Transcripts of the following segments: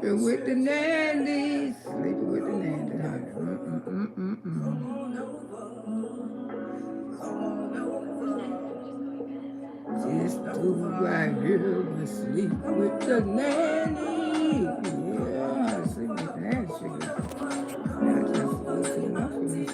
Sleeping with the Nannys. Sleeping with the Nannys, honey. Just do right here and sleep with the Nanny. Yeah, sleep with the Nanny. Not just a little too much for me.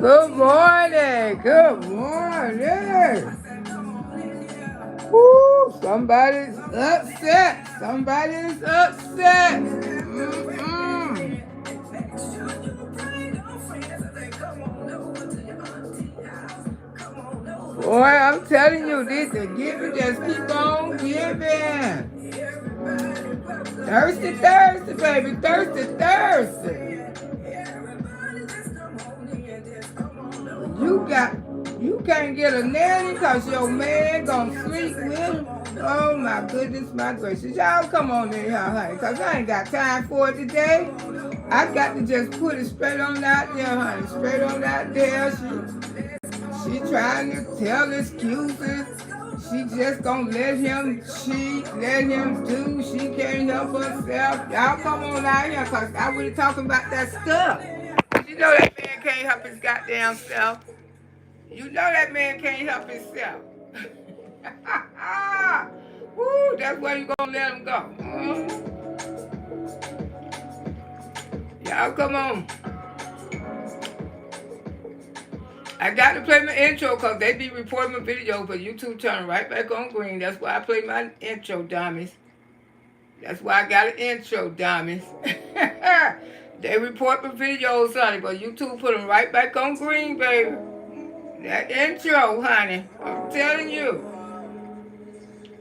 Good morning. Good morning. Woo, somebody's upset. Somebody's upset. Boy, I'm telling you, this the giving just keep on giving. Thirsty, thirsty, baby. Thirsty, thirsty. You can't get a nanny because your man gonna sleep with him. Oh my goodness, my gracious. Y'all come on in here, honey, because I ain't got time for it today. I got to just put it straight on out there, honey. Straight on out there. She trying to tell excuses. She just gonna let him cheat, let him do. She can't help herself. Y'all come on out here because I really talking about that stuff. You know that man can't help his goddamn self. You know that man can't help himself. Woo, that's where you gonna let him go. Y'all come on. I got to play my intro because they be reporting my video, but YouTube turn right back on green. That's why I play my intro, dummies. That's why I got an intro, dummies. They report my videos, honey, but YouTube put them right back on green, baby. That intro, honey. I'm telling you.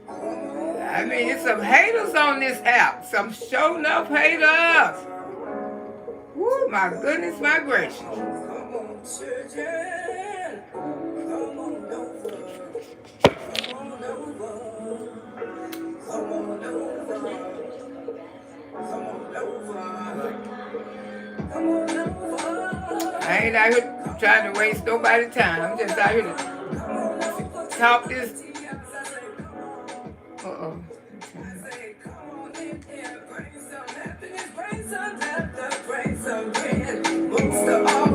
I mean, there's some haters on this app. Some show enough haters. Woo, my goodness, my gracious. I ain't out here trying to waste nobody's time. I'm just out here to talk this. Uh-oh.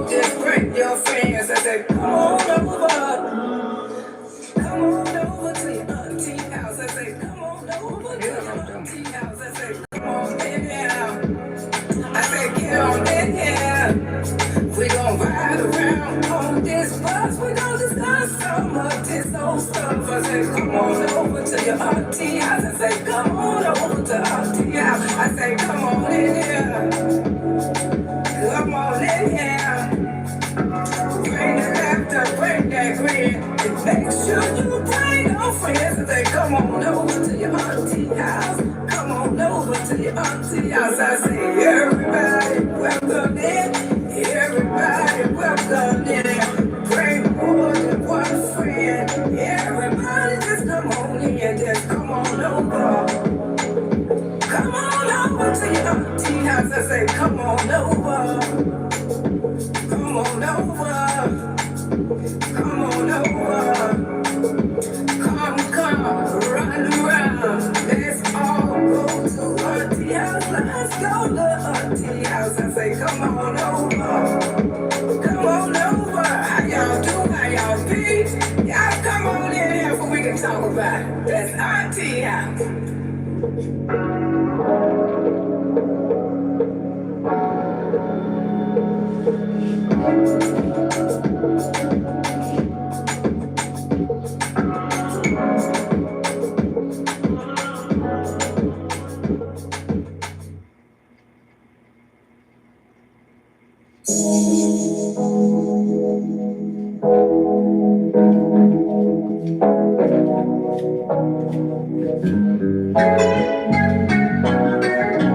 Just bring your friends. I said, come on over. Come on over to your auntie house. I said, come on over to your auntie house. I said, come on in here. I said, get on in here. We gon' ride around on this bus. We gon' discuss some of this old stuff. I said, come on over to your auntie house. I said, come on over to auntie house. I said, come on in here. Come on in here. Bring the laughter, bring that grin. And make sure you bring your friends. I say, come on over to your auntie house. Come on over to your auntie house. I say, everybody welcome in. Everybody welcome in. Bring more than one friend. Everybody just come on in. Just come on over. Come on over to your auntie house. I say, come on over. Come on over. Come on over. Come, run around. Let's all go to auntie house. Let's go to auntie house. I say, come on over. Come on over. How y'all do? How y'all be? Y'all come on in here so we can talk about it. That's auntie house.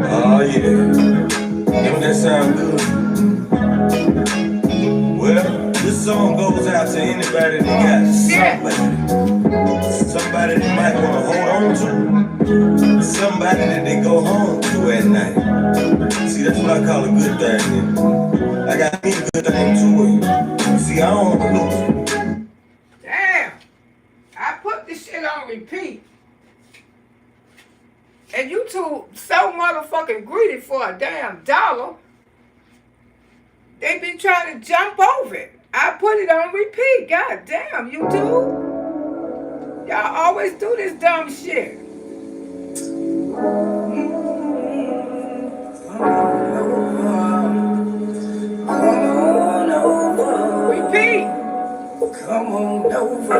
Oh yeah, don't that sound good? anybody that got somebody that might want to hold on to, somebody that they go home to at night. See, that's what I call a good thing. I got me a good thing too. See, I don't know. Damn, I put this shit on repeat. And you two so motherfucking greedy for a damn dollar. They been trying to jump over it. I put it on repeat. God damn, you two. Y'all always do this dumb shit. Come on over. Repeat. Come on over.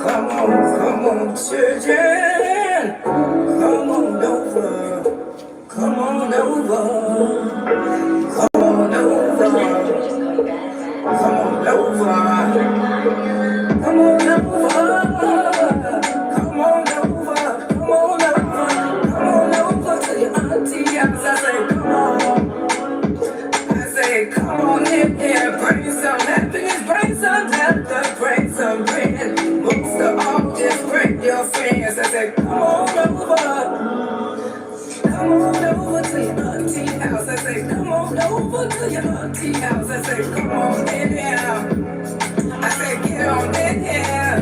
Come on, children. Come on over. Come on over. Come on over. Come on over. Come on over. Come on over. Come on over. Come on over to your auntie house. I say, come on. I say, come on in here. Bring some happiness. Bring some laughter. Bring some bread. Most of all, just bring your friends. I say, come on over. Come on over to your auntie house. I say, come on over to your auntie house. I say, come on in here. I say, get on in here.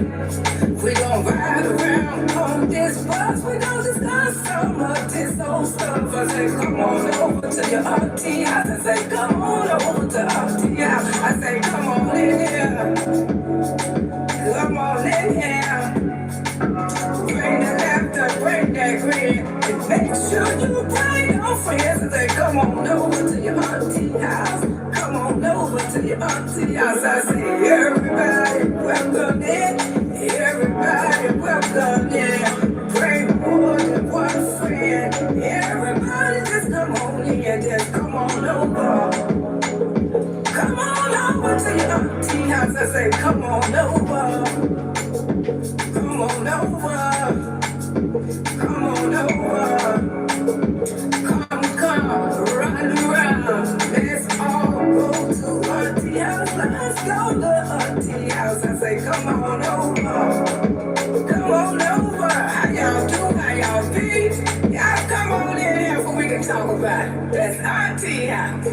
We gon' ride around on this bus. We gon' discuss some of this old stuff. I say, come on over to your auntie house. I say, come on over to auntie house. I say, come on in here. Come on in here. Bring the laughter, bring that grin. And make sure you bring your friends. I say, come on over to your auntie house. Come on over to your auntie house. I say, everybody welcome in. Everybody welcome in. Bring more than one friend. Everybody just come on in. Just come on over. Come on over to your auntie house. I say, come on over. Come on over. Come on over. Come, run around. Let's all go to auntie house. Let's go to auntie house. I say, come on over. Come on over. How y'all do? How y'all be? Y'all come on in here so we can talk about it. That's auntie house.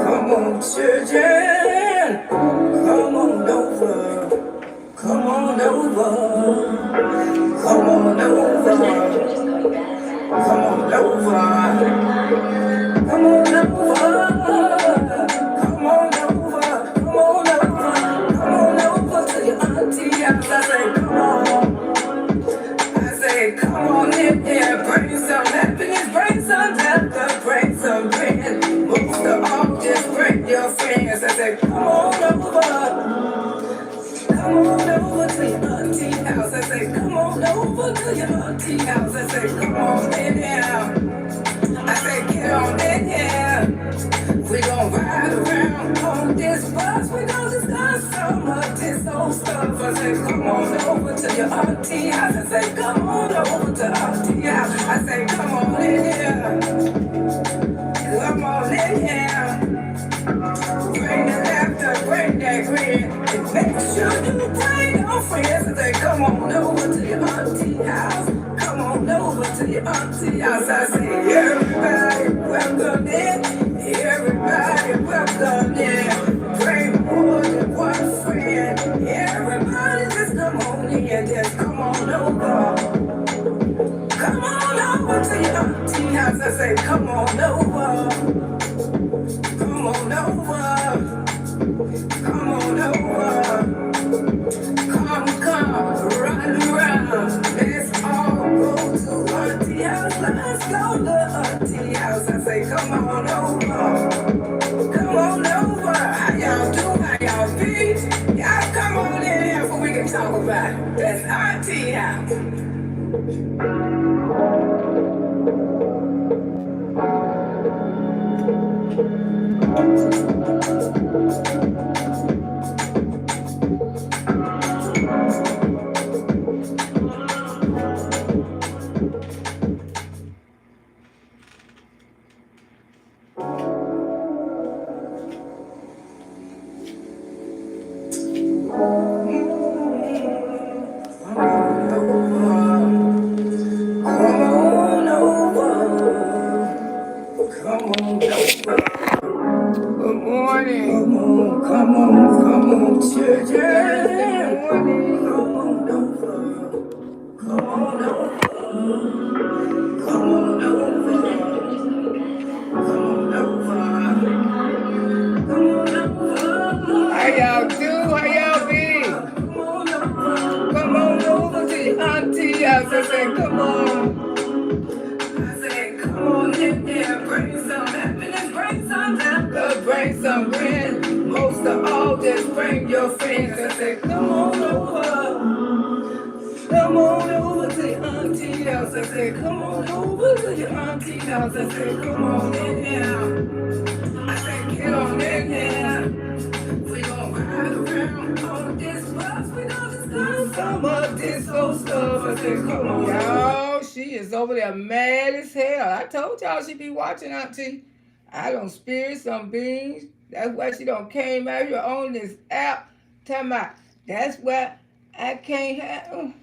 Come on, children. Come on over. Come on over. Come on over. Come on over. Come on over. Come on over. Come on over. Come on over to your auntie house. I say, come on. I say, come on in here. Bring some happiness. Bring some laughter. Bring some bread. Most of all, just bring your friends. I say, come on over. Come on over to your auntie house. I say, come on over to your auntie house. I say, come on in here. I say, get on in here. We gon' ride around on this bus. We gon' discuss some of this old stuff. I say, come on over to your auntie house. I say, come on over to auntie house. I say, come on in here. Come on in here. Bring the laughter, bring that grin. And make sure you bring your friends. I say, come on over to your auntie house. Come on over to your auntie house. I say, everybody welcome in. Everybody welcome in. Bring more than one friend. Everybody just come on in. Just come on over. Come on over to your auntie house. I say, come on over. Come on over. Come on over. Come, run around. everybody. That's auntie house. She be watching auntie. I don't spirit some beans. That's why she don't came out here on this app. Tell me, that's why I can't have.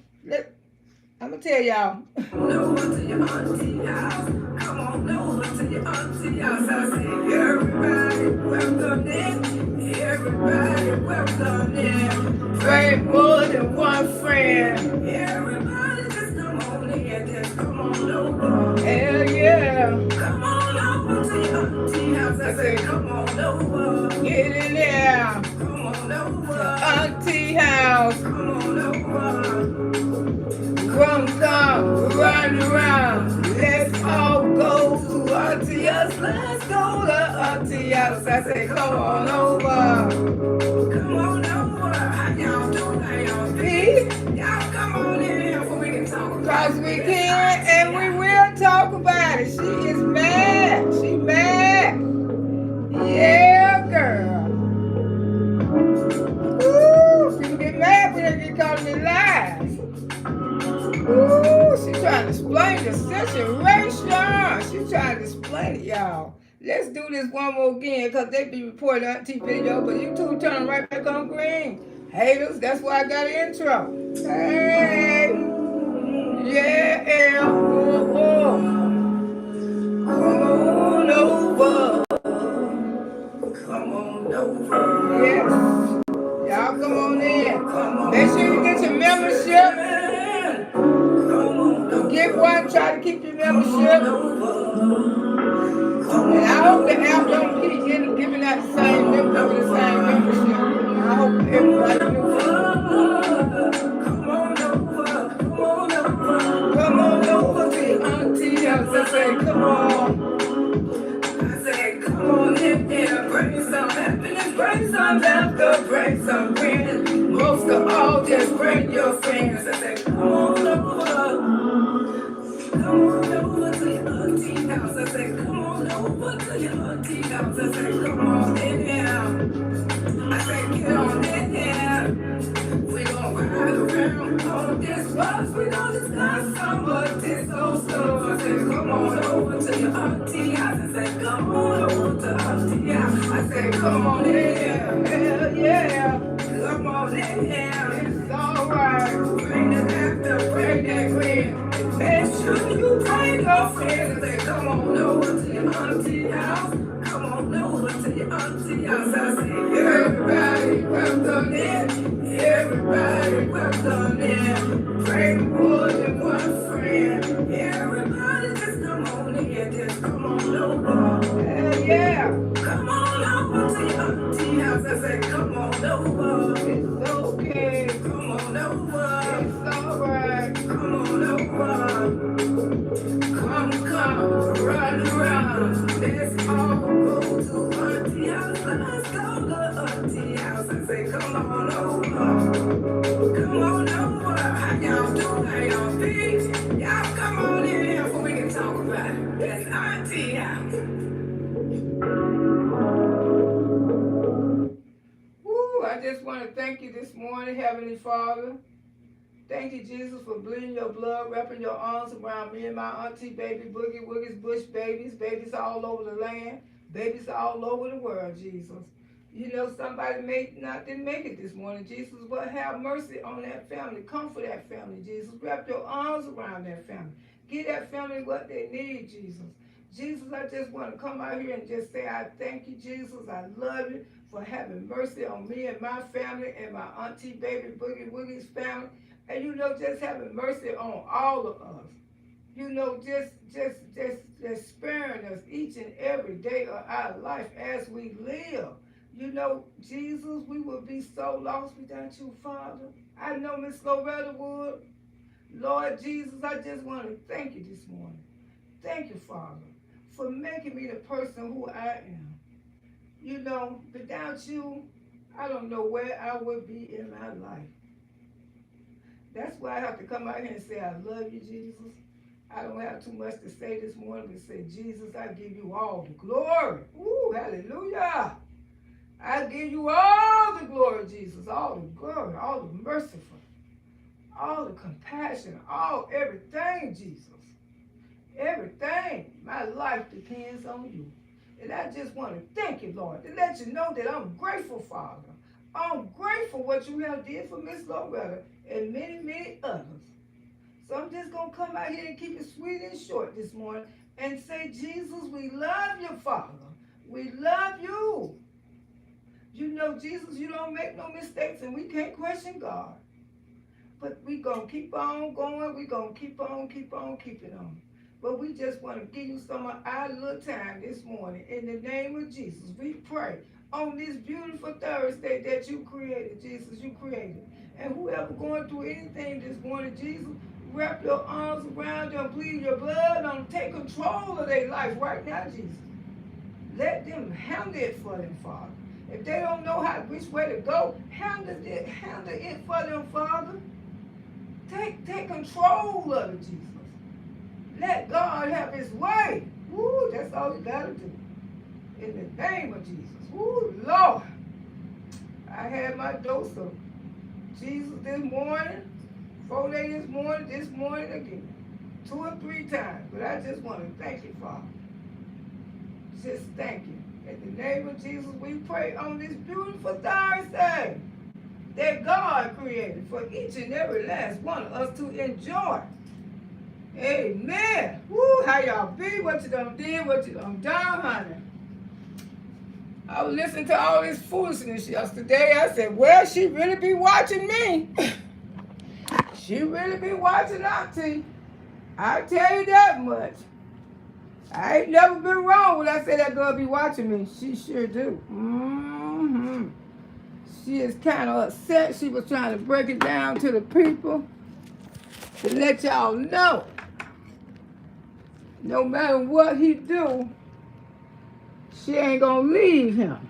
I'm gonna tell y'all. Over to your auntie house. Come on over to your auntie house. I say everybody welcome in. Everybody welcome in. Pray more than one friend. Everybody just come on in. Just come on over. Hell yeah. Come on over to your auntie house. I say come on over. Get in there. Come on over. Auntie house. Come on over. Come, run around. Let's all go to auntie house. Let's go to auntie house. I say come on over. Come on over. How y'all doing? How y'all be? Y'all come on in here so we can talk about it. Because we can and we will talk about it. She is mad. She mad. Yeah, girl. Ooh, people get mad when they get calling me lies. Ooh, she trying to explain the situation. She trying to explain it, y'all. Let's do this one more again because they be reporting auntie video, but YouTube turn right back on green. Haters, that's why I got an intro. Hey. Yeah. Oh. Come on over. Come on over. Yes. Y'all come on in. Make sure you get your membership. Get one, try to keep your membership. And I hope the app don't keep giving out the same membership. I hope everybody knows. Come on over to your auntie house. I say, come on. I say, come on in here. Bring some happiness, bring some laughter, bring some wins. Most of all, just bring your friends. I say, come on over. Come on over to your auntie house. I say, come on over to your auntie house. I say, come on in here. I say, get on in here. We gon' ride around on this bus. We gon' discuss some of this old stuff. I say, come on over to your auntie house. I say, come on over to auntie house. I say, come on in here. Hell yeah. Come on in here. It's alright. Bring the laughter, bring that grin. Make sure you bring your friends. I say, come on over to your auntie house. Come on over to your auntie house. I say, everybody welcome in. Everybody welcome in. Bring more than one friend. Everybody just come on in. Just come on over. Hell yeah. Come on over to your auntie house. I say, come on over. It's okay. Come on over. It's alright. Come on over. Come, run around. Let's all go to auntie house. Let's go to auntie house. I say, come on over. Come on over. just want to thank you this morning, Heavenly Father. Thank you, Jesus, for bleeding your blood, wrapping your arms around me and my auntie, baby, boogie, woogies, bush babies all over the land, babies all over the world, Jesus. You know, somebody didn't make it this morning, Jesus, but have mercy on that family. Comfort that family, Jesus. Wrap your arms around that family. Give that family what they need, Jesus. Jesus, I just want to come out here and just say I thank you, Jesus. I love you for having mercy on me and my family and my auntie, baby, boogie, woogie's family. And you know, just having mercy on all of us. You know, just sparing us each and every day of our life as we live. You know, Jesus, we would be so lost without you, Father. I know Miss Loretta would. Lord Jesus, I just want to thank you this morning. Thank you, Father, for making me the person who I am. You know, without you, I don't know where I would be in my life. That's why I have to come out here and say, I love you, Jesus. I don't have too much to say this morning, but say, Jesus, I give you all the glory. Ooh, hallelujah. I give you all the glory, Jesus, all the glory, all the merciful, all the compassion, everything, Jesus. Everything. My life depends on you. And I just want to thank you, Lord, to let you know that I'm grateful, Father. I'm grateful what you have did for Miss Loretta and many, many others. So I'm just going to come out here and keep it sweet and short this morning and say, Jesus, we love you, Father. We love you. You know, Jesus, you don't make no mistakes and we can't question God. But we're going to keep on going. We're going to keep on keeping on. But we just want to give you some of our little time this morning. In the name of Jesus, we pray on this beautiful Thursday that you created, Jesus, you created. And whoever going through anything this morning, Jesus, wrap your arms around them, bleed your blood on them, take control of their life right now, Jesus. Let them handle it for them, Father. If they don't know which way to go, handle it for them, Father. Take control of it, Jesus. Let God have his way. Woo, that's all you got to do. In the name of Jesus. Woo, Lord. I had my dose of Jesus this morning, 4 days this morning again. 2 or 3 times. But I just want to thank you, Father. Just thank you. In the name of Jesus, we pray on this beautiful Thursday that God created for each and every last one of us to enjoy. Amen. Woo, how y'all be, what you done did, what you done done, honey. I was listening to all this foolishness yesterday. I said, well, she really be watching me. She really be watching Auntie. I tell you that much. I ain't never been wrong when I say that girl be watching me. She sure do. Mm-hmm. She is kind of upset. She was trying to break it down to the people to let y'all know. No matter what he do, she ain't gonna leave him.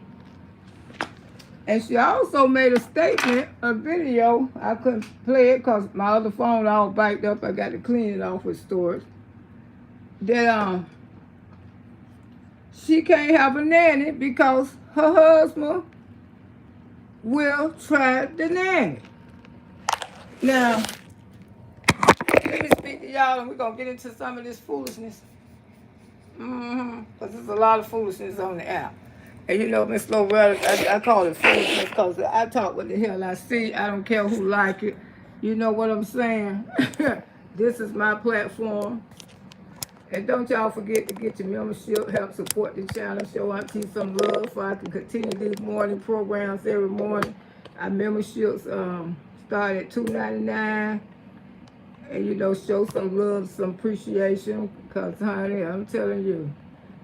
And she also made a statement, a video. I couldn't play it because my other phone all backed up. I got to clean it off with storage. That she can't have a nanny because her husband will try the nanny. Now, let me speak to y'all and we're going to get into some of this foolishness. Because there's a lot of foolishness on the app. And you know, Miss Loretta, I call it foolishness because I talk what the hell I see. I don't care who like it. You know what I'm saying? This is my platform. And don't y'all forget to get your membership, help support the channel, show Auntie some love so I can continue these morning programs every morning. Our memberships start at $2.99. And you know, show some love, some appreciation. Because, honey, I'm telling you,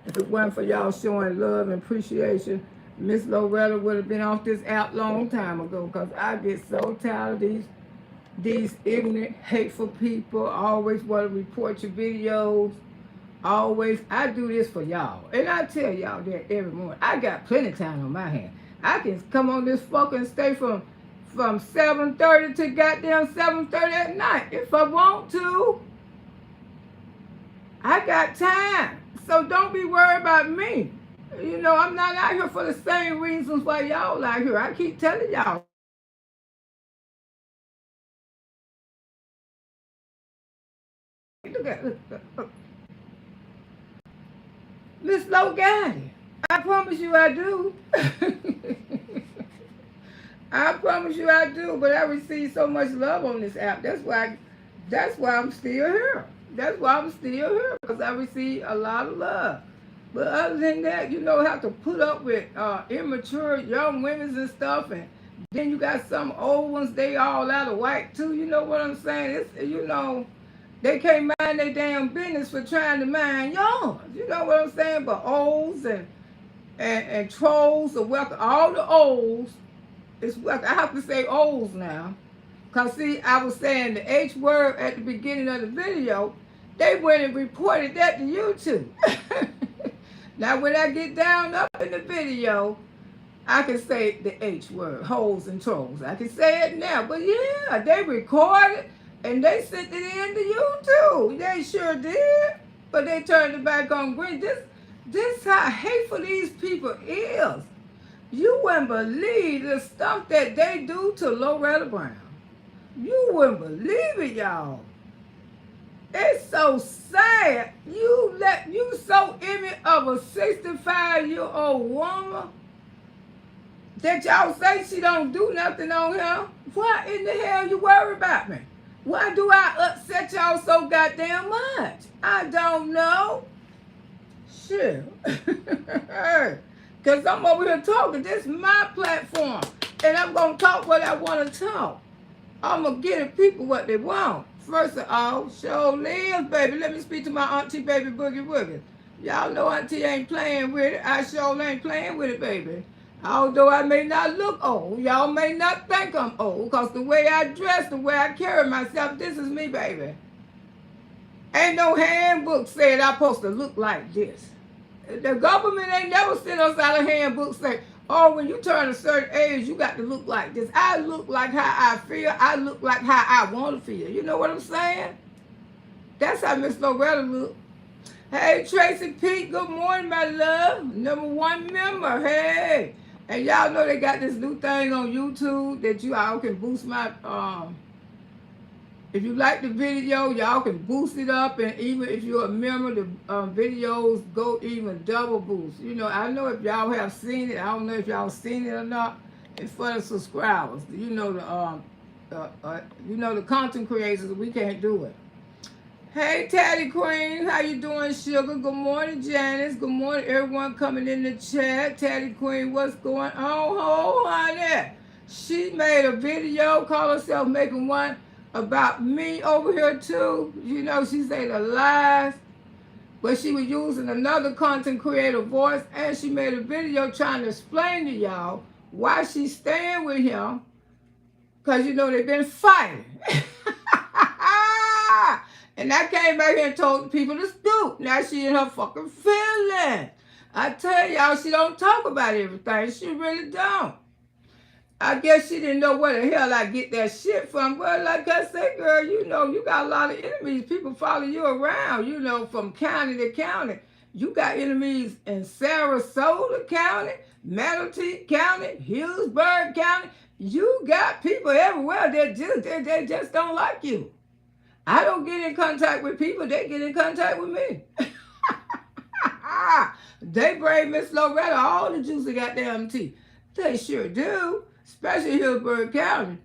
if it wasn't for y'all showing love and appreciation, Miss Loretta would have been off this app long time ago. Because I get so tired of these ignorant, hateful people. Always want to report your videos. Always, I do this for y'all. And I tell y'all that every morning. I got plenty of time on my hand. I can come on this fucking stay from 7:30 to goddamn 7:30 at night if I want to. I got time. So don't be worried about me. You know, I'm not out here for the same reasons why y'all out here. I keep telling y'all. Look at look. Miss Low Gotti. I promise you I do. I promise you I do, but I receive so much love on this app. That's why I'm still here. That's why I'm still here, because I receive a lot of love. But other than that, you know, have to put up with immature young women and stuff, and then you got some old ones, they all out of whack too. You know what I'm saying? It's, you know, they can't mind their damn business for trying to mind yours. You know what I'm saying? But olds and trolls are welcome. All the olds is welcome. I have to say olds now. Because, see, I was saying the H word at the beginning of the video. They went and reported that to YouTube. Now, when I get down up in the video, I can say the H word, hoes and trolls. I can say it now. But, yeah, they recorded and they sent it in to YouTube. They sure did. But they turned it back on green. This how hateful these people is. You wouldn't believe the stuff that they do to Loretta Brown. You wouldn't believe it, y'all. It's so sad. You so image of a 65-year-old woman that y'all say she don't do nothing on here. Why in the hell you worry about me? Why do I upset y'all so goddamn much? I don't know. Shit. Because I'm over here talking. This is my platform. And I'm going to talk what I want to talk. I'm going to give the people what they want. First of all, show live, baby. Let me speak to my auntie, baby Boogie Woogie. Y'all know auntie ain't playing with it. I sure ain't playing with it, baby. Although I may not look old, y'all may not think I'm old, because the way I dress, the way I carry myself, this is me, baby. Ain't no handbook said I'm supposed to look like this. The government ain't never sent us out a handbook saying, oh, when you turn a certain age, you got to look like this. I look like how I feel. I look like how I want to feel. You know what I'm saying? That's how Miss Loretta look. Hey, Tracy Pete, good morning, my love. #1 member, hey. And y'all know they got this new thing on YouTube that you all can boost my, if you like the video, y'all can boost it up, and even if you're a member, the videos go even double boost. You know, I know if y'all have seen it. I don't know if y'all seen it or not. It's for the subscribers. You know the content creators. We can't do it. Hey, Teddy Queen, how you doing, sugar? Good morning, Janice. Good morning, everyone coming in the chat. Teddy Queen, what's going on? Oh, honey. She made a video, call herself making one about me over here too. You know, she said the lies, but she was using another content creator voice, and she made a video trying to explain to y'all why she's staying with him, because you know they've been fighting. And I came back here and told people the scoop. Now she in her fucking feelings. I tell y'all, she don't talk about everything. She really don't. I guess she didn't know where the hell I get that shit from. Well, like I said, girl, you know, you got a lot of enemies. People follow you around, you know, from county to county. You got enemies in Sarasota County, Manatee County, Hillsburg County. You got people everywhere that they just don't like you. I don't get in contact with people. They get in contact with me. They bring Miss Loretta all the juicy goddamn tea. They sure do. Especially Hillsburg County.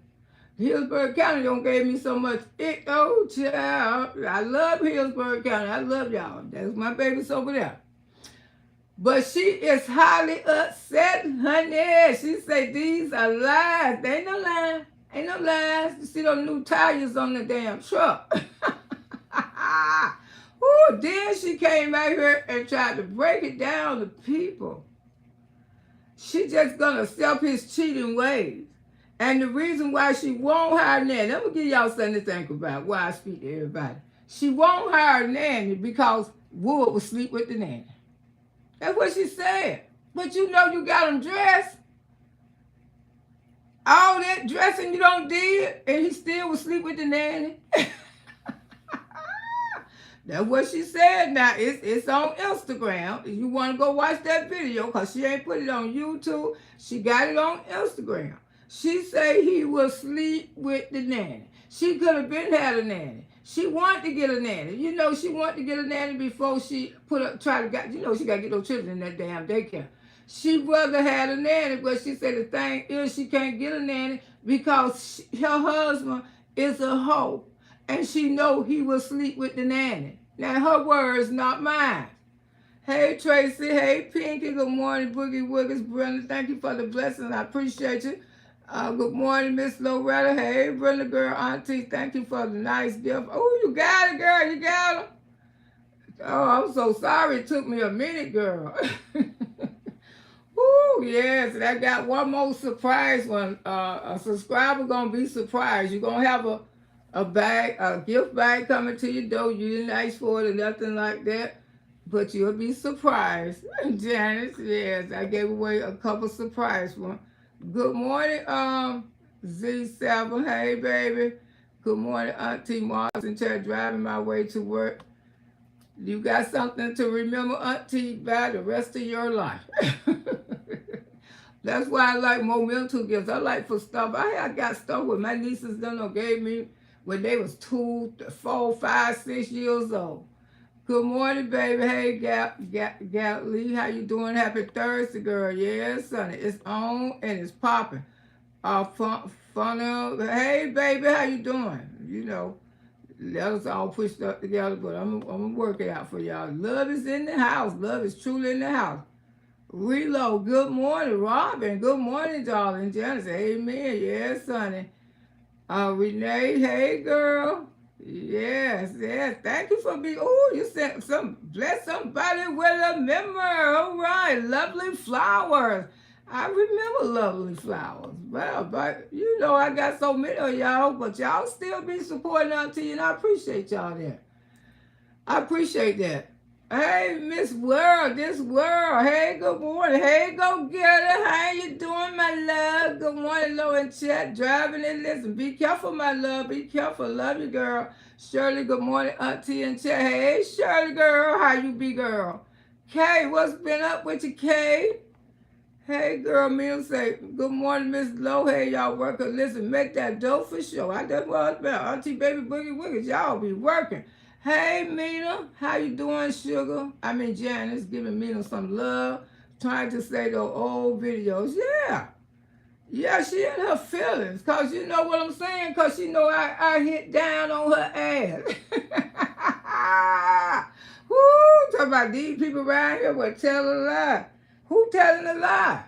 Hillsburg County don't gave me so much ick. Oh, child. I love Hillsburg County. I love y'all. That's my babies over there. But she is highly upset, honey. She say these are lies. They ain't no lies. Ain't no lies. You see those new tires on the damn truck. Ooh, then she came out here and tried to break it down to people. She just gonna accept his cheating ways. And the reason why she won't hire Nannny, let me give y'all something to think about why I speak to everybody. She won't hire Nannny because Wood will sleep with the nanny. That's what she said. But you know you got him dressed. All that dressing you don't did, and he still would sleep with the nanny. That's what she said. Now it's on Instagram. If you want to go watch that video, because she ain't put it on YouTube, she got it on Instagram. She say he will sleep with the nanny. She could have been had a nanny. She wanted to get a nanny. You know, she wanted to get a nanny before she try to get, you know, she got to get those children in that damn daycare. She rather had a nanny, but she said the thing is she can't get a nanny because her husband is a hoe. And she know he will sleep with the nanny. Now, her words, not mine. Hey, Tracy. Hey, Pinky. Good morning, Boogie Woogers. Brenda, thank you for the blessing. I appreciate you. Good morning, Miss Loretta. Hey, Brenda, girl, Auntie. Thank you for the nice gift. Oh, you got it, girl. You got it. Oh, I'm so sorry. It took me a minute, girl. Ooh, yes. And I got one more surprise one. A subscriber going to be surprised. You're going to have a gift bag coming to your door. You didn't ask for it or nothing like that, but you'll be surprised. Janice, yes, I gave away a couple surprise ones. Good morning, Z7. Hey, baby. Good morning, Auntie Martin. Driving my way to work. You got something to remember, Auntie, by the rest of your life. That's why I like momentum gifts. I like for stuff. I got stuff with my nieces gave me when they was 2, 4, 5, 6 years old. Good morning, baby. Hey, Gal Lee, how you doing? Happy Thursday, girl. Yes, honey. It's on and it's popping. Funnel. Hey, baby, how you doing? You know, let us all pushed up together, but I'm gonna work it out for y'all. Love is in the house. Love is truly in the house. Reload. Good morning, Robin. Good morning, darling. Janice. Amen. Yes, honey. Renee, hey girl. Yes. Thank you for being. Oh, you said bless somebody with a memory. All right. Lovely flowers. I remember lovely flowers. Well, but you know I got so many of y'all, but y'all still be supporting Auntie, and I appreciate y'all there. I appreciate that. Hey, Miss World, this world. Hey, good morning. Hey, go get it. How you doing, my love? Good morning, low in chat. Driving and listen. Be careful, my love. Be careful. Love you, girl. Shirley, good morning, Auntie in chat. Hey, Shirley, girl. How you be, girl? Kay, what's been up with you, Kay? Hey, girl, Mill say, good morning, Miss Low. Hey, y'all worker. Listen, make that dough for sure. I just was about Auntie Baby Boogie Wiggins. Y'all be working. Hey, Mina, how you doing, sugar? Janice, giving Mina some love, trying to say those old videos. Yeah, she in her feelings, because you know what I'm saying? Because she know I hit down on her ass. Woo, talk about these people around here will tell a lie. Who telling a lie?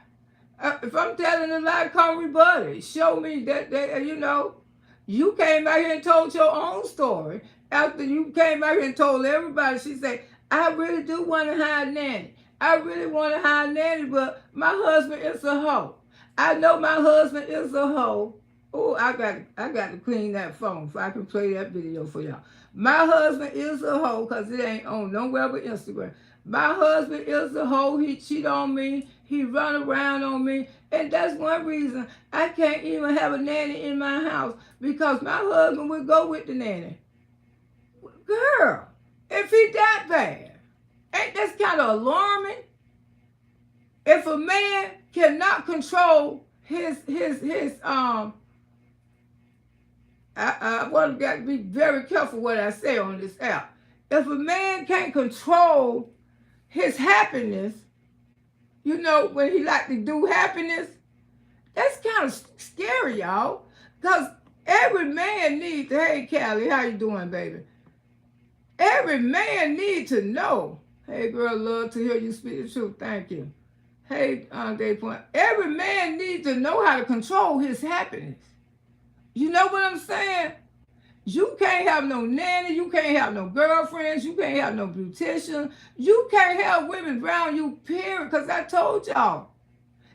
If I'm telling a lie, come rebut it. Show me that, you know, you came out here and told your own story. After you came out here and told everybody, she said, I really do want to hire a nanny. I really want to hire a nanny, but my husband is a hoe. I know my husband is a hoe. Oh, I got to clean that phone so I can play that video for y'all. My husband is a hoe because it ain't on nowhere but Instagram. My husband is a hoe. He cheat on me. He run around on me. And that's one reason I can't even have a nanny in my house, because my husband would go with the nanny. Girl, if he that bad, ain't that kind of alarming? If a man cannot control I want to be very careful what I say on this app. If a man can't control his happiness, you know, when he like to do happiness, that's kind of scary, y'all. Because every man needs to, hey, Callie, how you doing, baby? Every man needs to know. Hey, girl, love to hear you speak the truth. Thank you. Hey, Day Point. Every man needs to know how to control his happiness. You know what I'm saying? You can't have no nanny. You can't have no girlfriends. You can't have no beautician. You can't have women around you, period. Because I told y'all,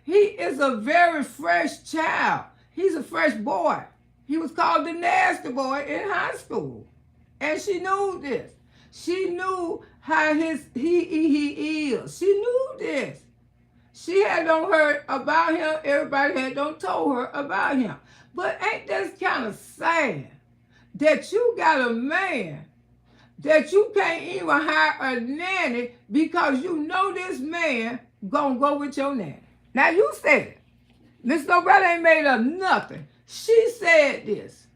he is a very fresh child. He's a fresh boy. He was called the nasty boy in high school. And she knew this. She knew how he is. She knew this. She had don't heard about him. Everybody had don't told her about him. But ain't that kind of sad that you got a man that you can't even hire a nanny because you know this man gonna go with your nanny. Now you said it. Miss Loretta ain't made up nothing. She said this.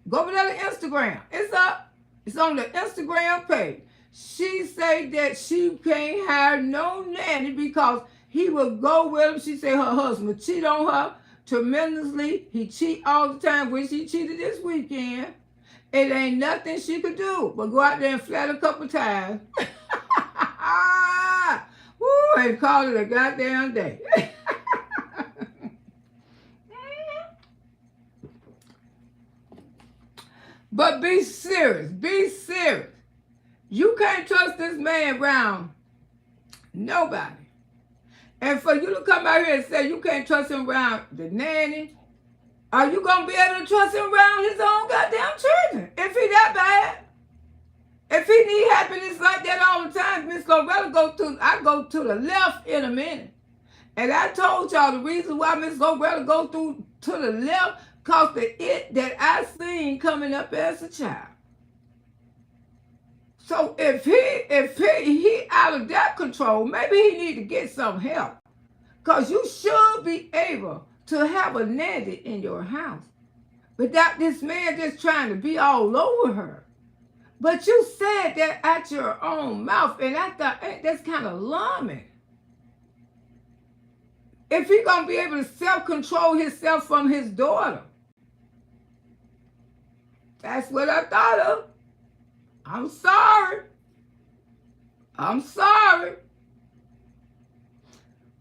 Go over there to Instagram. It's up. It's on the Instagram page. She said that she can't hire no nanny because he will go with him. She said her husband cheat on her tremendously. He cheat all the time, which he cheated this weekend. It ain't nothing she could do but go out there and flat a couple times. Woo, and call it a goddamn day. But be serious. Be serious. You can't trust this man around nobody. And for you to come out here and say you can't trust him around the nanny, are you going to be able to trust him around his own goddamn children? If he that bad? If he need happiness like that all the time, Miss Loretta I go to the left in a minute. And I told y'all the reason why Miss Loretta go to the left, because the it that I seen coming up as a child. So if he out of that control, maybe he need to get some help. Because you should be able to have a nanny in your house without this man just trying to be all over her. But you said that out your own mouth, and I thought, hey, that's kind of alarming. If he going to be able to self-control himself from his daughter. That's what I thought of. I'm sorry. I'm sorry.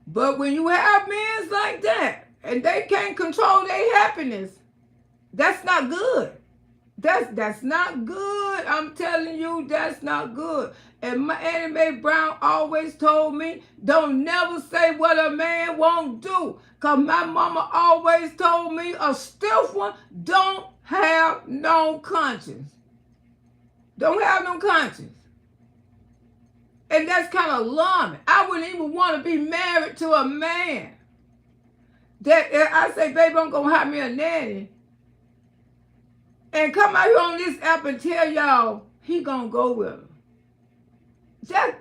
But when you have men like that, and they can't control their happiness, that's not good. That's not good. I'm telling you, that's not good. And my Annie Brown always told me, don't never say what a man won't do. Because my mama always told me, a stiff one don't have no conscience. Don't have no conscience. And that's kind of alarming. I wouldn't even want to be married to a man that I say, baby, I'm going to hire me a nanny. And come out here on this app and tell y'all he going to go with him.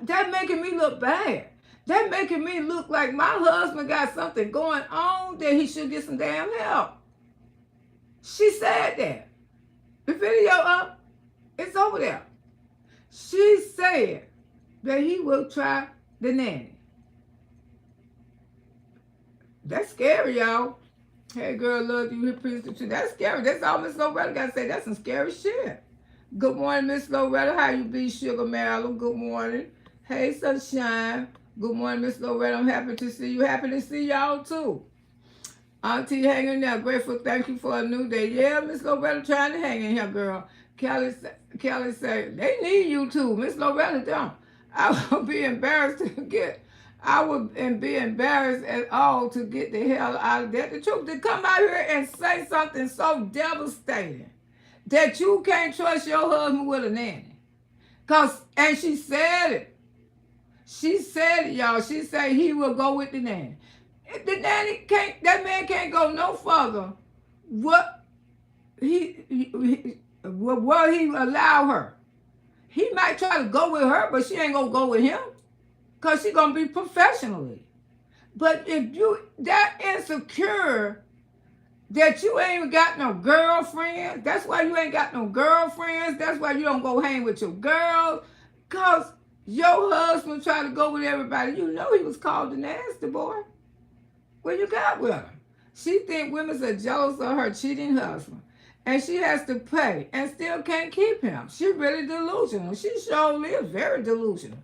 That making me look bad. That making me look like my husband got something going on that he should get some damn help. She said that. The video up, it's over there. She said that he will try the nanny. That's scary, y'all. Hey, girl, love you. That's scary. That's all Miss Loretta got to say. That's some scary shit. Good morning, Miss Loretta. How you be, Sugar Marilyn? Good morning. Hey, Sunshine. Good morning, Miss Loretta. I'm happy to see you. Happy to see y'all, too. Auntie hanging there. Grateful. Thank you for a new day. Yeah, Miss Loretta trying to hang in here, girl. Kelly said, they need you, too. Miss Loretta don't. I would be embarrassed at all to get the hell out of that. The truth, to come out here and say something so devastating that you can't trust your husband with a nanny. And she said it. She said it, y'all. She said he will go with the nanny. The nanny that man can't go no further. What he allow her. He might try to go with her, but she ain't gonna go with him. Because she's going to be professionally. But if you that insecure that you ain't even got no girlfriends, that's why you ain't got no girlfriends. That's why you don't go hang with your girls. Because your husband tried to go with everybody. You know he was called the nasty boy. Well, you got with him. She think women are jealous of her cheating husband. And she has to pay and still can't keep him. She really delusional. She surely is very delusional.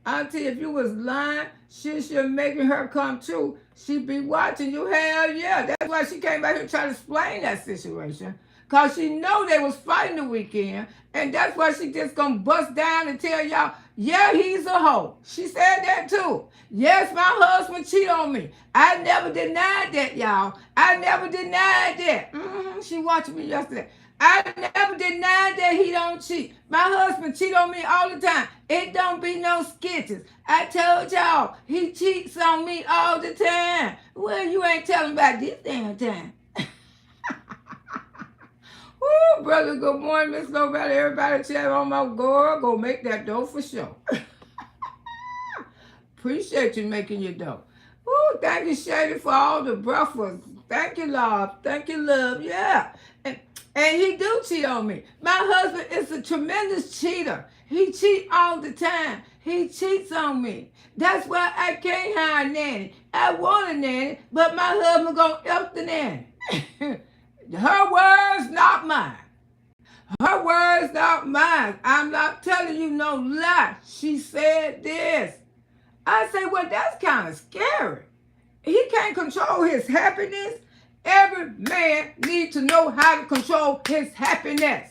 Auntie, if you was lying, she's making her come true. She'd be watching you. Hell yeah. That's why she came back here trying to explain that situation. Because she know they was fighting the weekend. And that's why she just going to bust down and tell y'all, yeah, he's a hoe. She said that too. Yes, my husband cheated on me. I never denied that, y'all. I never denied that. She watched me yesterday. I never denied that he don't cheat. My husband cheat on me all the time. It don't be no sketches. I told y'all, he cheats on me all the time. Well, you ain't telling about this damn time. Woo, Oh, brother, good morning, Miss Loretta. Everybody chat on my girl. Go make that dough for sure. Appreciate you making your dough. Oh, thank you, Shady, for all the breakfast. Thank you, love. Thank you, love. Yeah. And he do cheat on me. My husband is a tremendous cheater. He cheat all the time. He cheats on me. That's why I can't hire a nanny. I want a nanny, but my husband gonna help the nanny. Her words, not mine. Her words, not mine. I'm not telling you no lie. She said this. I say, well, that's kind of scary. He can't control his happiness. Every man needs to know how to control his happiness.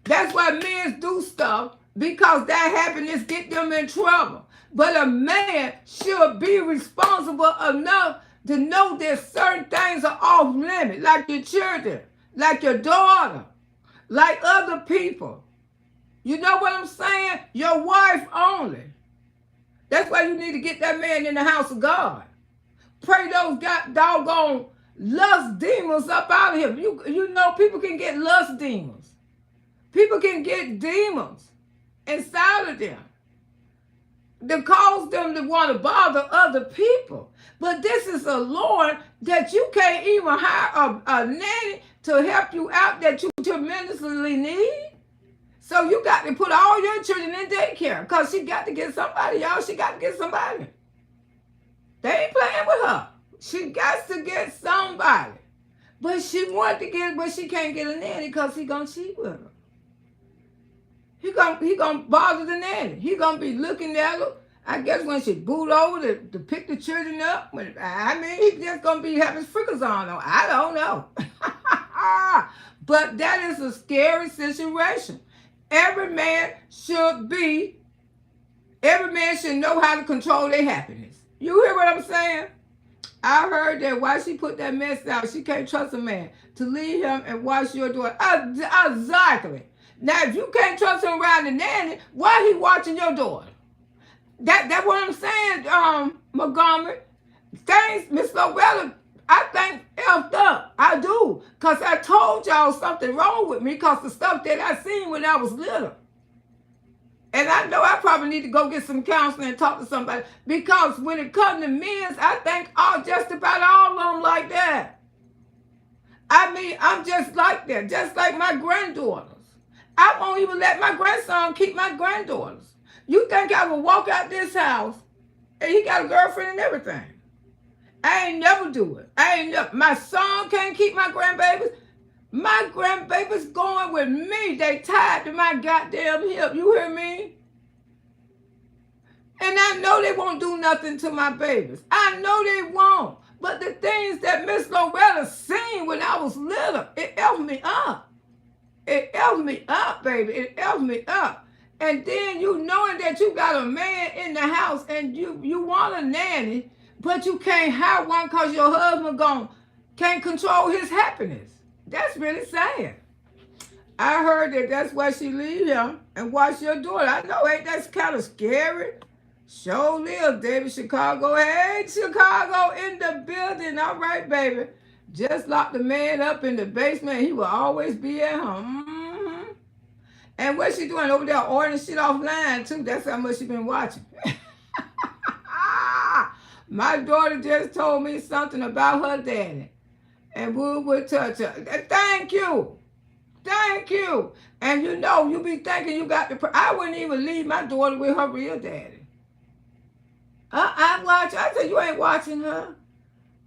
That's why men do stuff, because that happiness get them in trouble. But a man should be responsible enough to know that certain things are off limit, like your children, like your daughter, like other people. You know what I'm saying? Your wife only. That's why you need to get that man in the house of God. Pray those doggone lust demons up out of him. You know people can get lust demons. People can get demons inside of them that cause them to want to bother other people. But this is a Lord that you can't even hire a nanny to help you out that you tremendously need. So you got to put all your children in daycare because she got to get somebody, y'all. She got to get somebody. They ain't playing with her. She got to get somebody. But she wanted to get, but she can't get a nanny because he gonna cheat with her. He gonna bother the nanny. He gonna be looking at her. I guess when she boot over to pick the children up. I mean, he just gonna be having frickers on them. I don't know. But that is a scary situation. Every man should know how to control their happiness. You hear what I'm saying? I heard that while she put that mess out, she can't trust a man to leave him and watch your daughter. Exactly. Now, if you can't trust him around the nanny, why he watching your daughter? That's what I'm saying, Montgomery. Things, Miss Loretta, I think effed up. I do. Because I told y'all something wrong with me because the stuff that I seen when I was little. And I know I probably need to go get some counseling and talk to somebody. Because when it comes to men, I think just about all of them like that. I mean, I'm just like that. Just like my granddaughters. I won't even let my grandson keep my granddaughters. You think I would walk out this house and he got a girlfriend and everything? I ain't never do it. My son can't keep my grandbabies. My grandbabies going with me. They tied to my goddamn hip. You hear me? And I know they won't do nothing to my babies. I know they won't. But the things that Miss Loretta seen when I was little, it helped me up. It helped me up, baby. It helped me up. And then you knowing that you got a man in the house and you want a nanny, but you can't have one because your husband can't control his happiness. That's really sad. I heard that's why she leave him and watch your daughter. I know, ain't that's kind of scary? Sure live, David Chicago. Hey, Chicago in the building. All right, baby. Just lock the man up in the basement. He will always be at home. Mm-hmm. And what she doing over there ordering shit offline, too. That's how much she been watching. My daughter just told me something about her daddy. And we would touch her. Thank you. Thank you. And you know, you be thinking you got the... I wouldn't even leave my daughter with her real daddy. I watch. I said, you ain't watching her.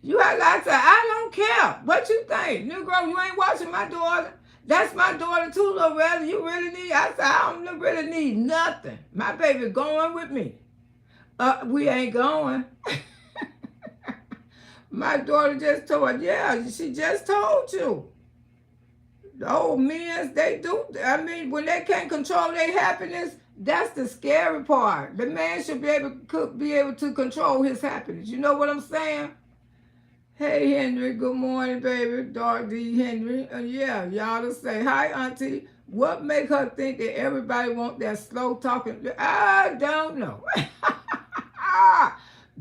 I said, I don't care. What you think? Negro, you ain't watching my daughter. That's my daughter too, Loretta. You really need... I said, I don't really need nothing. My baby going with me. We ain't going. My daughter just told her, yeah, she just told you. The old men, they do. I mean, when they can't control their happiness, that's the scary part. The man should be able to control his happiness. You know what I'm saying? Hey, Henry, good morning, baby. Dark D. Henry. Yeah, y'all to say, hi, auntie. What make her think that everybody want that slow talking? I don't know.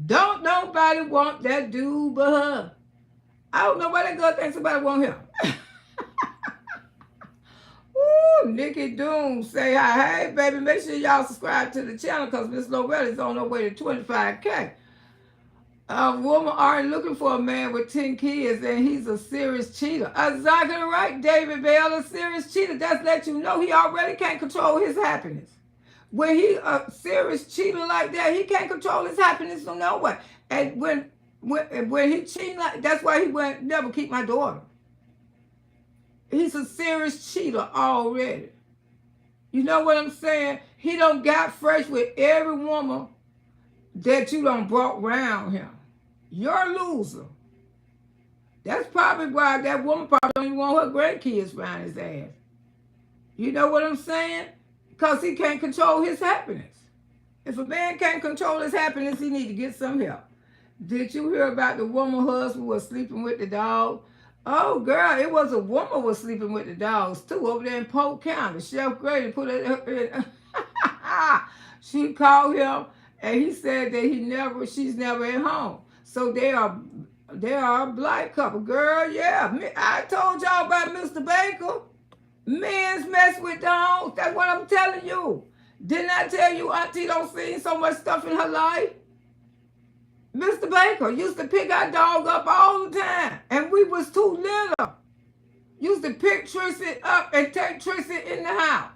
Don't nobody want that dude but her. I don't know why that girl thinks somebody want him. Ooh, Nikki Doom say hi. Hey, baby, make sure y'all subscribe to the channel because Miss Loretta is on her way to 25K. A woman already looking for a man with 10 kids and he's a serious cheater. Exactly right, David Bell, a serious cheater. That's let you know he already can't control his happiness. When he a serious cheater like that, he can't control his happiness from nowhere. And when he cheating like that's why he went never keep my daughter. He's a serious cheater already. You know what I'm saying? He done got fresh with every woman that you done brought around him. You're a loser. That's probably why that woman probably don't even want her grandkids around his ass. You know what I'm saying? Because he can't control his happiness. If a man can't control his happiness, he need to get some help. Did you hear about the woman husband was sleeping with the dog? Oh, girl, it was a woman was sleeping with the dogs, too, over there in Polk County. Chef Grady put it in. She called him, and he said that she's never at home. So they are a black couple. Girl, yeah. I told y'all about Mr. Baker. Men's mess with dogs. That's what I'm telling you. Didn't I tell you Auntie don't see so much stuff in her life? Mr. Baker used to pick our dog up all the time. And we was too little. Used to pick Trissy up and take Trissy in the house.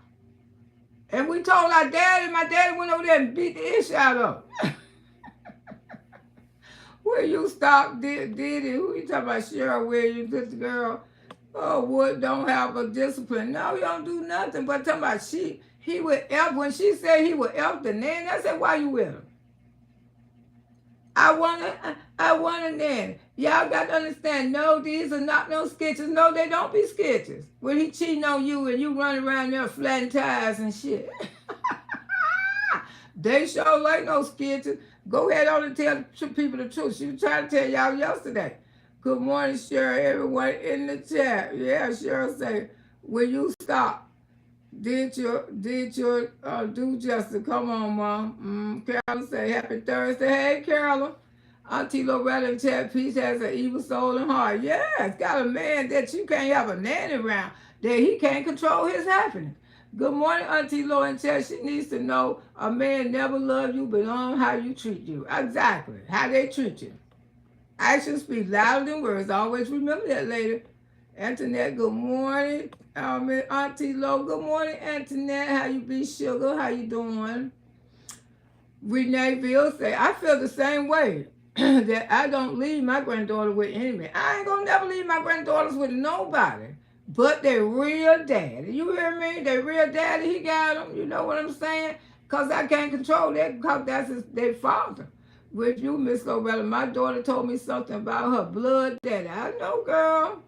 And we told our daddy, my daddy went over there and beat the ish out of him. Will you stop, Diddy? Who you talking about? Cheryl Williams, this girl. Oh, Wood don't have a discipline. No, he don't do nothing. But talking about he would F, when she said he would F the nanny, I said, why you with him? I want a nanny. Y'all got to understand, no, these are not no sketches. No, they don't be sketches. When he cheating on you and you running around there flattening tires and shit. They sure like no sketches. Go ahead on and tell people the truth. She was trying to tell y'all yesterday. Good morning, Cheryl, everyone in the chat. Yeah, Cheryl say, will you stop? Did your do justice? Come on, Mom. Carolyn say, happy Thursday. Hey, Carolyn. Auntie Loretta in chat piece has an evil soul and heart. Yeah, it's got a man that you can't have a nanny around, that he can't control his happiness. Good morning, Auntie Loretta in chat. She needs to know a man never loved you, but on how you treat you. Exactly, how they treat you. Actions speak louder than words. Always remember that, lady. Antoinette, good morning. Auntie Lo, good morning, Antoinette. How you be, sugar? How you doing? Reneeville say, I feel the same way. That I don't leave my granddaughter with any man. I ain't gonna never leave my granddaughters with nobody but their real daddy. You hear me? Their real daddy, he got them. You know what I'm saying? Because I can't control that because that's their father. With you, Miss Loretta, my daughter told me something about her blood daddy. I know, girl.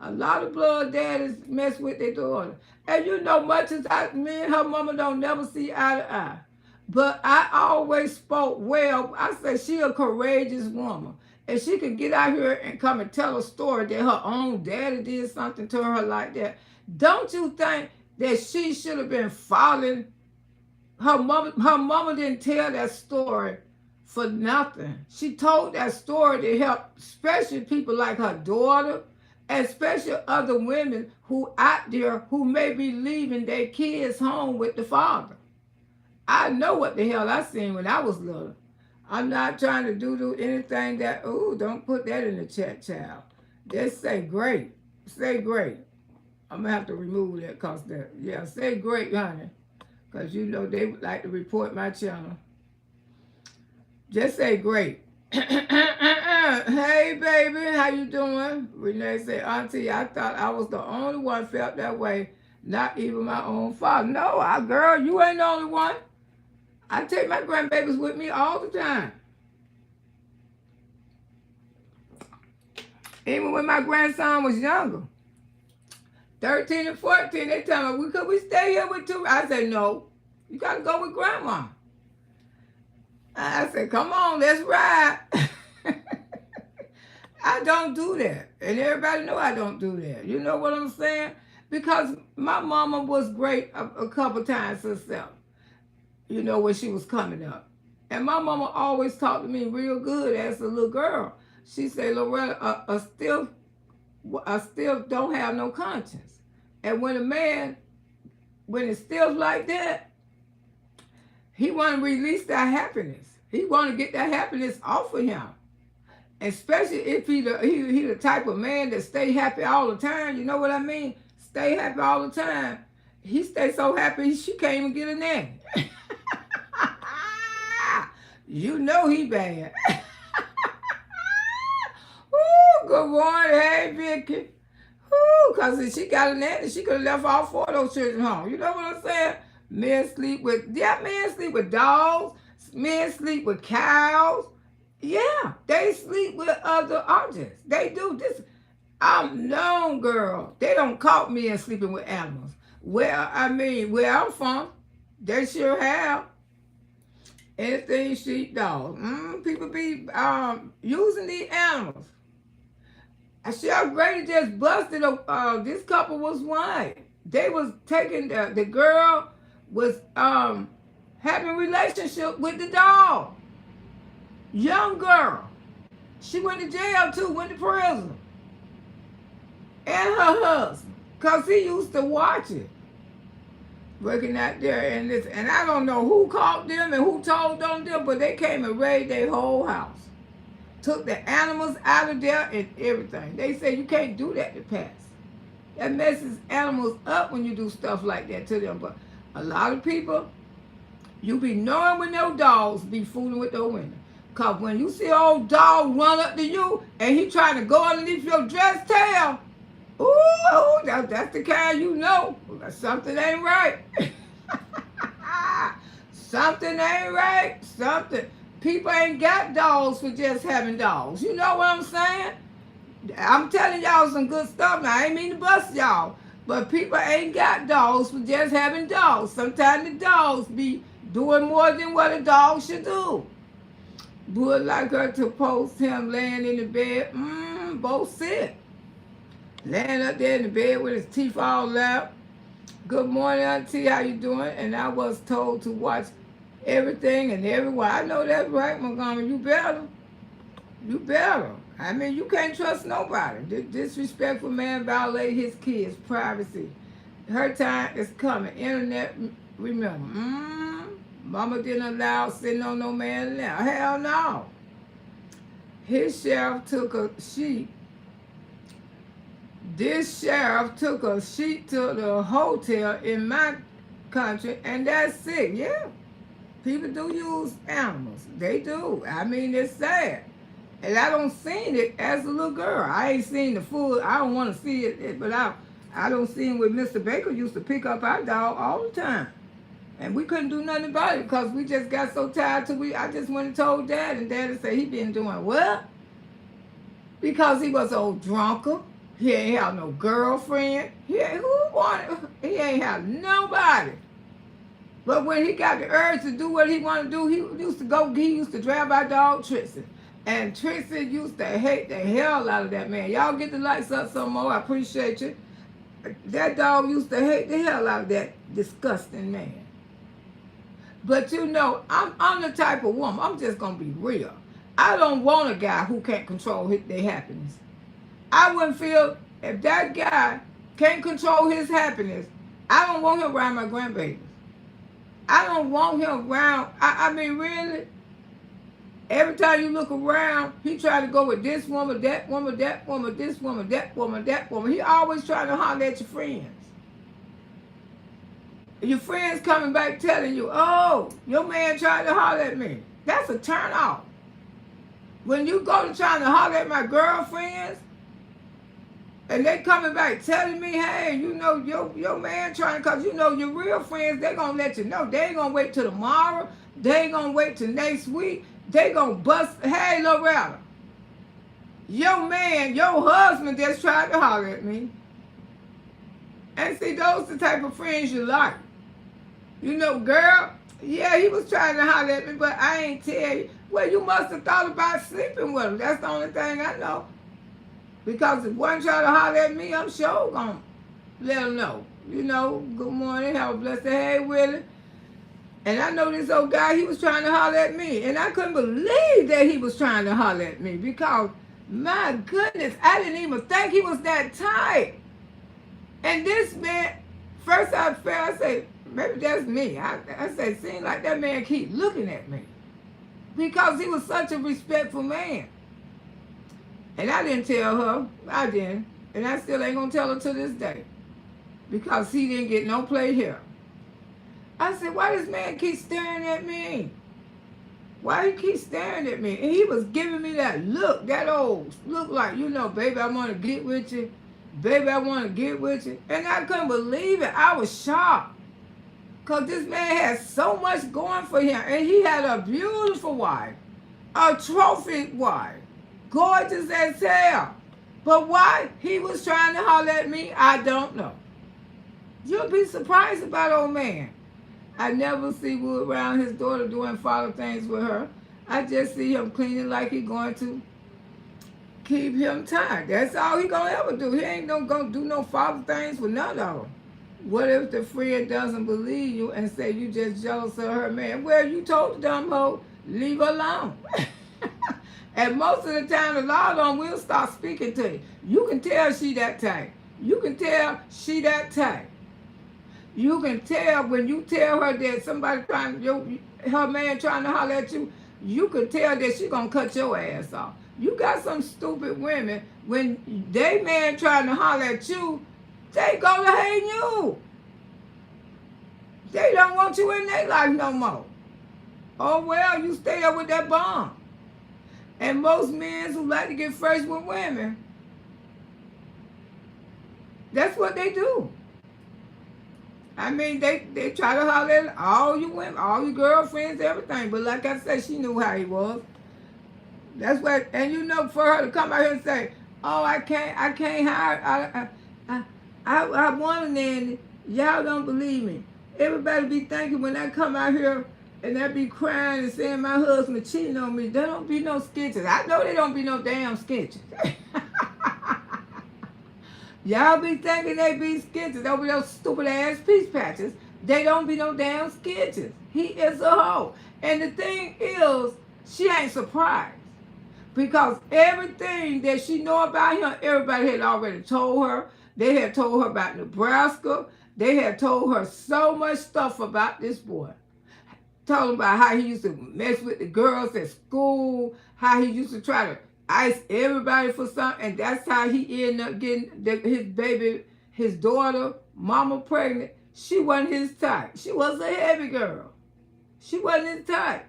A lot of blood daddies mess with their daughter. And you know, much as me and her mama don't never see eye to eye. But I always spoke well. I say she a courageous woman. And she can get out here and come and tell a story that her own daddy did something to her like that. Don't you think that she should have been following her mama? Her mama didn't tell that story for nothing. She told that story to help especially people like her daughter, and especially other women who out there who may be leaving their kids home with the father. I know what the hell I seen when I was little. I'm not trying to do anything that, oh, don't put that in the chat, child. Just say great. Say great. I'm going to have to remove that because yeah, say great, honey. Because you know they would like to report my channel. Just say great. Hey, baby, how you doing? Renee say, Auntie, I thought I was the only one felt that way. Not even my own father. No, girl, you ain't the only one. I take my grandbabies with me all the time. Even when my grandson was younger. 13 and 14, they tell me, could we stay here with two? I said, no, you got to go with grandma. I said, come on, let's ride. I don't do that. And everybody know I don't do that. You know what I'm saying? Because my mama was great a couple times herself. You know, when she was coming up. And my mama always talked to me real good as a little girl. She said, Loretta, I still don't have no conscience. And when a man when it's still like that, he want to release that happiness. He want to get that happiness off of him. Especially if he the type of man that stay happy all the time. You know what I mean? Stay happy all the time. He stay so happy she can't even get a nanny. You know he bad. Ooh, good morning. Hey, Vicky. Ooh, because if she got a nanny, she could have left all 4 of those children home. You know what I'm saying? Men sleep with dogs. Men sleep with cows. Yeah, they sleep with other objects. They do this. I'm known, girl. They don't caught men sleeping with animals. Where I'm from, they sure have. Anything sheep, dogs. People be using these animals. Chef Grady just busted. This couple was white. They was taking the girl was having a relationship with the dog. Young girl. She went to jail too, went to prison. And her husband. Because he used to watch it. Working out there and this. And I don't know who caught them and who told on them, but they came and raided their whole house. Took the animals out of there and everything. They say you can't do that to pets. That messes animals up when you do stuff like that to them. But a lot of people, you be knowing when those dogs be fooling with those women. Because when you see an old dog run up to you and he trying to go underneath your dress tail, ooh, that's the kind you know. Something ain't right. Something ain't right. People ain't got dogs for just having dogs. You know what I'm saying? I'm telling y'all some good stuff now. I ain't mean to bust y'all. But people ain't got dogs for just having dogs. Sometimes the dogs be doing more than what a dog should do. Would like her to post him laying in the bed. Both sick. Laying up there in the bed with his teeth all out. Good morning, Auntie. How you doing? And I was told to watch everything and everyone. I know that's right, Montgomery. You better. You better. I mean, you can't trust nobody. This disrespectful man violate his kids' privacy. Her time is coming. Internet, remember. Mama didn't allow sitting on no man now. Hell no. His sheriff took a sheep. This sheriff took a sheep to the hotel in my country, and that's it. Yeah. People do use animals. They do. I mean, it's sad. And I don't seen it as a little girl. I ain't seen the full. I don't want to see it, but I don't see it with Mr. Baker used to pick up our dog all the time. And we couldn't do nothing about it because we just got so tired I just went and told Dad, and Daddy said he been doing what? Because he was old drunker. He ain't have no girlfriend. He ain't have nobody. But when he got the urge to do what he wanted to do, he used to drive our dog Trixie. And Trixie used to hate the hell out of that man. Y'all get the lights up some more. I appreciate you. That dog used to hate the hell out of that disgusting man. But you know, I'm the type of woman, I'm just going to be real. I don't want a guy who can't control their happiness. I wouldn't feel, if that guy can't control his happiness, I don't want him around my grandbabies. I don't want him around, I mean, really? Every time you look around, he try to go with this woman, that woman, that woman, this woman, that woman, that woman. He always trying to holler at your friends. Your friends coming back telling you, oh, your man tried to holler at me. That's a turn off. When you go to trying to holler at my girlfriends, and they coming back telling me, hey, you know, your man trying, because you know your real friends, they going to let you know. They ain't going to wait till tomorrow. They ain't going to wait till next week. They going to bust, hey, Loretta, your man, your husband just tried to holler at me. And see, those the type of friends you like. You know, girl, yeah, he was trying to holler at me, but I ain't tell you. Well, you must have thought about sleeping with him. That's the only thing I know. Because if one try to holler at me, I'm sure going to let him know. You know, good morning, have a blessed day, hey, Willie. And I know this old guy, he was trying to holler at me. And I couldn't believe that he was trying to holler at me because, my goodness, I didn't even think he was that tight. And this man, First I felt, I said, maybe that's me. I said, seems like that man keep looking at me. Because he was such a respectful man. And I didn't tell her. I didn't. And I still ain't going to tell her to this day. Because he didn't get no play here. I said, why this man keep staring at me? Why he keep staring at me? And he was giving me that look, that old look like, you know, baby, I want to get with you. Baby, I want to get with you. And I couldn't believe it. I was shocked. Because this man had so much going for him. And he had a beautiful wife. A trophy wife. Gorgeous as hell. But why he was trying to holler at me, I don't know. You'll be surprised about old man. I never see Wood around his daughter doing father things with her. I just see him cleaning like he going to keep him tired. That's all he gonna ever do. He ain't gonna do no father things with none of them. What if the friend doesn't believe you and say you just jealous of her man? Well, you told the dumb hoe, leave her alone. And most of the time, the law don't will start speaking to you. You can tell she that type. You can tell she that type. You can tell when you tell her that somebody her man trying to holler at you, you can tell that she gonna cut your ass off. You got some stupid women, when they man trying to holler at you, they gonna hate you. They don't want you in their life no more. Oh well, you stay up with that bomb. And most men who like to get first with women, that's what they do. I mean, they try to holler at all you women, all your girlfriends, everything. But like I said, she knew how he was. That's what, and you know, for her to come out here and say, oh, I can't hire, I want a nanny. Y'all don't believe me. Everybody be thinking when I come out here and I be crying and saying my husband cheating on me, there don't be no sketches. I know there don't be no damn sketches. Y'all be thinking they be sketches over those stupid ass peach patches. They don't be no damn sketches. He is a hoe. And the thing is, she ain't surprised. Because everything that she know about him, everybody had already told her. They had told her about Nebraska. They had told her so much stuff about this boy. Told him about how he used to mess with the girls at school, how he used to try to ice everybody for something, and that's how he ended up getting his baby, his daughter, mama pregnant. She wasn't his type. She was a heavy girl. She wasn't his type.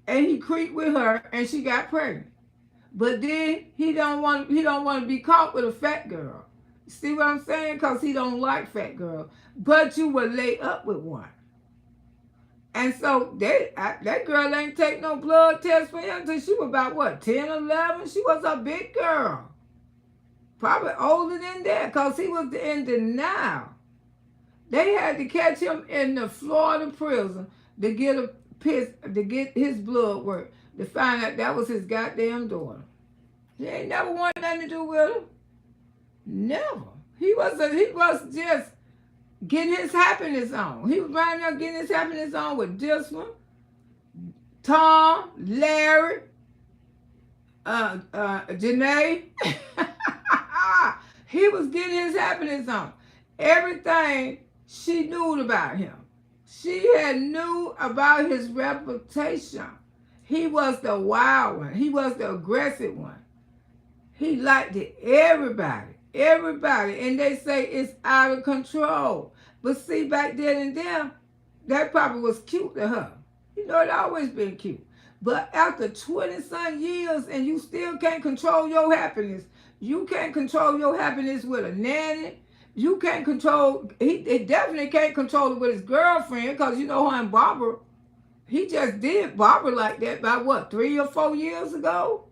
And he creeped with her and she got pregnant. But then he don't want to be caught with a fat girl. See what I'm saying? Because he don't like fat girls. But you would lay up with one. And so that girl ain't take no blood test for him until she was about, what, 10, 11? She was a big girl. Probably older than that because he was in denial. They had to catch him in the Florida prison to get his blood work, to find out that was his goddamn daughter. He ain't never wanted nothing to do with her. Never. He was just getting his happiness on. He was right now getting his happiness on with this one, Tom, Larry, Janae. He was getting his happiness on. Everything she knew about him. She had knew about his reputation. He was the wild one. He was the aggressive one. He liked it. Everybody. And they say it's out of control. But see, back then and there, that probably was cute to her. You know, it always been cute. But after 20-some years and you still can't control your happiness, you can't control your happiness with a nanny. You can't control, he definitely can't control it with his girlfriend because you know her and Barbara, he just did Barbara like that about what, 3 or 4 years ago?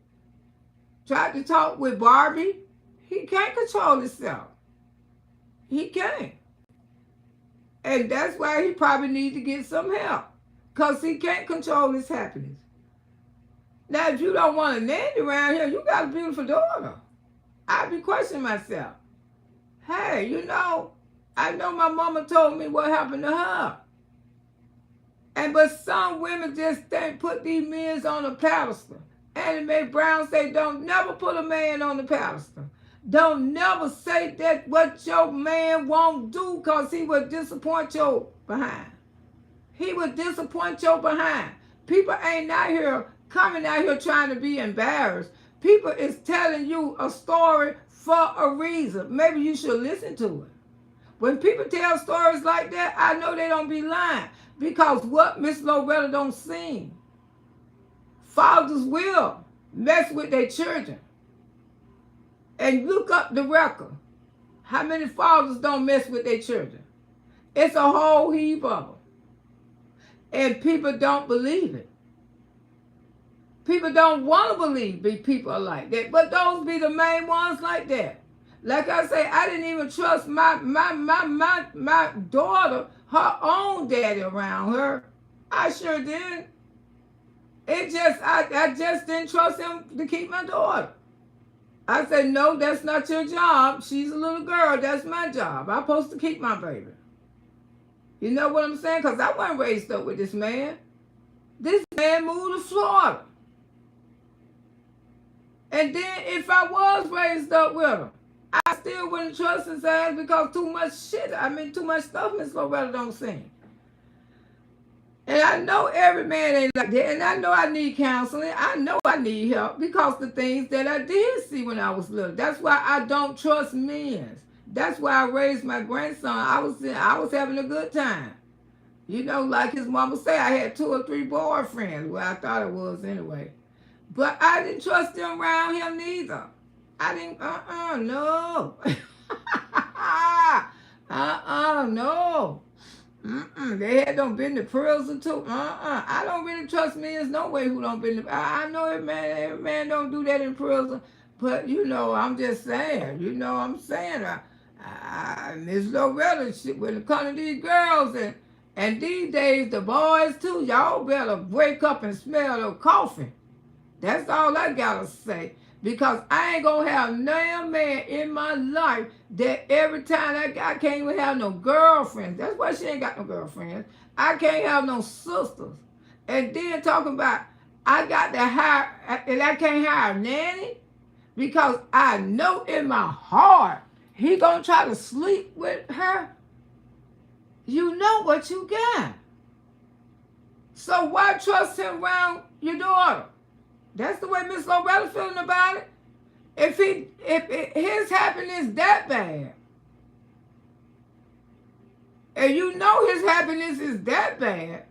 Tried to talk with Barbie. He can't control himself. He can't. And that's why he probably needs to get some help. Because he can't control his happiness. Now, if you don't want a nanny around here, you got a beautiful daughter. I'd be questioning myself. Hey, you know, I know my mama told me what happened to her. But some women just put these men on a pedestal. Annie Mae Brown say, don't never put a man on the pedestal. Don't never say that what your man won't do, because he will disappoint your behind. He will disappoint your behind. People ain't out here coming out here trying to be embarrassed. People is telling you a story for a reason. Maybe you should listen to it. When people tell stories like that, I know they don't be lying. Because what Miss Loretta don't sing, fathers will mess with their children. And look up the record. How many fathers don't mess with their children? It's a whole heap of them. And people don't believe it. People don't want to believe people are like that. But those be the main ones like that. Like I say, I didn't even trust my daughter, her own daddy around her. I sure did. I just didn't trust him to keep my daughter. I said, no, that's not your job. She's a little girl. That's my job. I'm supposed to keep my baby. You know what I'm saying? Because I wasn't raised up with this man. This man moved to Florida. And then if I was raised up with him, I still wouldn't trust his ass because too much stuff Miss Loretta don't sing. And I know every man ain't like that. And I know I need counseling. I know I need help because the things that I did see when I was little. That's why I don't trust men. That's why I raised my grandson. I was having a good time. You know, like his mama say, I had 2 or 3 boyfriends. Well, I thought it was anyway. But I didn't trust them around him neither. I didn't, no. No. They had them been to prison too. I don't really trust men. No way who don't been to, I know every man don't do that in prison. But, you know, I'm just saying, you know what I'm saying? Miss Loretta, when it comes to these girls and these days, the boys too, y'all better wake up and smell the coffee. That's all I gotta say. Because I ain't gonna have no man in my life that every time I can't even have no girlfriends. That's why she ain't got no girlfriends. I can't have no sisters. And then talking about I got to hire, and I can't hire a nanny because I know in my heart he gonna try to sleep with her. You know what you got. So why trust him around your daughter? That's the way Miss Loretta feeling about it. If his happiness that bad, and you know his happiness is that bad,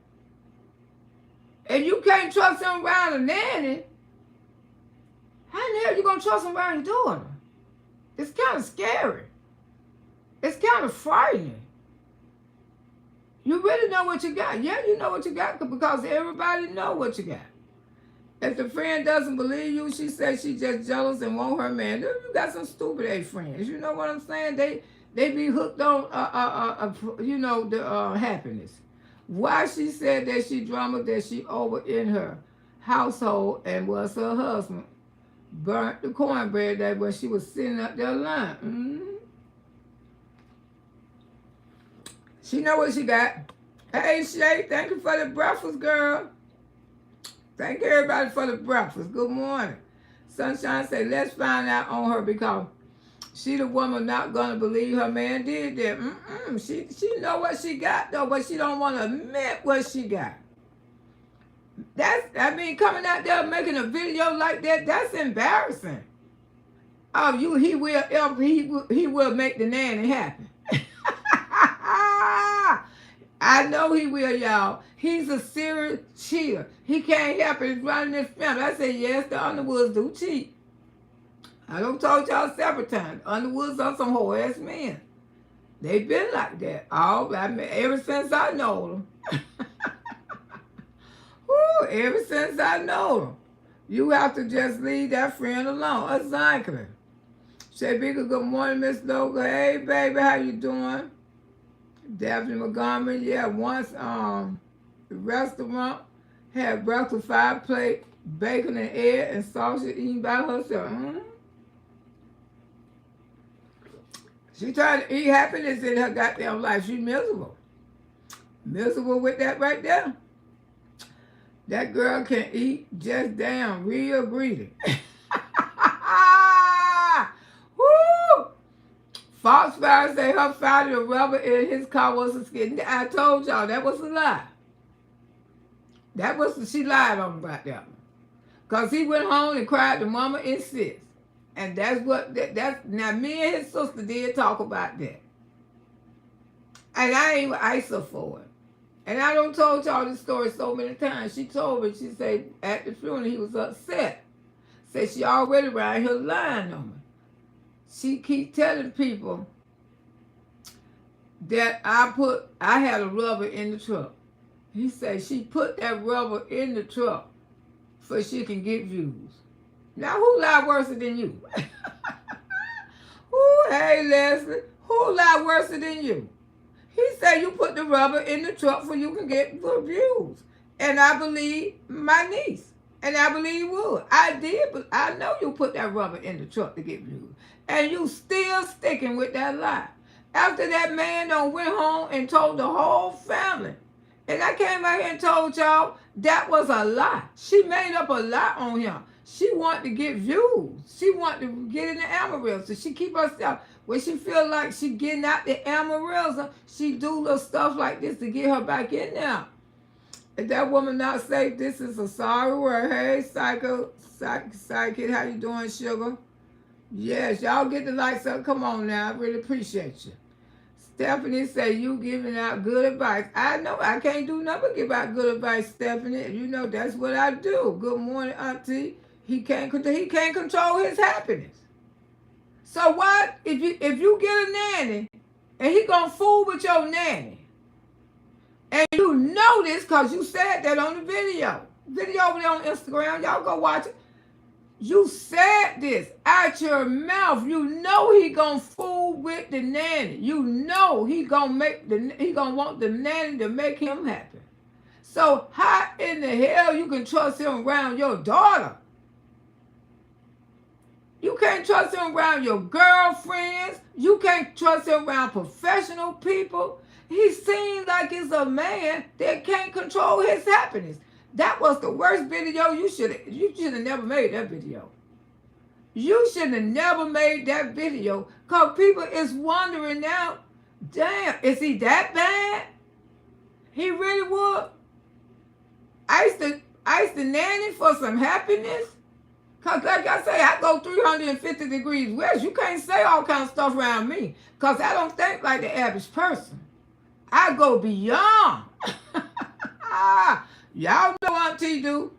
and you can't trust him around a nanny, how in the hell you gonna trust him around your daughter? It's kind of scary. It's kind of frightening. You really know what you got. Yeah, you know what you got because everybody know what you got. If the friend doesn't believe you, she says she just jealous and want her man. You got some stupid A friends. You know what I'm saying? They be hooked on the happiness. Why she said that she drama that she over in her household and was her husband burnt the cornbread that when she was sitting up there lying. She know what she got. Hey Shay, thank you for the breakfast, girl. Thank everybody for the breakfast. Good morning. Sunshine say, let's find out on her because she the woman not going to believe her man did that. She know what she got, though, but she don't want to admit what she got. Coming out there making a video like that, that's embarrassing. Oh, he will make the nanny happen. I know he will, y'all. He's a serious cheater. He can't help it. He's running his family. I said, yes, the Underwoods do cheat. I done told y'all several times. Underwoods are some whole ass men. They been like that. Ever since I know them. Ever since I know them. You have to just leave that friend alone. Exactly. Shay Bigger, good morning, Miss Logan. Hey, baby, how you doing? Daphne Montgomery, yeah, once the restaurant had breakfast 5 plate, bacon and egg and sausage eaten by herself. She tried to eat happiness in her goddamn life. She's miserable. Miserable with that right there. That girl can eat just damn real greedy. Woo! Foxfire say her finding a rubber in his car was a skit. I told y'all that was a lie. She lied on him about that one. Because he went home and cried to mama and sis. And that's now me and his sister did talk about that. And I ain't ice her for it. And I done told y'all this story so many times. She told me, she said at the funeral he was upset. Said she already around here lying on me. She keep telling people that I had a rubber in the truck. He said she put that rubber in the truck so she can get views. Now who lie worse than you? Hey Leslie, who lie worse than you? He said you put the rubber in the truck so you can get views. And I believe my niece. And I believe would. I did, but I know you put that rubber in the truck to get views. And you still sticking with that lie. After that man done went home and told the whole family. And I came out here and told y'all that was a lie. She made up a lie on him. She wanted to get views. She wanted to get in the Amarillo. So she keep herself, when she feel like she getting out the Amarillo, she do little stuff like this to get her back in there. If that woman not safe, this is a sorry word. Hey, psychic, how you doing, sugar? Yes, y'all get the lights up. Come on now. I really appreciate you. Stephanie say you giving out good advice. I know I can't do nothing but give out good advice, Stephanie. You know that's what I do. Good morning, Auntie. He can't control his happiness. So what if you get a nanny and he gonna fool with your nanny? And you know this because you said that on the video. Video over there on Instagram. Y'all go watch it. You said this out your mouth. You know he gonna fool with the nanny. You know he gonna want the nanny to make him happy. So how in the hell you can trust him around your daughter? You can't trust him around your girlfriends. You can't trust him around professional people. He seems like he's a man that can't control his happiness. That was the worst video. You should have never made that video. You should have never made that video because people is wondering now, damn, is he that bad? He really would. I used to nanny for some happiness. Because like I say, I go 350 degrees west. You can't say all kind of stuff around me because I don't think like the average person. I go beyond. Y'all know Auntie do.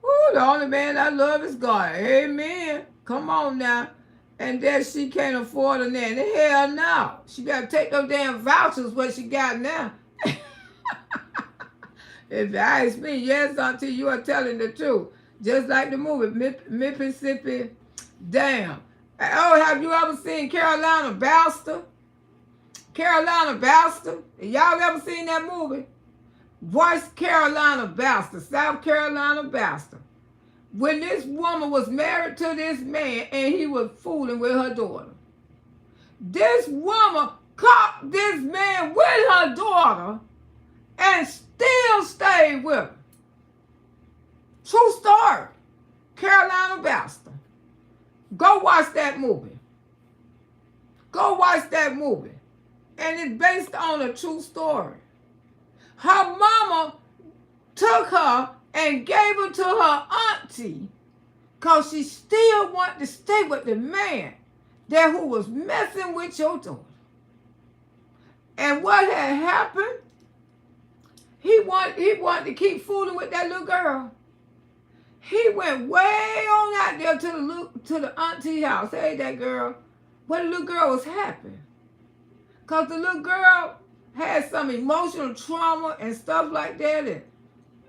Ooh, the only man I love is God. Amen. Come on now. And that she can't afford a nanny. Hell no. She better take those damn vouchers what she got now. If you ask me, yes, Auntie, you are telling the truth. Just like the movie, Mississippi. Damn. Oh, have you ever seen Carolina Bouster? Carolina Bouster? Y'all ever seen that movie? Watch Carolina Bouster, South Carolina Bouster. When this woman was married to this man and he was fooling with her daughter. This woman caught this man with her daughter and still stayed with her. True story. Carolina Bouster. Go watch that movie. Go watch that movie. And it's based on a true story. Her mama took her and gave her to her auntie because she still wanted to stay with the man that who was messing with your daughter. And what had happened, he wanted to keep fooling with that little girl. He went way on out there to the auntie house. Hey, that girl. But the little girl was happy. Because the little girl had some emotional trauma and stuff like that.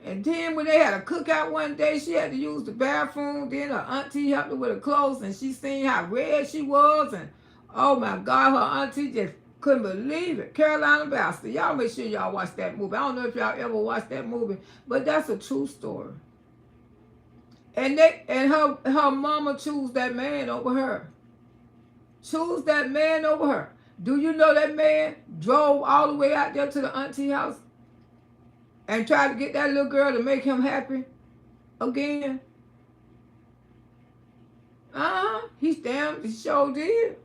And then when they had a cookout one day, she had to use the bathroom. Then her auntie helped her with her clothes. And she seen how red she was. And oh my God, her auntie just couldn't believe it. Carolina Bouster. Y'all make sure y'all watch that movie. I don't know if y'all ever watched that movie. But that's a true story. And her mama chose that man over her. Chose that man over her. Do you know that man drove all the way out there to the auntie house and tried to get that little girl to make him happy again? He sure did.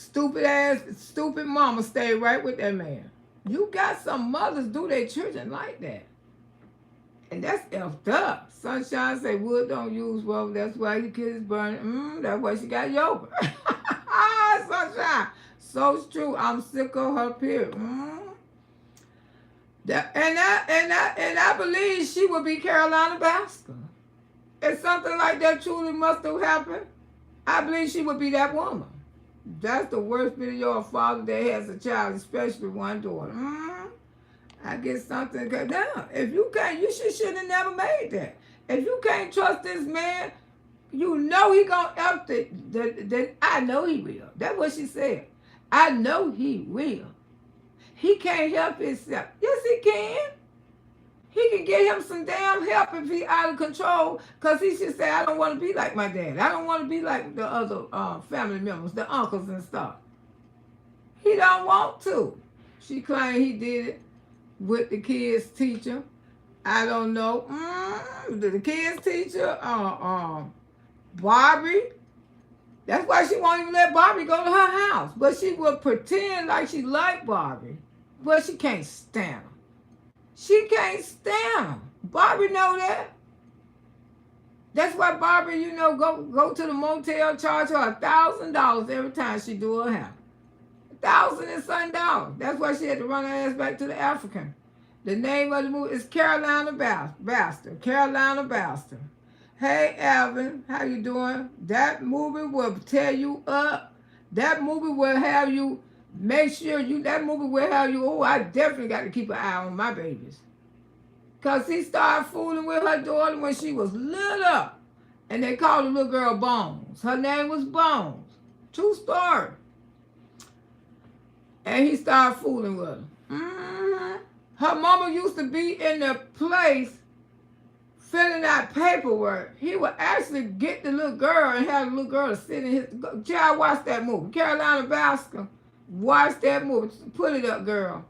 stupid mama stayed right with that man. You got some mothers do their children like that. And that's effed up. Sunshine say wood don't use well. That's why your kids burning. That's why she got yoga. Sunshine. So true. I'm sick of her period. And I believe she would be Carolina Baskin. If something like that truly must have happened, I believe she would be that woman. That's the worst video of a father that has a child, especially one daughter. I get something cut down. If you can't, you should have never made that. If you can't trust this man, you know he gonna up the I know he will. That's what she said. I know he will. He can't help himself. Yes, he can. He can get him some damn help if he out of control, because he should say, I don't want to be like my dad. I don't want to be like the other family members, the uncles and stuff. He don't want to. She claimed he did it with the kids' teacher. I don't know. The kids' teacher, Barbie. That's why she won't even let Barbie go to her house. But she will pretend like she liked Barbie, but she can't stand her. She can't stand him. Barbie know that. That's why Barbie, go to the motel, charge her $1,000 every time she do her hair. $1,000 and something. That's why she had to run her ass back to the African. The name of the movie is Carolina Bastard. Carolina Bastard. Hey, Alvin, how you doing? That movie will tear you up. That movie will have you. Make sure that movie will have you, I definitely got to keep an eye on my babies. Because he started fooling with her daughter when she was little. And they called the little girl Bones. Her name was Bones. True story. And he started fooling with her. Her mama used to be in the place filling out paperwork. He would actually get the little girl and have the little girl sit in his... Child, watch that movie. Carolina Baskin. Watch that movie. Put it up, girl.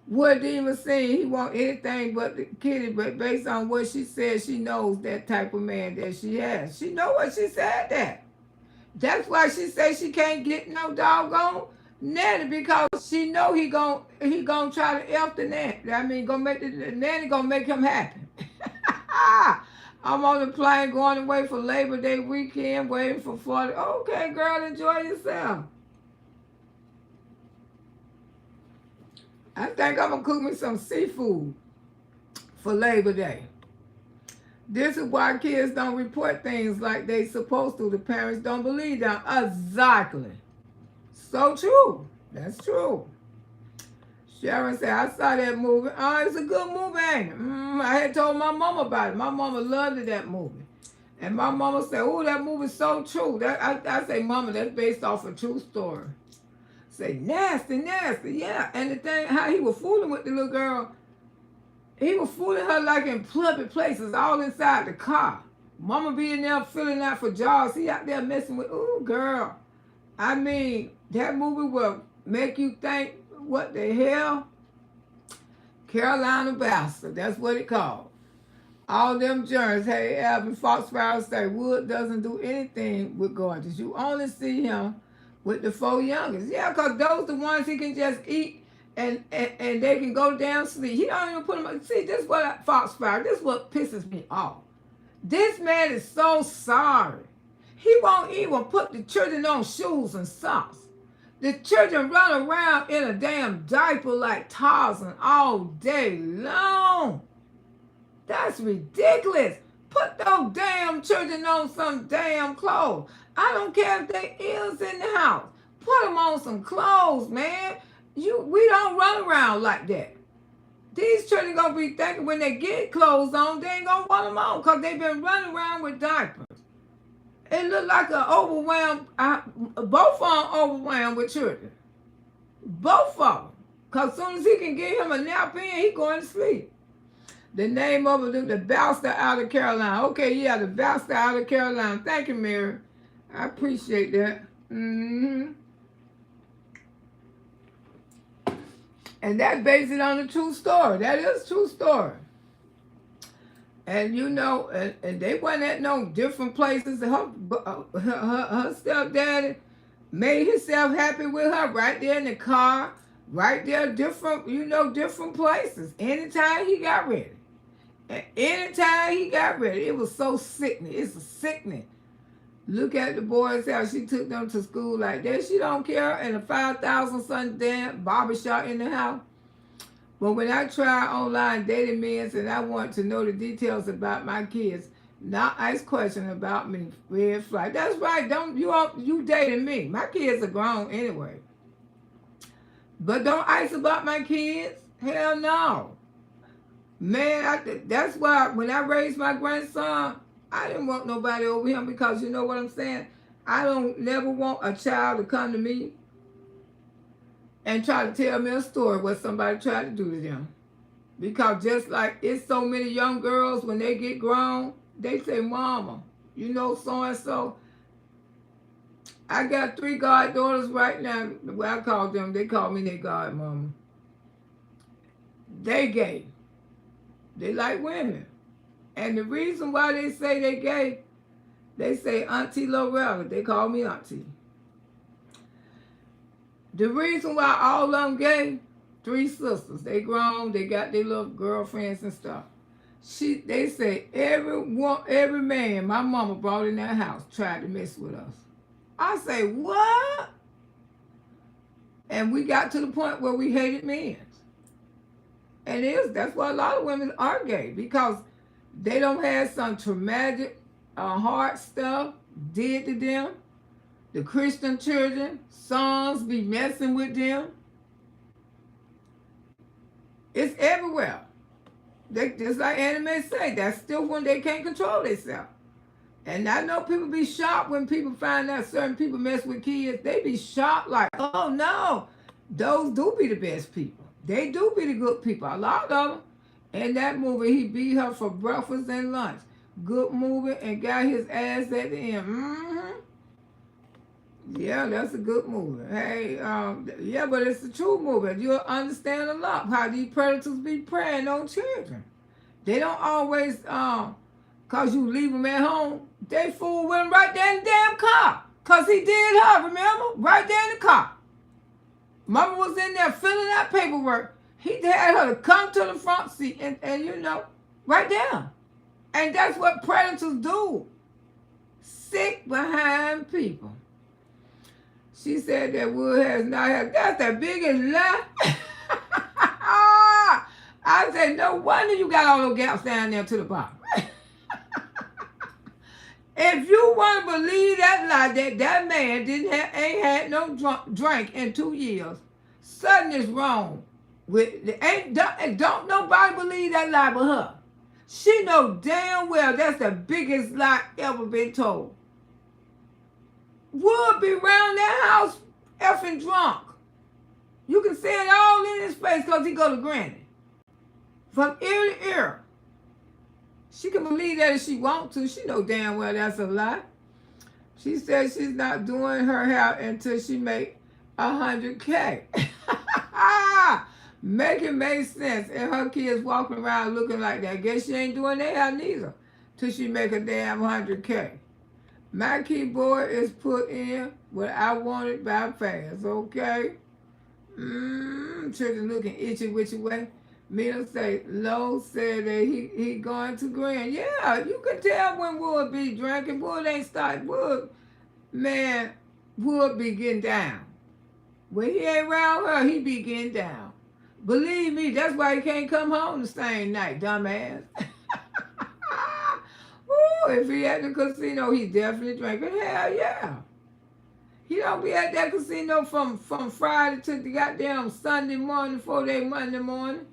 Wouldn't even say he want anything but the kitty, but based on what she said, she knows that type of man that she has. She know what she said that. That's why she say she can't get no doggone nanny, because she know he gon' try to F the nanny. I mean, gonna make the nanny gonna make him happy. I'm on the plane going away for Labor Day weekend, waiting for 40. Okay, girl, enjoy yourself. I think I'm going to cook me some seafood for Labor Day. This is why kids don't report things like they supposed to. The parents don't believe them. Exactly. So true. That's true. Sharon said, I saw that movie. Oh, it's a good movie, ain't it? I had told my mama about it. My mama loved that movie. And my mama said, oh, that movie's so true. I say, Mama, that's based off a true story. Say, nasty, yeah. And the thing, how he was fooling with the little girl, he was fooling her like in public places, all inside the car. Mama be in there filling out for jobs. He out there messing with, ooh, girl. I mean, that movie will make you think, what the hell? Carolina Bastard, that's what it called. All them germs. Hey, Alvin Foxfire say, Wood doesn't do anything with gorgeous. You only see him with the 4 youngest. Yeah, because those the ones he can just eat and they can go down sleep. He don't even put them on. See, this is what Foxfire, this is what pisses me off. This man is so sorry. He won't even put the children on shoes and socks. The children run around in a damn diaper like Tarzan all day long. That's ridiculous. Put those damn children on some damn clothes. I don't care if they is in the house. Put them on some clothes, man. We don't run around like that. These children gonna be thinking when they get clothes on, they ain't gonna want them on because they've been running around with diapers. It look like an overwhelmed, both of them overwhelmed with children. Both of them. Because as soon as he can get him a nap in, he going to sleep. The name of it, the Bastard out of Carolina. Okay, yeah, the Bastard out of Carolina. Thank you, Mary. I appreciate that. And that based it on a true story. That is a true story. And and they went at no different places. Her stepdaddy Made himself happy with her right there in the car, right there, different, different places. Anytime he got ready. And anytime he got ready, it was so sickening. It's a sickening. Look at the boys how she took them to school like that. She don't care. And a 5,000 son damn barbershop in the house. But when I try online dating men and I want to know the details about my kids, not ask questions about me, red flag. That's right. You dating me. My kids are grown anyway. But don't ask about my kids. Hell no. Man, that's why when I raised my grandson, I didn't want nobody over him because you know what I'm saying? I don't never want a child to come to me and try to tell me a story what somebody tried to do to them. Because just like it's so many young girls, when they get grown, they say, Mama, you know so-and-so. I got 3 goddaughters right now. Well, I call them, they call me their godmama. They gay. They like women. And the reason why they say they gay, they say Auntie Loretta. They call me Auntie. The reason why all of them gay, 3 sisters. They grown, they got their little girlfriends and stuff. They say every man my mama brought in that house tried to mess with us. I say, what? And we got to the point where we hated men. And that's why a lot of women are gay, because they don't have some traumatic hard stuff did to them. The Christian children, sons be messing with them. It's everywhere. They, just like anime say, that's still when they can't control themselves. And I know people be shocked when people find out certain people mess with kids. They be shocked like, oh no, those do be the best people. They do be the good people. A lot of them. In that movie, he beat her for breakfast and lunch. Good movie, and got his ass at the end. Mm-hmm. Yeah, that's a good movie. Hey, yeah, but it's a true movie. You'll understand a lot how these predators be preying on children. They don't always, cause you leave them at home, they fool with them right there in the damn car. Cause he did her, remember? Right there in the car. Mama was in there filling out paperwork. He had her to come to the front seat and right there. And that's what predators do. Sick behind people. She said that Wood has not had, that's the biggest lie. I said, no wonder you got all those gaps down there to the bottom. If you want to believe that lie, that man ain't had no drink in 2 years, something is wrong. Don't nobody believe that lie but her. She know damn well that's the biggest lie ever been told. Would be around that house effing drunk. You can see it all in his face because he go to Granny. From ear to ear. She can believe that if she want to. She know damn well that's a lie. She said she's not doing her hair until she make 100K. Make it make sense. And her kids walking around looking like that. Guess she ain't doing their hair neither. Till she make a damn 100K. My keyboard is put in what I wanted by fast, okay? Children looking itchy witchy way. Mina say, Lowe said that he going to Grand. Yeah, you can tell when Wood be drinking. Wood ain't starting. Wood be getting down. When he ain't around her, he be getting down. Believe me, that's why he can't come home the same night, dumbass. Ooh, if he at the casino, he definitely drinking. Hell yeah. He don't be at that casino from Friday to the goddamn Sunday morning, 4 day Monday morning.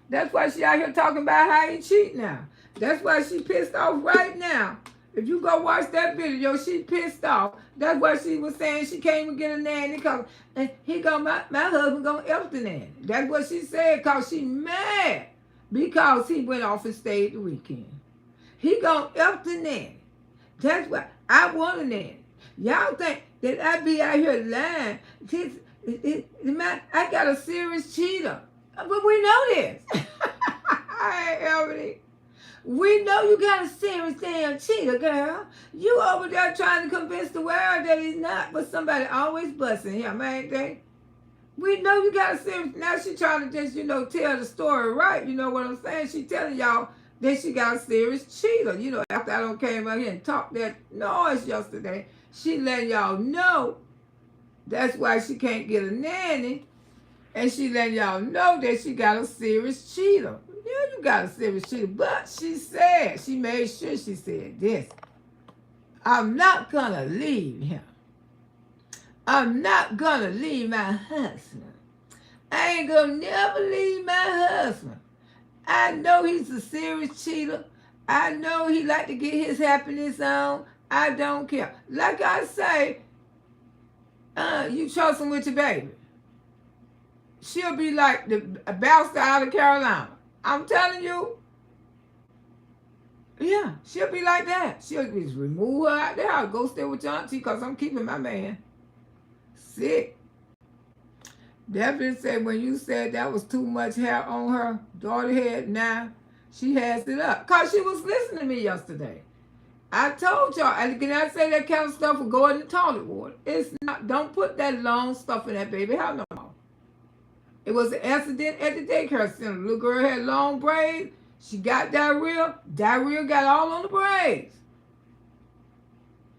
That's why she out here talking about how he cheat now. That's why she pissed off right now. If you go watch that video, she pissed off. That's why she was saying she can't even get a nanny because my husband gonna F the nanny. That's what she said because she mad because he went off and stayed the weekend. He gonna F the nanny. That's why I want a nanny. Y'all think that I be out here lying. I got a serious cheater. But we know this. Hey, Ebony. We know you got a serious damn cheater, girl. You over there trying to convince the world that he's not, but somebody always busting him, ain't they? We know you got a serious. Now she trying to just, tell the story right. You know what I'm saying? She telling y'all that she got a serious cheater. After I don't came out here and talked that noise yesterday, she letting y'all know that's why she can't get a nanny. And she letting y'all know that she got a serious cheater. Yeah, you got a serious cheater. But she made sure she said this. I'm not going to leave him. I'm not going to leave my husband. I ain't going to never leave my husband. I know he's a serious cheater. I know he like to get his happiness on. I don't care. Like I say, you trust him with your baby. She'll be like the bouncer out of Carolina. I'm telling you. Yeah, she'll be like that. She'll just remove her out there. I'll go stay with your auntie because I'm keeping my man. Sick. Devin said when you said that was too much hair on her daughter head, now she has it up. Because she was listening to me yesterday. I told y'all, and can I say that kind of stuff will go in the toilet water? It's not, don't put that long stuff in that baby hair no more. It was an accident at the daycare center. The little girl had long braids. She got diarrhea. Diarrhea got all on the braids.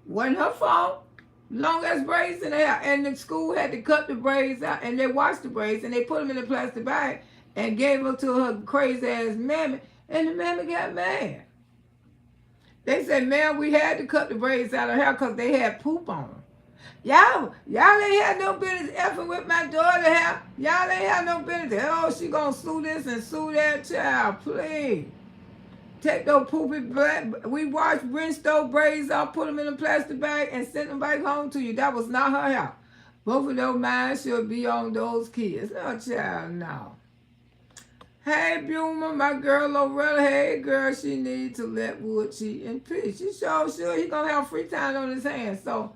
Wasn't her fault. Long as braids in the hair. And the school had to cut the braids out. And they washed the braids. And they put them in a plastic bag. And gave them to her crazy ass mammy. And the mammy got mad. They said, man, we had to cut the braids out of her hair because they had poop on them. Y'all ain't had no business effing with my daughter hair. Y'all ain't had no business. Oh, she gonna sue this and sue that, child. Please. Take those poopy black. We washed Brimstone braids out, put them in a plastic bag, and sent them back home to you. That was not her hair. Both of those minds should be on those kids. No, child, no. Hey, Buma, my girl Loretta. Hey, girl, she needs to let Wood cheat in peace. She sure he gonna have free time on his hands, so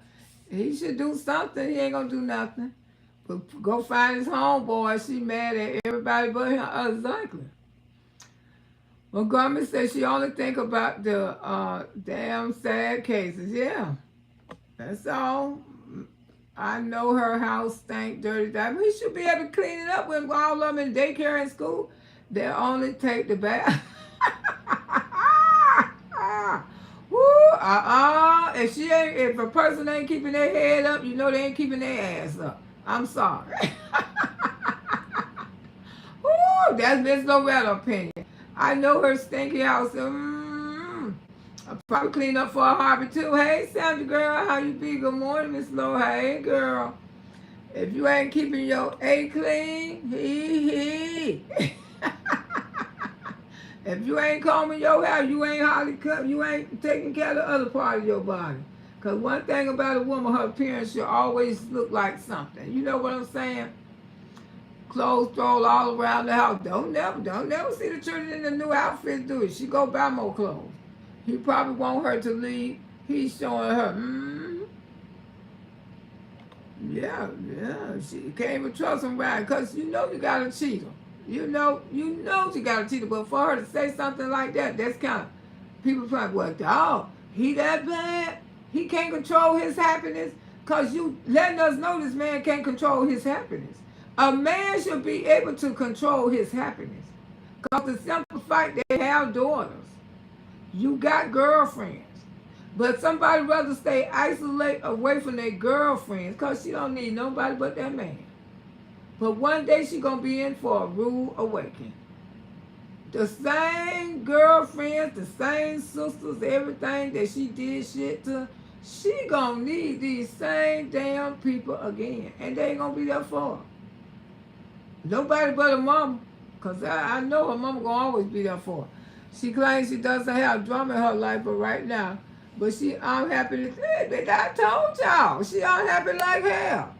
he should do something. He ain't gonna do nothing. But go find his homeboy. She mad at everybody but him. Exactly. Well, Grandma said she only think about the damn sad cases. Yeah. That's all. I know her house stank dirty. He should be able to clean it up when all of them in daycare and school. They only take the bath. If a person ain't keeping their head up, you know they ain't keeping their ass up. I'm sorry. Woo, that's Miss Loretta's opinion. I know her stinky house. I'll probably clean up for a hobby too. Hey, Sandra girl, how you be? Good morning, Miss Lo. Hey, girl. If you ain't keeping your A clean, If you ain't combing your hair, you ain't hardly cut, you ain't taking care of the other part of your body. Because one thing about a woman, her appearance should always look like something. You know what I'm saying? Clothes thrown all around the house. Don't never see the children in the new outfit, do it. She go buy more clothes. He probably want her to leave. He's showing her, Yeah, she can't even trust him right. Because you know you got a cheater. You know you got a cheater. But for her to say something like that, that's kind of, people like, well, dog, he that bad? He can't control his happiness? Because you letting us know this man can't control his happiness. A man should be able to control his happiness. Because the simple fact they have daughters. You got girlfriends. But somebody rather stay isolated away from their girlfriends because she don't need nobody but that man. But one day she going to be in for a rude awakening. The same girlfriends, the same sisters, everything that she did shit to, she going to need these same damn people again. And they ain't going to be there for her. Nobody but her mama. Because I know her mama going to always be there for her. She claims she doesn't have drama in her life, but right now, but she unhappy. I told y'all, she unhappy like hell.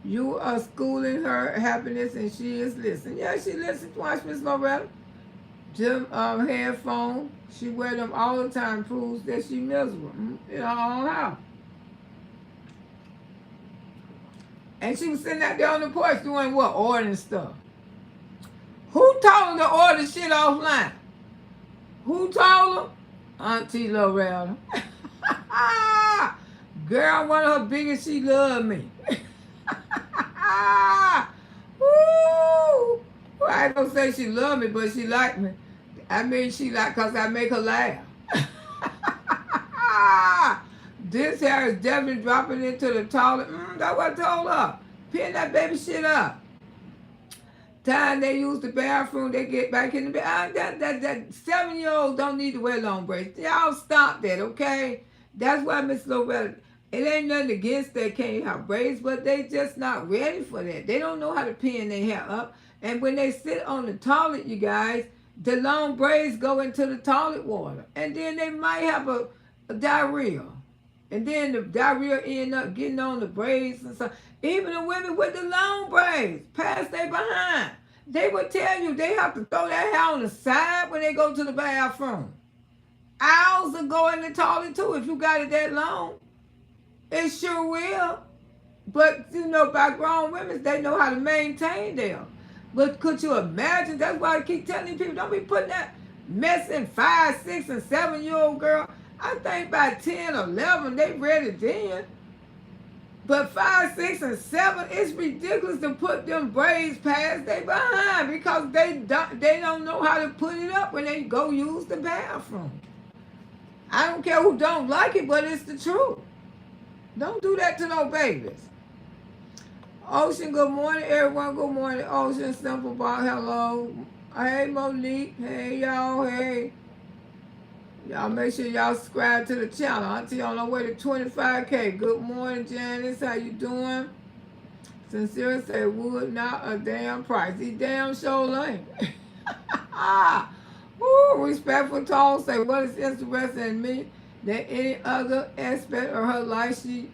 You are schooling her happiness, and she is listening. Yeah, she listens. Watch Miss Loretta. Them headphones, she wear them all the time, proves that she miserable in her own house. And she was sitting out there on the porch doing what? Ordering stuff. Who told her to order shit offline? Who told her? Auntie Loretta. Girl, one of her biggest, she loved me. Woo! Well, I ain't gonna say she loved me, but she liked me. I mean, she like, cause I make her laugh. This hair is definitely dropping into the toilet. That's what I told her. Pin that baby shit up. Time they use the bathroom, they get back in the bed. That 7-year-olds don't need to wear long braids. Y'all stop that, okay? That's why Miss Loretta, it ain't nothing against they can't have braids, but they just not ready for that. They don't know how to pin their hair up. And when they sit on the toilet, you guys, the long braids go into the toilet water. And then they might have a diarrhea. And then the diarrhea end up getting on the braids and stuff. Even the women with the long braids, past they behind, they would tell you they have to throw that hair on the side when they go to the bathroom. Owls will go in the toilet too if you got it that long. It sure will. But, you know, by grown women, they know how to maintain them. But could you imagine? That's why I keep telling people, don't be putting that mess in 5, 6, and 7-year-old girl. I think by 10 or 11, they ready then. But 5, 6, and 7, it's ridiculous to put them braids past they behind because they don't know how to put it up when they go use the bathroom. I don't care who don't like it, but it's the truth. Don't do that to no babies. Ocean, good morning, everyone. Good morning, Ocean. Simple Ball, hello. Hey, Monique. Hey, y'all. Hey. Y'all make sure y'all subscribe to the channel. Auntie on our way to 25K. Good morning, Janice. How you doing? Sincere say, wood not a damn price. He damn sure ain't. Woo, respectful tone say, what is interesting in me than any other aspect of her life? She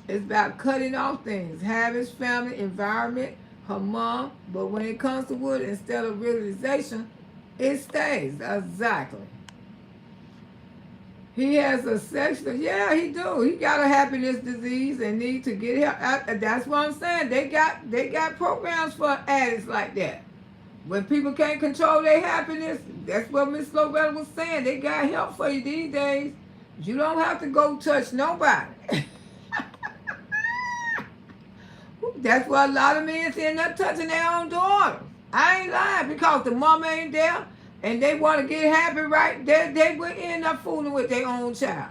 is about cutting off things. Habits, family, environment, her mom. But when it comes to wood, instead of realization, it stays. Exactly. He has a sexual, yeah, he do. He got a happiness disease and need to get help. That's what I'm saying. They got programs for addicts like that. When people can't control their happiness, that's what Miss Loretta was saying. They got help for you these days. You don't have to go touch nobody. That's why a lot of men end up touching their own daughters. I ain't lying because the mama ain't there. And they want to get happy, right? They will end up fooling with their own child.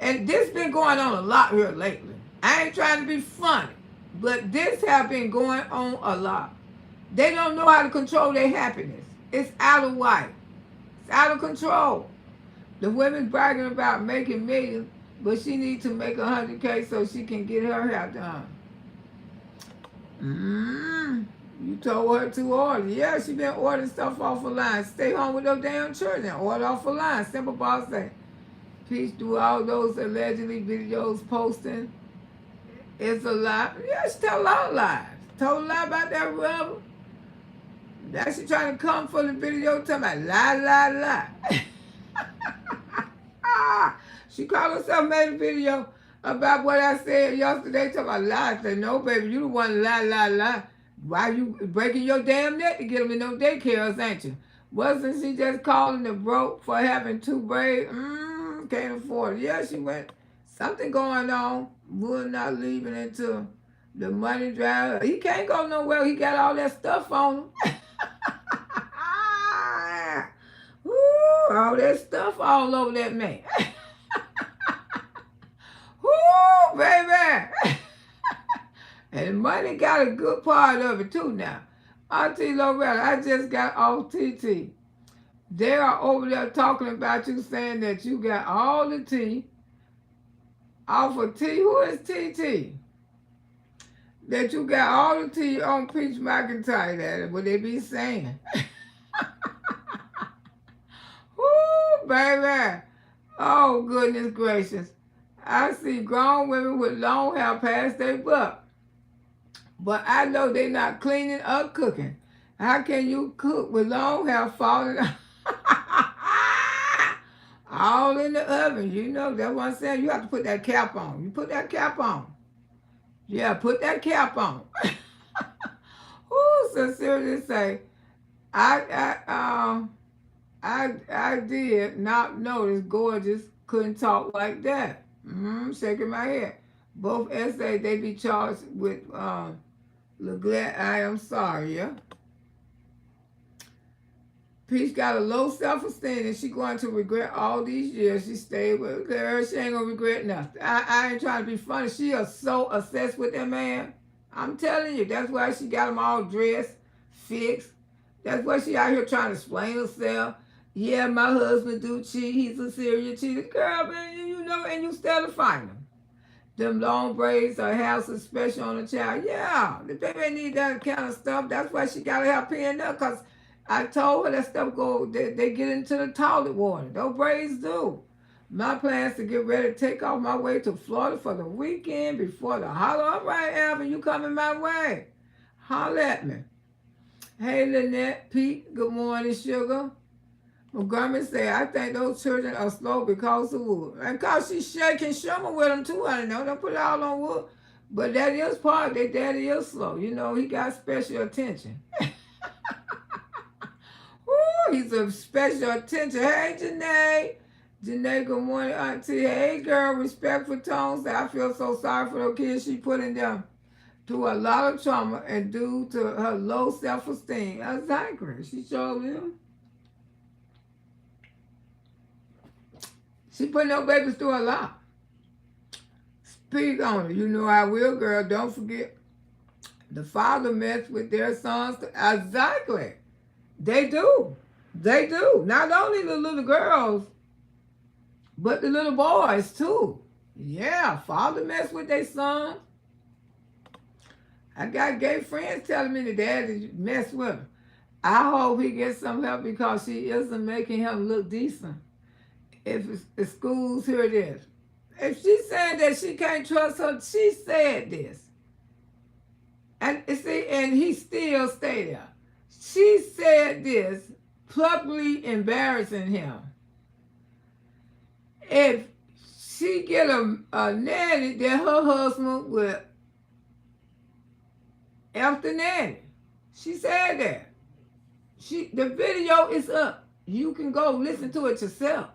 And this been going on a lot here lately. I ain't trying to be funny, but this have been going on a lot. They don't know how to control their happiness. It's out of whack. It's out of control. The women's bragging about making millions, but she needs to make 100K so she can get her hair done. You told her to order. Yeah, she been ordering stuff off the line. Stay home with those damn children. Order off the line. Simple Boss say, peace through all those allegedly videos posting. It's a lie. Yeah, she tell a lot of lies. Told a lie about that rubber. Now she trying to come for the video talking about lie. She called herself, made a video about what I said yesterday. Talking about lies. I said, no, baby, you the one lie. Why you breaking your damn neck to get them in no daycares, ain't you? Wasn't she just calling the broke for having 2 braids? Can't afford it. Yeah, she went. Something going on. Wood not leaving until the money drive. He can't go nowhere. He got all that stuff on him. Woo, all that stuff all over that man. Woo, baby. And money got a good part of it too now. Auntie Loretta, I just got off TT. They are over there talking about you, saying that you got all the tea. Off of T, who is TT? That you got all the tea on Peach McIntyre, that what they be saying. Woo, baby. Oh, goodness gracious. I see grown women with long hair past their butt. But I know they're not cleaning or cooking. How can you cook with long hair falling all in the oven? You know, that's what I'm saying. You have to put that cap on. You put that cap on. Yeah, put that cap on. Who sincerely say, I did not notice Gorgeous couldn't talk like that. Shaking my head. Both essays they be charged with neglect. I am sorry, yeah. Peach got a low self-esteem and she going to regret all these years she stayed with her. She ain't gonna regret nothing. I ain't trying to be funny. She is so obsessed with that man. I'm telling you, that's why she got him all dressed, fixed. That's why she out here trying to explain herself. Yeah, my husband do cheat. He's a serious cheater. Girl, man, you know, and you still find him. Them long braids, her house is special on the child. Yeah, the baby need that kind of stuff. That's why she got to have pinned up, because I told her that stuff they get into the toilet water. Those braids do. My plans to get ready to take off my way to Florida for the weekend before the holiday. All right, Alvin, you coming my way. Holler at me. Hey, Lynette, Pete, good morning, sugar. Montgomery said, I think those children are slow because of wood. And because she's shaking Sherman with them too, I know. Don't put it all on wood. But that is part of their daddy is slow. You know, he got special attention. Ooh, he's a special attention. Hey, Janae. Janae, good morning, auntie. Hey, girl, respectful tones. I feel so sorry for those kids she putting them through a lot of trauma and due to her low self-esteem. Exactly. She showed them. She putting those babies through a lot. Speak on it. You know I will, girl. Don't forget. The father mess with their sons. Exactly. They do. They do. Not only the little girls, but the little boys too. Yeah, father mess with their sons. I got gay friends telling me the daddy mess with him. I hope he gets some help because she isn't making him look decent. If the schools hear this. If she said that she can't trust her, she said this. And see, and he still stayed there. She said this, publicly embarrassing him. If she get a nanny, then her husband will F the nanny. She said that. The video is up. You can go listen to it yourself.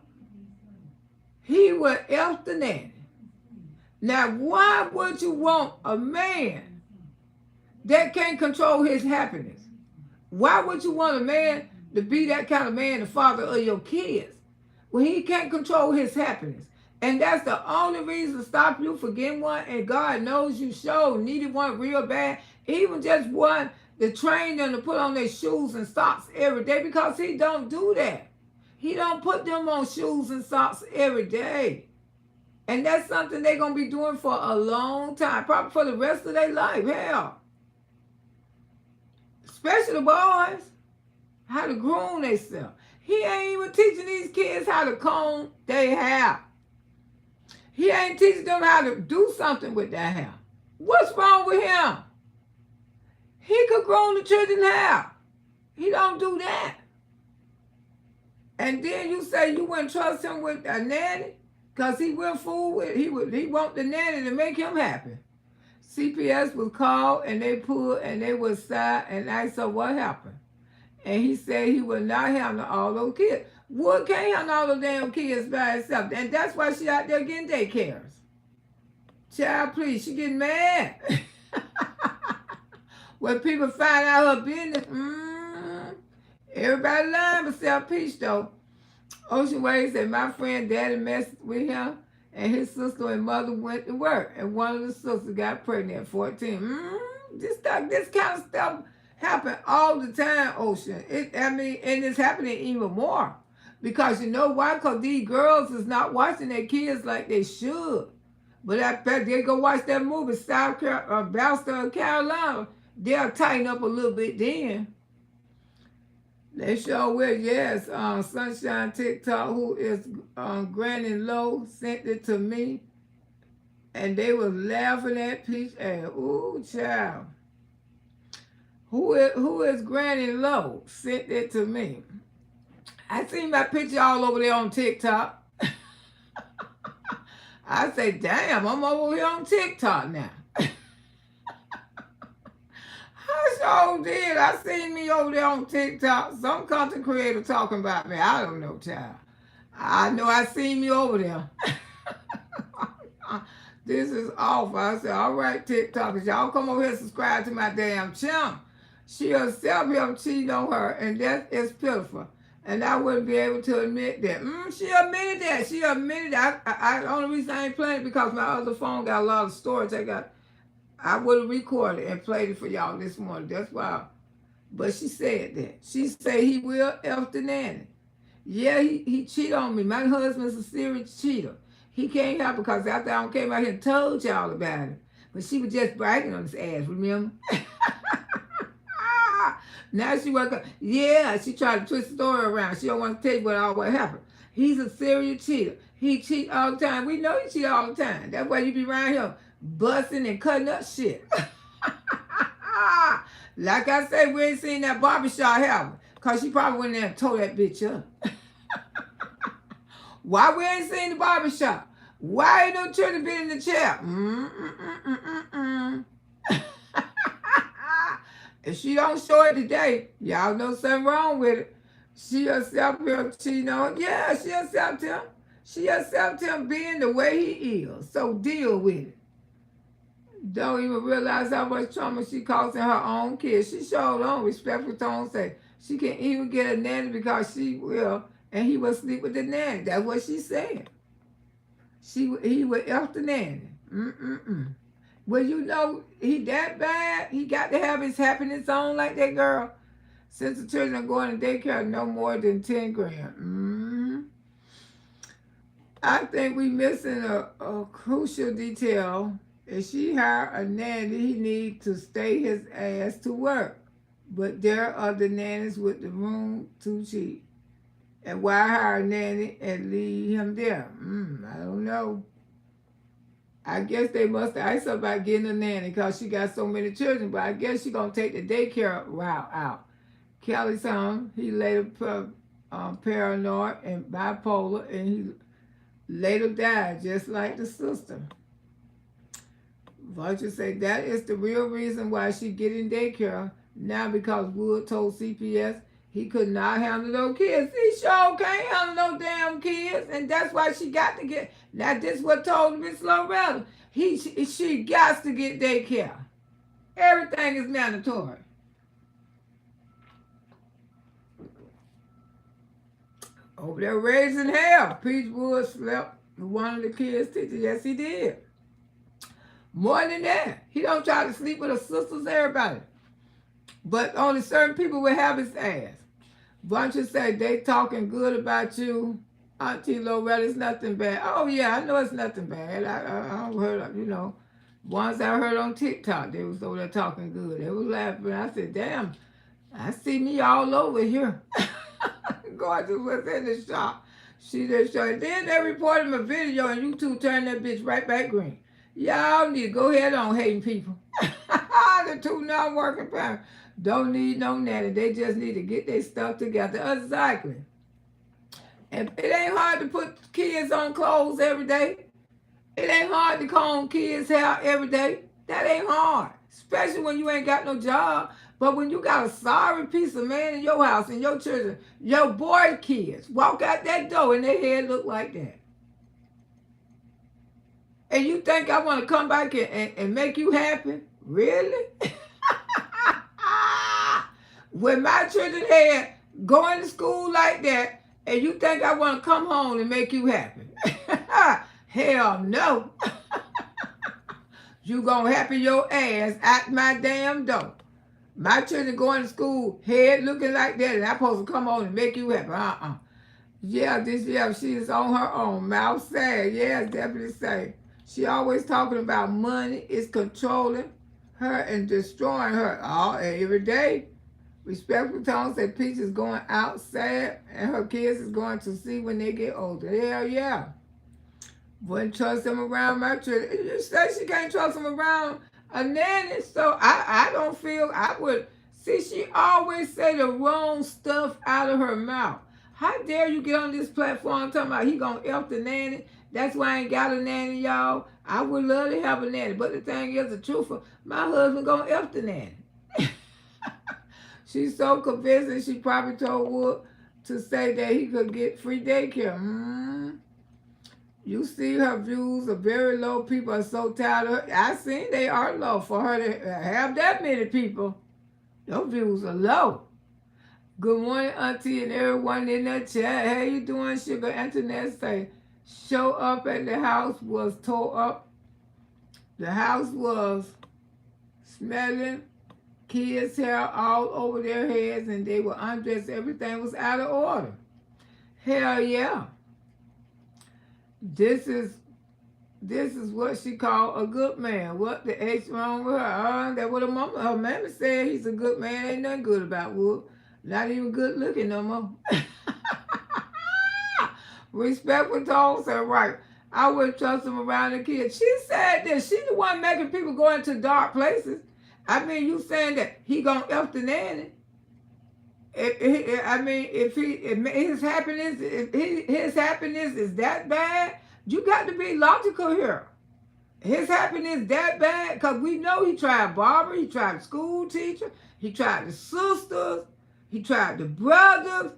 He will F the nanny. Now, why would you want a man that can't control his happiness? Why would you want a man to be that kind of man, the father of your kids, when he can't control his happiness? And that's the only reason to stop you from getting one. And God knows you needed one real bad. Even just one to train them to put on their shoes and socks every day, because he don't do that. He don't put them on shoes and socks every day. And that's something they're going to be doing for a long time, probably for the rest of their life. Hell. Especially the boys, how to groom themselves. He ain't even teaching these kids how to comb their hair. He ain't teaching them how to do something with their hair. What's wrong with him? He could groom the children's hair. He don't do that. And then you say you wouldn't trust him with a nanny? Because he will fool with, he want the nanny to make him happy. CPS was called and they pulled and they was sad and asked her what happened. And he said he would not handle all those kids. Wood can't handle all those damn kids by herself. And that's why she out there getting daycares. Child, please, she getting mad. When people find out her business, everybody lying but Self Peach though. Ocean Wave said, my friend daddy messed with him and his sister and mother went to work. And one of the sisters got pregnant at 14. This kind of stuff happen all the time, Ocean. And it's happening even more. Because you know why? Because these girls is not watching their kids like they should. But I bet they go watch that movie, Boston, Carolina. They'll tighten up a little bit then. They sure will, yes. Sunshine TikTok, who is Granny Low, sent it to me. And they was laughing at Peach. And, ooh, child. Who is Granny Low? Sent it to me. I seen my picture all over there on TikTok. I say, damn, I'm over here on TikTok now. How sure did. I seen me over there on TikTok. Some content creator talking about me. I don't know, child. I know I seen me over there. This is awful. I said, all right, TikTokers, y'all come over here and subscribe to my damn channel. She'll self him cheating on her, and that is pitiful. And I wouldn't be able to admit that. She admitted that. She admitted that. The only reason I ain't playing it because my other phone got a lot of storage. I would have recorded and played it for y'all this morning. That's why. But she said that. She said he will F the nanny. Yeah, he cheated on me. My husband's a serious cheater. He can't help it because after I came out here and told y'all about it. But she was just bragging on his ass, remember? Now she woke up. Yeah, she tried to twist the story around. She don't want to tell you what happened. He's a serious cheater. He cheat all the time. We know he cheat all the time. That's why you be around here busting and cutting up shit. Like I said, we ain't seen that barbershop happen. Because she probably went in there and tore that bitch up. Why we ain't seen the barbershop? Why ain't no children been in the chair? If she don't show it today, y'all know something wrong with it. She accept him cheating on. Yeah, she accept him. She accept him being the way he is. So deal with it. Don't even realize how much trauma she causing her own kids. She showed on respectful tone say she can even get a nanny because she will, and he will sleep with the nanny. That's what she said. He would F the nanny. Well, you know, he that bad, he got to have his happiness on like that girl. Since the children are going to daycare, no more than 10 grand. I think we missing a crucial detail. If she hired a nanny, he need to stay his ass to work. But there are the nannies with the room too cheap. And why hire a nanny and leave him there? I don't know. I guess they must have asked her about getting a nanny because she got so many children, but I guess she's going to take the daycare route out. Kelly's son, he later paranoid and bipolar, and he later died just like the sister. Vulture say that is the real reason why she getting daycare now, because Wood told CPS he could not handle those kids. He sure can't handle no damn kids, and that's why she got to get. Now this what told Miss Loretta. She got to get daycare. Everything is mandatory. Over there raising hell. Peachwood slept with one of the kids' teachers. Yes, he did. More than that, he don't try to sleep with her sisters, everybody. But only certain people will have his ass. Bunches say they talking good about you. Auntie Loretta, it's nothing bad. Oh, yeah, I know it's nothing bad. I heard, you know, once I heard on TikTok, they was over there talking good. They was laughing. I said, damn, I see me all over here. Gorgeous was in the shop. She just showed. Then they reported my video and YouTube turned that bitch right back green. Y'all need to go ahead on hating people. The two non-working parents don't need no nanny. They just need to get their stuff together. Exactly. And it ain't hard to put kids on clothes every day. It ain't hard to comb kids' hair every day. That ain't hard. Especially when you ain't got no job. But when you got a sorry piece of man in your house and your children, your boy kids, walk out that door and their head look like that. And you think I want to come back and make you happy? Really? When my children had going to school like that, and you think I want to come home and make you happy? Hell no. You gonna happy your ass at my damn door. My children going to school, head looking like that, and I'm supposed to come home and make you happy. Yeah, she is on her own. Mouth sad. Yeah, definitely sad. She always talking about money is controlling her and destroying her every day. Respectful tone said Peach is going out sad and her kids is going to see when they get older. Hell yeah. Wouldn't trust them around my children. You say she can't trust them around a nanny, so I don't feel I would. See, she always say the wrong stuff out of her mouth. How dare you get on this platform talking about he gonna F the nanny? That's why I ain't got a nanny, y'all. I would love to have a nanny, but the thing is, the truth, my husband gonna F the nanny. She's so convincing. She probably told Wood to say that he could get free daycare. You see her views are very low. People are so tired of her. I seen they are low for her to have that many people. Those views are low. Good morning, Auntie, and everyone in the chat. How you doing, Sugar? Antoinette say, show up at the house was tore up. The house was smelling, kids' hair all over their heads, and they were undressed. Everything was out of order. Hell yeah. This is what she called a good man. What the H wrong with her? That's what her mama said. He's a good man. Ain't nothing good about Wood. Not even good looking no more. Respectful tone said, right. I wouldn't trust him around the kids. She said that she's the one making people go into dark places. I mean, you saying that he gonna F the nanny? If his happiness is that bad, you got to be logical here. His happiness that bad because we know he tried barber, he tried school teacher, he tried the sisters, he tried the brothers.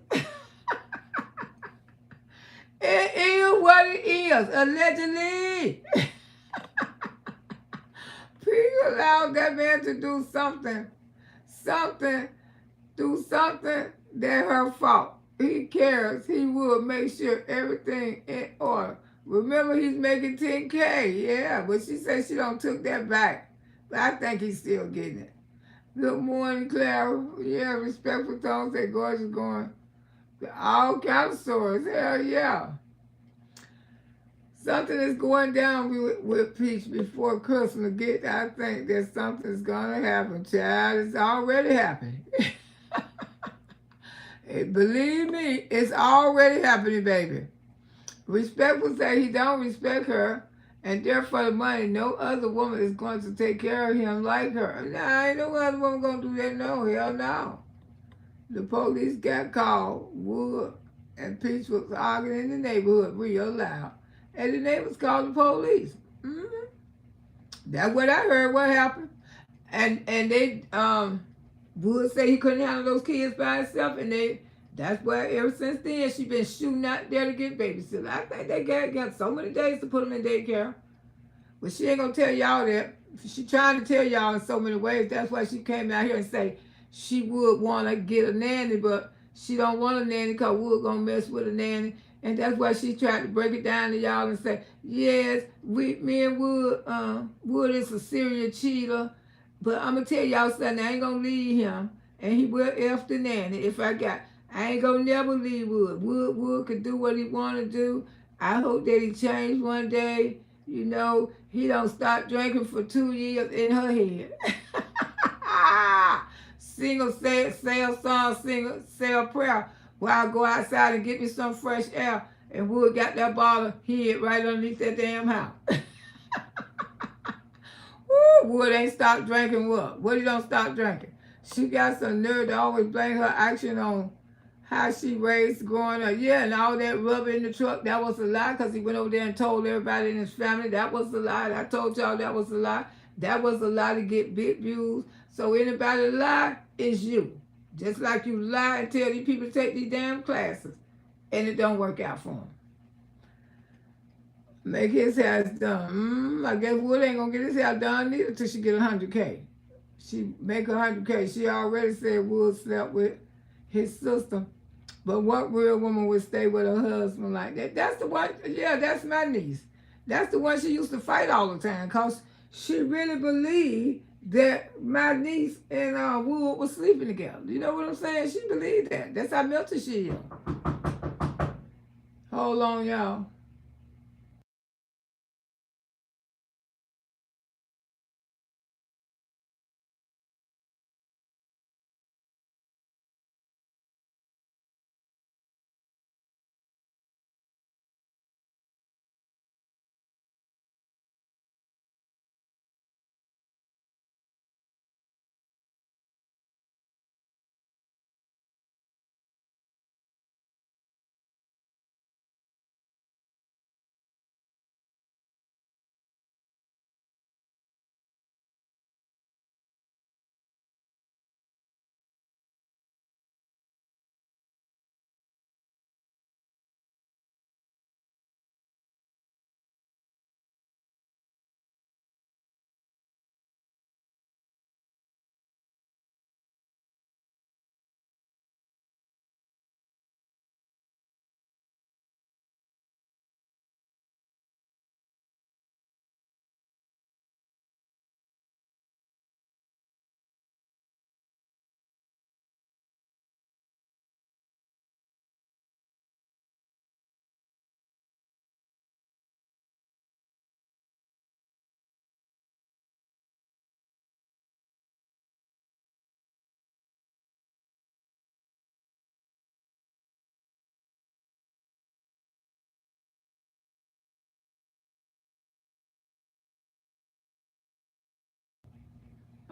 It is what it is, allegedly. Please allow that man to do something that her fault. He cares. He will make sure everything in order. Remember, he's making 10K. Yeah, but she said she don't took that back. But I think he's still getting it. Good morning, Clara. Yeah, respectful tone say gorgeous going. All kind of stories. Hell yeah. Something is going down with Peach before Christmas. I think that something's going to happen, child. It's already happening. Believe me, it's already happening, baby. Respectful say he don't respect her, and therefore the money, no other woman is going to take care of him like her. Nah, ain't no other woman going to do that. No, hell no. The police got called. Wood and Peach was arguing in the neighborhood real loud. And the neighbors called the police. That's what I heard what happened. And they Wood said he couldn't handle those kids by himself, and that's why ever since then she been shooting out there to get babysitters. I think they got so many days to put them in daycare. But she ain't gonna tell y'all that. She trying to tell y'all in so many ways. That's why she came out here and say she would want to get a nanny, but she don't want a nanny because Wood gonna mess with a nanny. And that's why she tried to break it down to y'all and say, yes, me and Wood is a serial cheater. But I'm going to tell y'all something, I ain't going to leave him. And he will F the nanny if I ain't going to never leave Wood. Wood could do what he want to do. I hope that he changed one day. You know, he don't stop drinking for 2 years in her head. Single, say a song, say a prayer. While I go outside and get me some fresh air, and Wood got that bottle hid right underneath that damn house. Woo, Wood ain't stopped drinking what? Wood he don't stop drinking. She got some nerve to always blame her action on how she raised growing up. Yeah, and all that rubber in the truck, that was a lie because he went over there and told everybody in his family that was a lie. I told y'all that was a lie. That was a lie to get big views. So anybody lie, it's you. Just like you lie and tell these people to take these damn classes, and it don't work out for them. Make his house done. I guess Wood ain't gonna get his house done neither till she get 100K. She make 100K. She already said Wood slept with his sister. But what real woman would stay with her husband like that? That's the one, yeah, that's my niece. That's the one she used to fight all the time because she really believed that my niece and Wood was sleeping together. You know what I'm saying? She believed that. That's how mental she is. Hold on, y'all.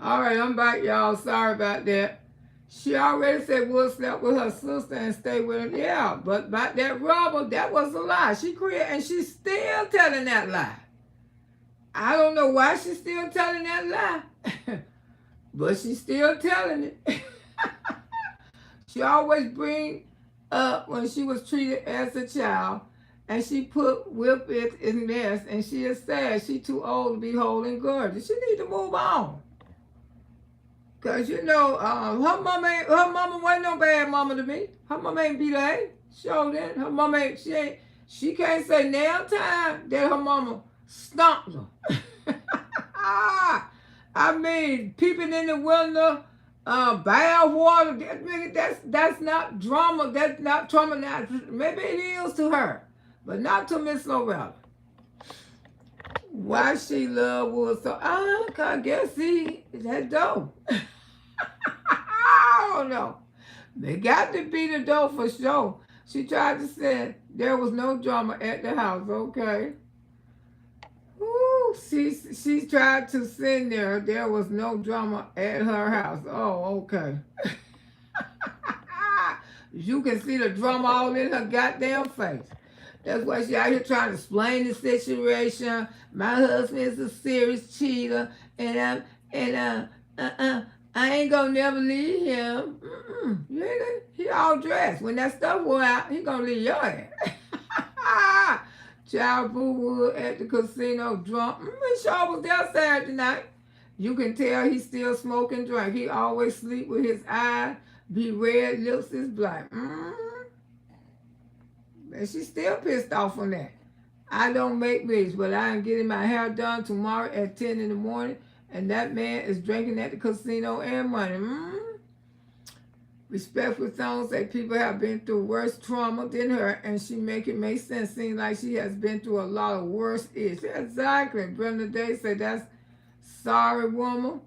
All right, I'm back, y'all. Sorry about that. She already said Wood slept with her sister and stayed with him. Yeah, but about that rubber, that was a lie. She created, and she's still telling that lie. I don't know why she's still telling that lie, but she's still telling it. She always bring up when she was treated as a child, and she whip it in this, and she is sad. She too old to be holding grudges. She need to move on. Cause you know, her mama wasn't no bad mama to me. Her mama ain't beat her ass. Sure didn't. Her mama ain't, she can't say nail time that her mama stomped her. I mean, peeping in the window, bath water, that's not drama, that's not trauma. Maybe it is to her, but not to Miss Loretta. Why she love Wood so, I guess that dope. I don't know. They got to be the dough for sure. She tried to say there was no drama at the house, okay? Ooh, she tried to send there was no drama at her house. Oh, okay. You can see the drama all in her goddamn face. That's why she out here trying to explain the situation. My husband is a serious cheater, and I ain't gonna never leave him. He all dressed. When that stuff wore out, he gonna leave your ass. Child Boo Wood at the casino drunk. He sure was there Saturday night. You can tell he still smoking drink. He always sleep with his eyes be red, lips is black. And she's still pissed off on that. I don't make wigs, but I am getting my hair done tomorrow at 10 in the morning, and that man is drinking at the casino and money. Respectful songs say people have been through worse trauma than her, and she make it make sense. Seems like she has been through a lot of worse issues. Exactly. Brenda Day said that's sorry woman.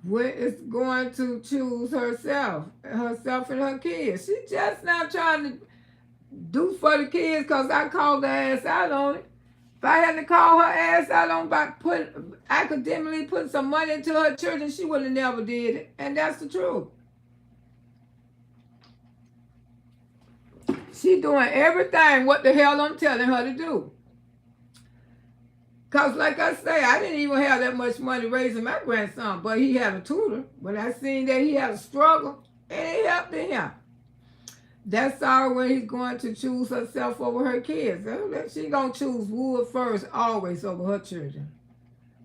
When is going to choose herself and her kids. She just not trying to do for the kids because I called her ass out on it. If I had to call her ass out on by academically putting some money into her children, she would have never did it. And that's the truth. She doing everything what the hell I'm telling her to do. Because like I say, I didn't even have that much money raising my grandson, but he had a tutor. But I seen that he had a struggle, and it helped him. That's all when he's going to choose herself over her kids. She gonna choose Wood first, always over her children.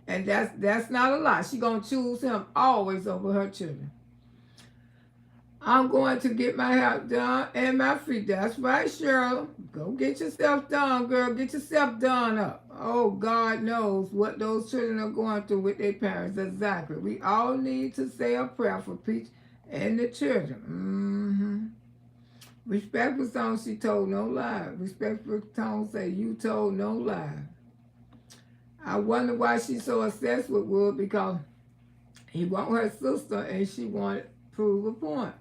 And that's not a lie. She gonna choose him always over her children. I'm going to get my hair done and my feet. That's right, Cheryl. Go get yourself done, girl. Get yourself done up. Oh, God knows what those children are going through with their parents. Exactly. We all need to say a prayer for Peach and the children. Respectful song, she told no lie. Respectful tone say you told no lie. I wonder why she's so obsessed with Wood, because he want her sister and she wanted to prove a point.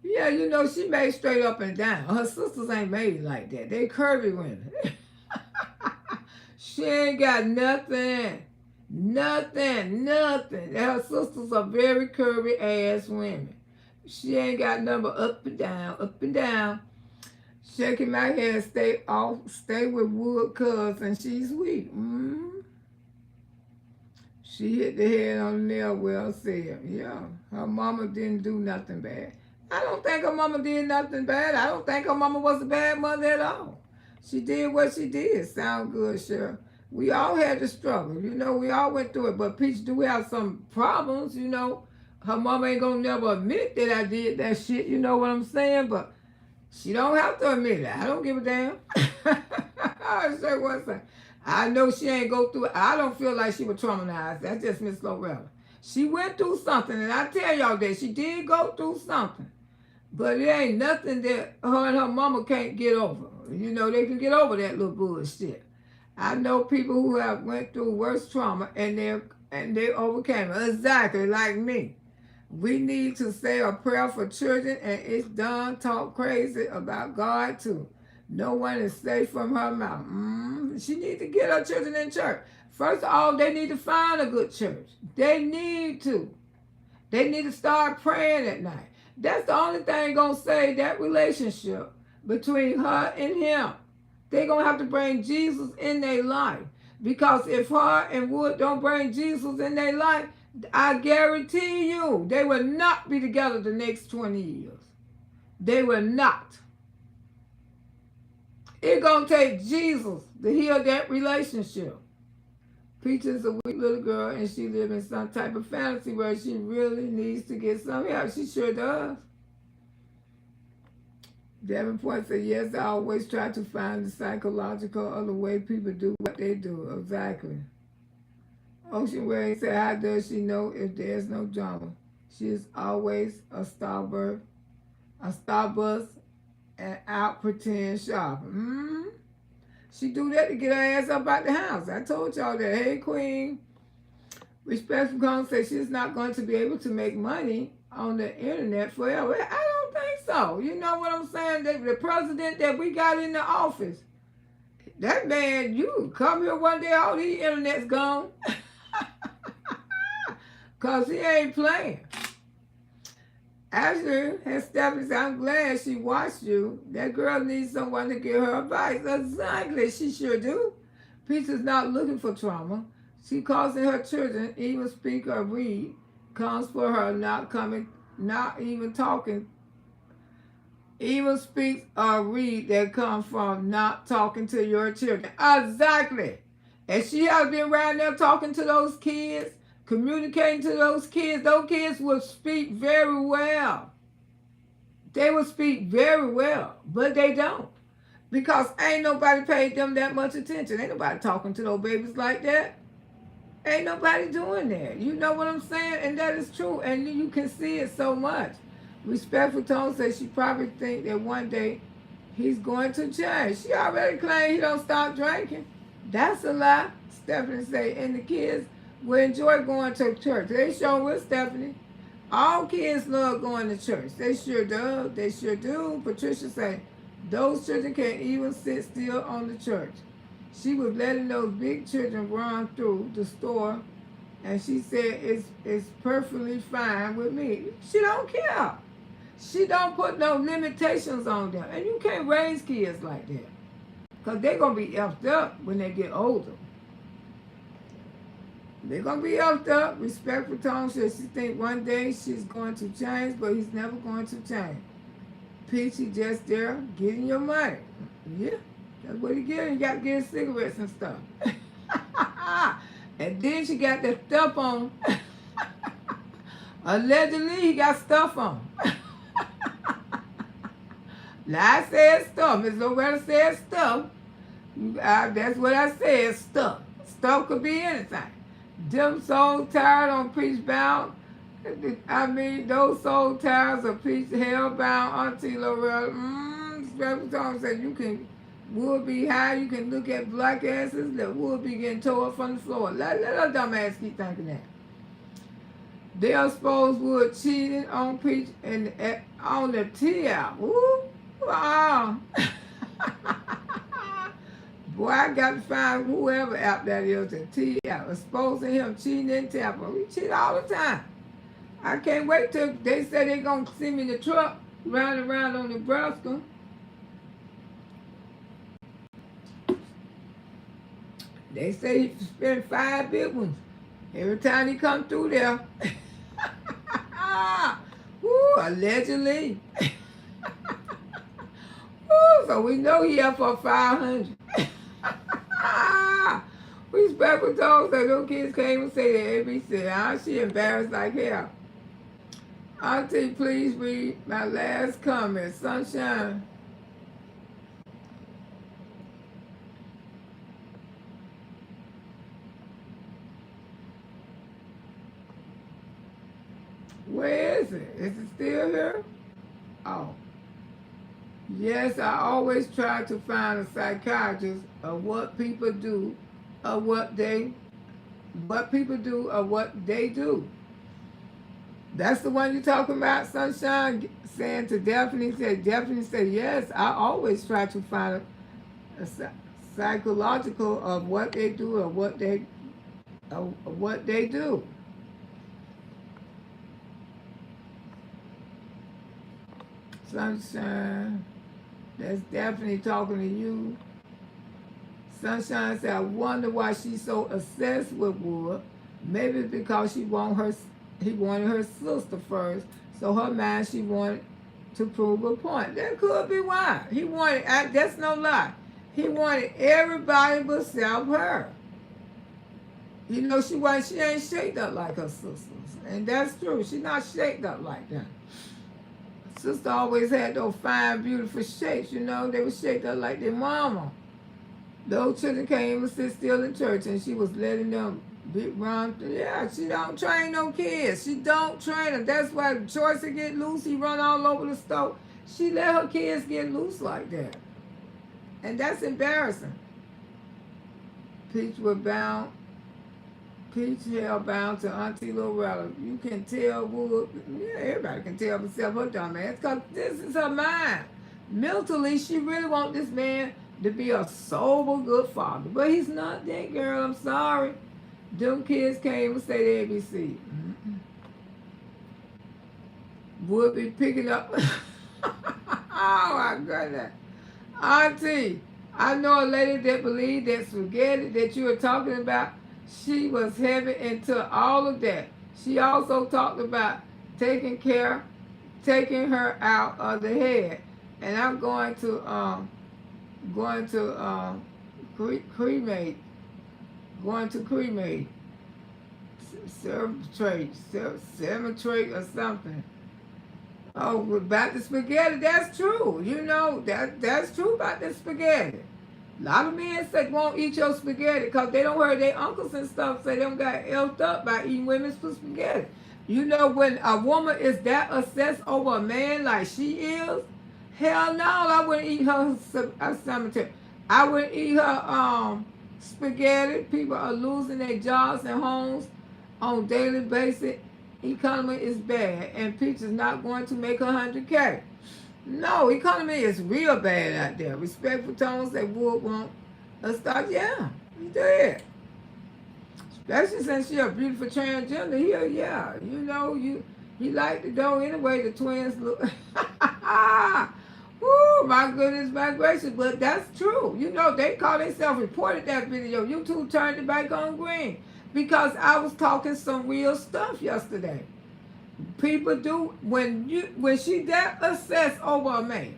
Yeah, you know, she made straight up and down. Her sisters ain't made like that. They curvy women. She ain't got nothing. Nothing. Her sisters are very curvy ass women. She ain't got nothing but up and down. Shaking my head, stay with Wood cuz, and she's weak. She hit the head on the nail, well said. Yeah, her mama didn't do nothing bad. I don't think her mama did nothing bad. I don't think her mama was a bad mother at all. She did what she did. Sound good, Cheryl. We all had to struggle. You know, we all went through it. But Peach do have some problems, you know. Her mama ain't gonna never admit that I did that shit, you know what I'm saying? But she don't have to admit it. I don't give a damn. I say one thing. I know she ain't go through it. I don't feel like she was traumatized. That's just Miss Loretta. She went through something, and I tell y'all that she did go through something. But it ain't nothing that her and her mama can't get over. You know, they can get over that little bullshit. I know people who have went through worse trauma and they overcame it. Exactly like me. We need to say a prayer for children, and it's done talk crazy about God too. No one is safe from her mouth. She need to get her children in church. First of all, they need to find a good church. They need to. They need to start praying at night. That's the only thing gonna save that relationship between her and him. They're gonna have to bring Jesus in their life. Because if her and Wood don't bring Jesus in their life, I guarantee you they will not be together the next 20 years. They will not. It's gonna take Jesus to heal that relationship. Peach is a weak little girl and she lives in some type of fantasy where she really needs to get some help. She sure does. Davenport said, yes, I always try to find the psychological of the way people do what they do. Exactly. Ocean Wave said, how does she know if there's no drama? She is always a starburst, and out pretend sharp. She do that to get her ass up out the house. I told y'all that. Hey, Queen. Respectful Kong said she's not going to be able to make money on the internet forever. I don't think so. You know what I'm saying? The president that we got in the office, that man, you come here one day, all the internet's gone. Because he ain't playing. Ashley and Stephanie said, I'm glad she watched you. That girl needs someone to give her advice. Exactly, she sure do. Peace is not looking for trauma. She causing her children even speak or read. Comes for her not coming, not even talking. Even speaks or read that come from not talking to your children. Exactly. And she has been around there talking to those kids, communicating to those kids will speak very well. They will speak very well, but they don't. Because ain't nobody paid them that much attention. Ain't nobody talking to those babies like that. Ain't nobody doing that. You know what I'm saying? And that is true. And you can see it so much. Respectful Tone says she probably think that one day he's going to change. She already claimed he don't stop drinking. That's a lie. Stephanie say, and the kids will enjoy going to church. They sure will, Stephanie. All kids love going to church. They sure do. They sure do. Patricia say, those children can't even sit still on the church. She was letting those big children run through the store, and she said it's perfectly fine with me. She don't care. She don't put no limitations on them. And you can't raise kids like that. Because they're going to be effed up when they get older. They're going to be effed up. Respectful Tone says she think one day she's going to change, but he's never going to change. Peachy just there getting your money. Yeah, that's what he getting. He got to get his cigarettes and stuff. And then she got that stuff on. Allegedly, he got stuff on. Now I said stuff. Miss Loretta said stuff. That's what I said, stuff. Stuff could be anything. Them soul tired on Peach Bound. I mean, those soul tires are Peach hellbound. Auntie Loretta. Special Tom said you can would be high. You can look at black asses that would be getting tore up from the floor. Let her dumb ass keep thinking that. They are supposed would cheating on Peach and on the tea out. Woo! Wow. Boy, I got to find whoever app that is to tea out. Exposing him cheating in Tampa. We cheat all the time. I can't wait till they say they're going to send me the truck riding around on Nebraska. They say he spent 5 big ones every time he come through there. Woo, allegedly. Woo, so we know he up for 500. Respectful Toes that those kids came and say that ABC. She embarrassed like hell. Auntie, please read my last comment. Sunshine. Where is it? Is it still here? Oh. Yes, I always try to find a psychiatrist of what people do, or what people do, or what they do. That's the one you're talking about, Sunshine, saying to Daphne. Daphne said, yes, I always try to find a psychological of what they do or what they of what they do. Sunshine, that's definitely talking to you. Sunshine said, I wonder why she's so obsessed with Wood. Maybe it's because he wanted her sister first. So her mind, she wanted to prove a point. That could be why. He wanted, that's no lie. He wanted everybody but self her. You know, she ain't shaped up like her sisters. And that's true. She's not shaped up like that. Sister always had those fine, beautiful shapes, you know. They were shaped up like their mama. Those children came and sit still in church, and she was letting them run. Yeah, she don't train no kids. She don't train them. That's why Choice to get loose, he run all over the store. She let her kids get loose like that. And that's embarrassing. Peach held bound to Auntie Loretta. You can tell, everybody can tell herself her dumb ass, because this is her mind. Mentally, she really wants this man to be a sober, good father. But he's not that, girl. I'm sorry. Them kids came and say the ABC. Would be picking up. Oh, my goodness. Auntie, I know a lady that believed that spaghetti that you were talking about, she was heavy into all of that. She also talked about taking her out of the head. And I'm going to cremate, cemetery or something. Oh, about the spaghetti, that's true. You know, that's true about the spaghetti. A lot of men say won't eat your spaghetti because they don't heard their uncles and stuff say they don't got elfed up by eating women's spaghetti. You know, when a woman is that obsessed over a man like she is, hell no, I wouldn't eat her cemetery. I wouldn't eat her spaghetti. People are losing their jobs and homes on a daily basis. Economy is bad, and Peach is not going to make 100K. No, economy is real bad out there. Respectful tones that would want a start. Yeah, he did. Especially since you're a beautiful transgender here, yeah. You know, he liked the dough anyway, the twins look. Woo, my goodness, my gracious. But that's true. You know, they call themselves reported that video. YouTube turned it back on green. Because I was talking some real stuff yesterday. People do, when she that obsessed over a man.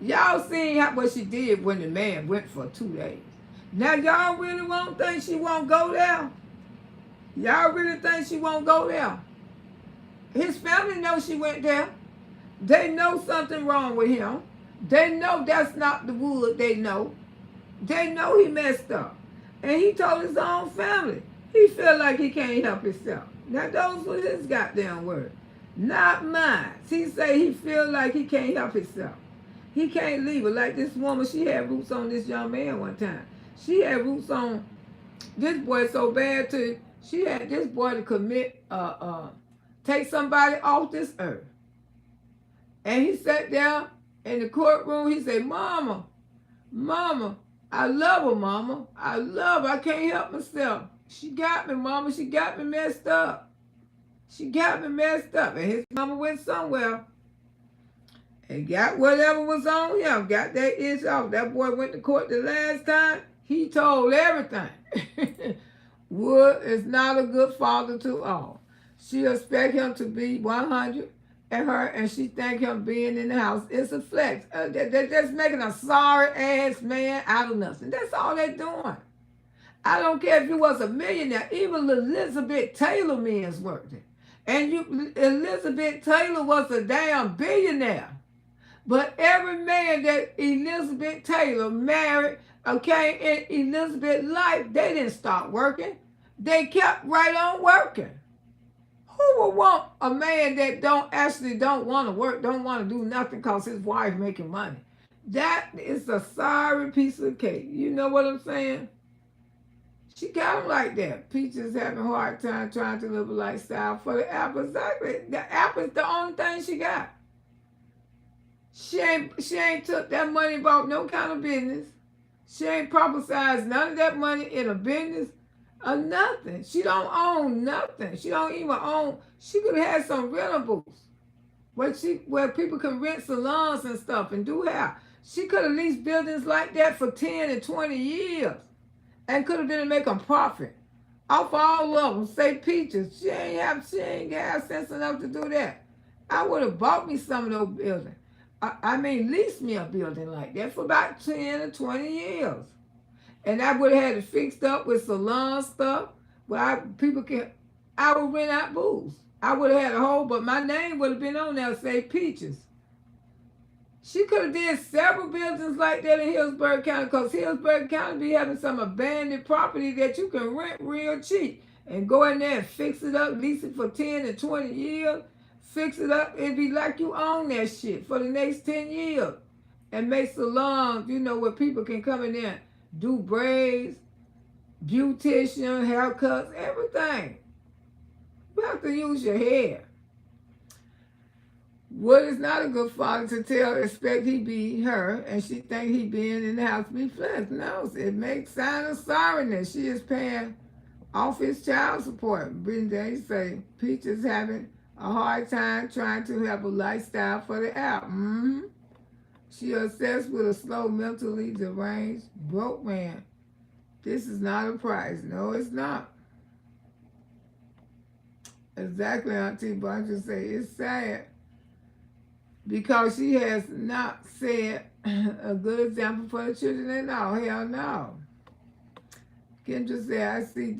Y'all seen what she did when the man went for 2 days. Now y'all really won't think she won't go there? Y'all really think she won't go there? His family knows she went there. They know something wrong with him. They know that's not the Wood they know. They know he messed up. And he told his own family. He feel like he can't help himself. Now those were his goddamn words. Not mine. He say he feel like he can't help himself. He can't leave her. Like this woman, she had roots on this young man one time. She had roots on this boy so bad too. She had this boy to commit, take somebody off this earth. And he sat down in the courtroom. He said, Mama, I love her, Mama. I love her. I can't help myself. She got me, Mama. She got me messed up. She got me messed up. And his mama went somewhere and got whatever was on him. Got that itch off. That boy went to court the last time. He told everything. Wood is not a good father to all. She expect him to be 100. And she think him being in the house is a flex. They're just making a sorry ass man out of nothing. That's all they're doing. I don't care if you was a millionaire. Even Elizabeth Taylor men's worked it. And Elizabeth Taylor was a damn billionaire. But every man that Elizabeth Taylor married, okay, in Elizabeth's life, they didn't stop working. They kept right on working. Who would want a man that don't want to work, don't want to do nothing because his wife making money? That is a sorry piece of cake. You know what I'm saying? She got him like that. Peach is having a hard time trying to live a lifestyle for the apple. Exactly. The apple is the only thing she got. She ain't took that money and bought no kind of business. She ain't prophesized none of that money in a business. Nothing. She don't own nothing. She don't even own. She could have had some rentables where people can rent salons and stuff and do hair. She could have leased buildings like that for 10 and 20 years and could have been making profit off all of them. Say Peaches, she ain't have sense enough to do that. I would have bought me some of those buildings. I mean, leased me a building like that for about 10 or 20 years. And I would have had it fixed up with salon stuff where I would rent out booths. I would have had a whole, but my name would have been on there, say Peaches. She could have did several buildings like that in Hillsborough County, because Hillsborough County be having some abandoned property that you can rent real cheap and go in there and fix it up, lease it for 10 and 20 years, fix it up. It'd be like you own that shit for the next 10 years and make salons, where people can come in there, do braids, beautician, haircuts, everything. You have to use your head. Wood is not a good father to tell, expect he be her, and she think he being in the house be flexed. No, it makes sign of sorriness. She is paying off his child support. Brenda say, Peach is having a hard time trying to have a lifestyle for the app. She obsessed with a slow, mentally deranged, broke man. This is not a prize. No, it's not. Exactly, Auntie Bunch say it's sad because she has not set a good example for the children at all. Hell no. Kendra said, I see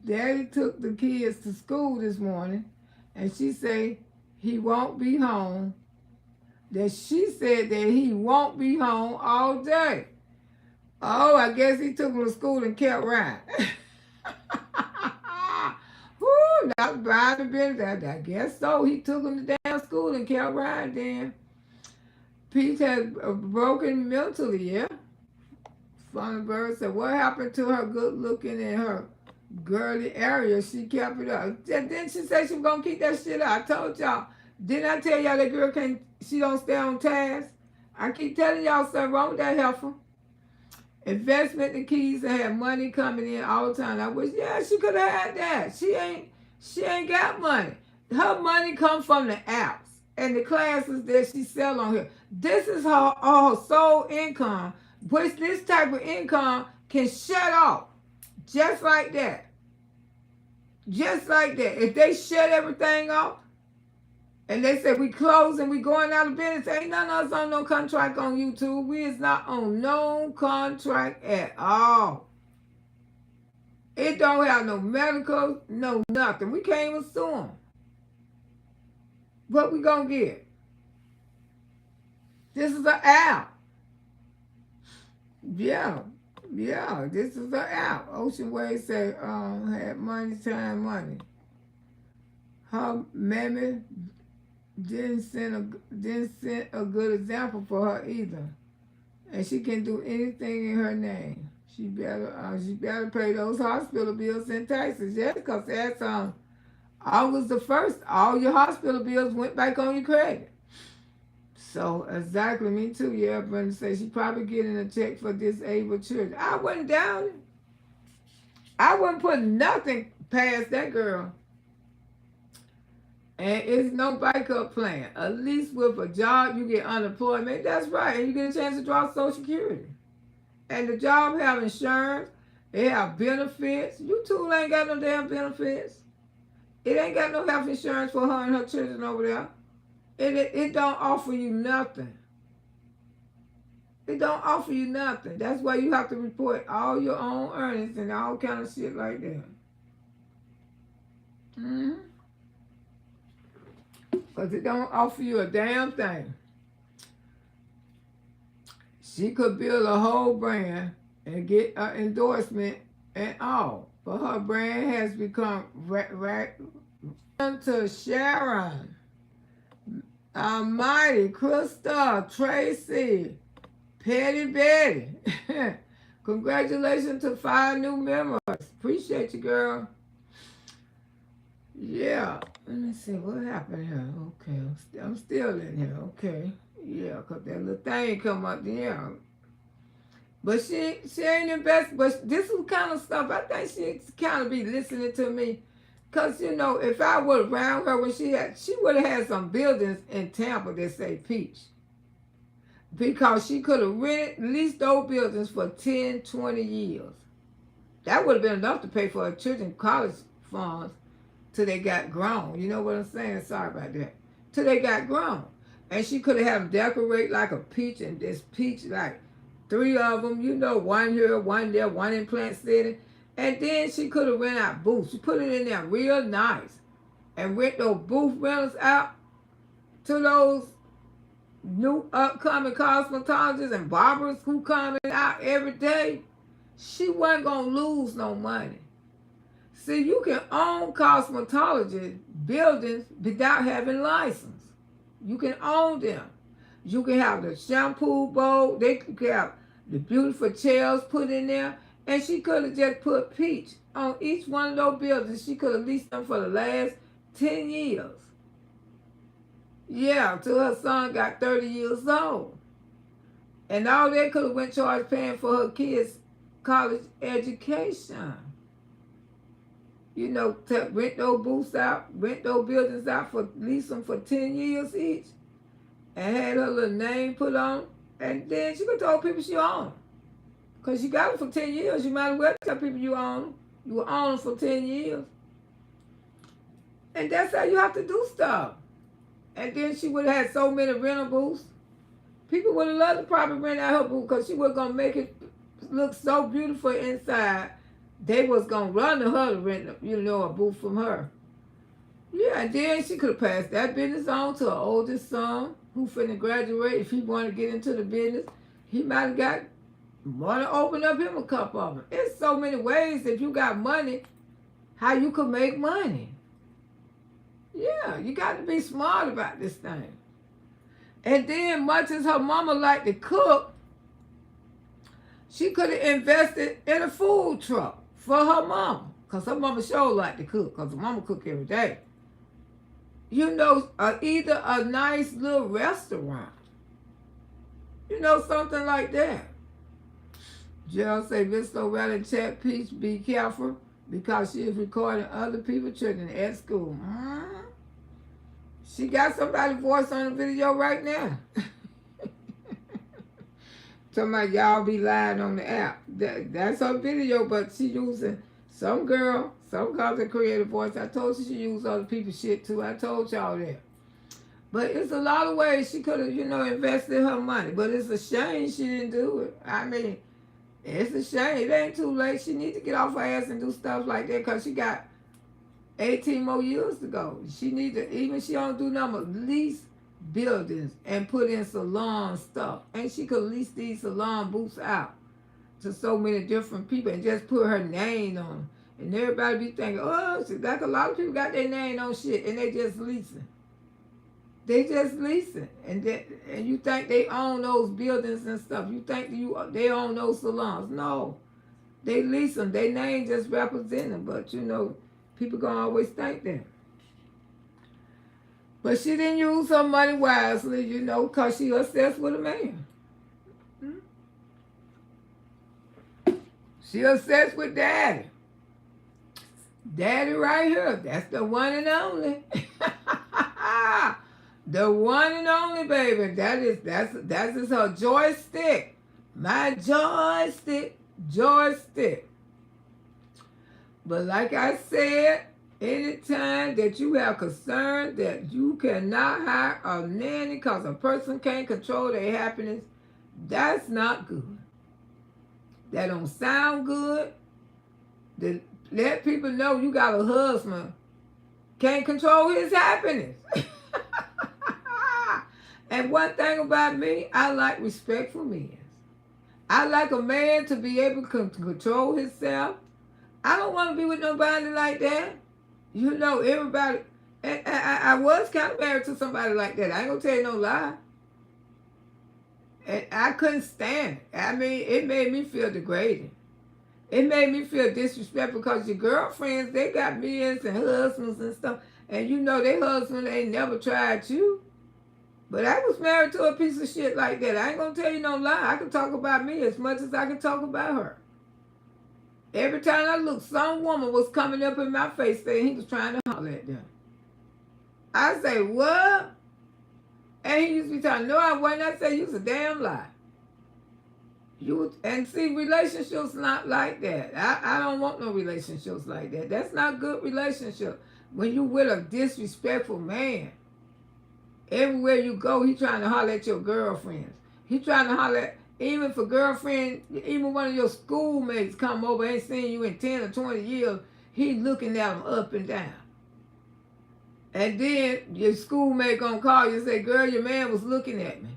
Daddy took the kids to school this morning, and she say he won't be home. That she said that he won't be home all day. Oh, I guess he took them to school and kept riding. Whoo, not buying the business. I guess so. He took them to damn school and kept riding then. Pete has broken mentally, yeah? Funny Bird said, what happened to her good looking in her girly area? She kept it up. Then she said she was going to keep that shit up. I told y'all. Didn't I tell y'all that girl she don't stay on task? I keep telling y'all something wrong with that heifer. Investment in keys and have money coming in all the time. I wish, she could have had that. She ain't got money. Her money comes from the apps and the classes that she sell on here. This is her sole income, which this type of income can shut off. Just like that. Just like that. If they shut everything off, and they said we closing, we going out of business. Ain't none of us on no contract on YouTube. We is not on no contract at all. It don't have no medical, no nothing. We can't even sue them. What we gonna get? This is an app. Yeah, this is an app. Ocean Wave said, had money, time, money. Her mammy didn't send a good example for her either, and she can do anything in her name. She better pay those hospital bills and taxes, because that's August the 1st. All your hospital bills went back on your credit. So exactly, me too. Yeah, Brenda said she probably getting a check for disabled children. I wouldn't doubt it. I wouldn't put nothing past that girl. And it's no backup plan. At least with a job, you get unemployment. That's right. And you get a chance to draw Social Security. And the job have insurance. They have benefits. You two ain't got no damn benefits. It ain't got no health insurance for her and her children over there. It don't offer you nothing. It don't offer you nothing. That's why you have to report all your own earnings and all kind of shit like that. Because it don't offer you a damn thing. She could build a whole brand and get an endorsement and all. But her brand has become to Sharon, Almighty, Krista, Tracy, Petty Betty. Congratulations to 5 new members. Appreciate you, girl. Yeah. Let me see what happened here. Okay, I'm still in here. Okay. Yeah, because that little thing come up there. But she ain't invest. But this is kind of stuff I think she kind of be listening to me. Cause you know, if I was around her when she would have had some buildings in Tampa that say Peach. Because she could have rented leased those buildings for 10, 20 years. That would have been enough to pay for her children's college funds till they got grown. You know what I'm saying? Sorry about that. Till they got grown. And she could have had them decorate like a peach, and this peach, like 3 of them, you know, one here, one there, one in Plant City. And then she could have rented out booths. She put it in there real nice and rent those booth rentals out to those new upcoming cosmetologists and barbers who coming out every day. She wasn't going to lose no money. See, you can own cosmetology buildings without having license. You can own them. You can have the shampoo bowl. They can have the beautiful chairs put in there. And she could have just put Peach on each one of those buildings. She could have leased them for the last 10 years. Yeah, till her son got 30 years old. And all they could have went towards paying for her kids' college education. You know, rent those booths out, rent those buildings out, for lease them for 10 years each. And had her little name put on. And then she could tell people she owned them. Because you got them for 10 years. You might as well tell people you own them. You will own them for 10 years. And that's how you have to do stuff. And then she would have had so many rental booths. People would have loved to probably rent out her booth because she was going to make it look so beautiful inside. They was going to run to her to rent, you know, a booth from her. Yeah, and then she could have passed that business on to her oldest son who finna graduate. If he wanted to get into the business, he might have want to open up him a couple of them. There's so many ways if you got money, how you could make money. Yeah, you got to be smart about this thing. And then, much as her mama liked to cook, she could have invested in a food truck for her mama. Because her mama sure liked to cook, because her mama cook every day. You know, either a nice little restaurant. You know, something like that. Jill say, Miss Loretta and Chat Peach, be careful, because she is recording other people's children at school. She got somebody's voice on the video right now. Talking about y'all be lying on the app. That's her video, but she using some girl, some content creator voice. I told you she used other people's shit too. I told y'all that. But it's a lot of ways she could have, you know, invested her money. But it's a shame she didn't do it. I mean, it's a shame. It ain't too late. She need to get off her ass and do stuff like that because she got 18 more years to go. She need to, even she don't do nothing but lease buildings and put in salon stuff. And she could lease these salon booths out to so many different people and just put her name on them. And everybody be thinking, oh, like a lot of people got their name on shit and they just leasing. They just leasing. And you think they own those buildings and stuff. You think they own those salons. No. They lease them. Their name just represent them. But, you know, people gonna always think that. But she didn't use her money wisely, you know, because she obsessed with a man. She obsessed with daddy. Daddy right here. That's the one and only. The one and only, baby. That is her joystick. My joystick. Joystick. But like I said, anytime that you have concern that you cannot hire a nanny because a person can't control their happiness, that's not good. That don't sound good. To let people know you got a husband can't control his happiness. And one thing about me, I like respectful men. I like a man to be able to control himself. I don't want to be with nobody like that. You know, everybody. And I was kind of married to somebody like that. I ain't going to tell you no lie. And I couldn't stand it. I mean, it made me feel degraded. It made me feel disrespectful because your girlfriends, they got men and husbands and stuff. And you know their husband ain't never tried you. But I was married to a piece of shit like that. I ain't gonna tell you no lie. I can talk about me as much as I can talk about her. Every time I looked, some woman was coming up in my face saying he was trying to holler at them. I say, what? And he used to be telling, no, I wasn't. I say, you was a damn lie. And see, relationships not like that. I don't want no relationships like that. That's not good relationship. When you with a disrespectful man, everywhere you go, he trying to holler at your girlfriends. He trying to holler at, even for girlfriend, even one of your schoolmates come over, ain't seen you in 10 or 20 years, he looking at them up and down. And then your schoolmate gonna call you and say, girl, your man was looking at me.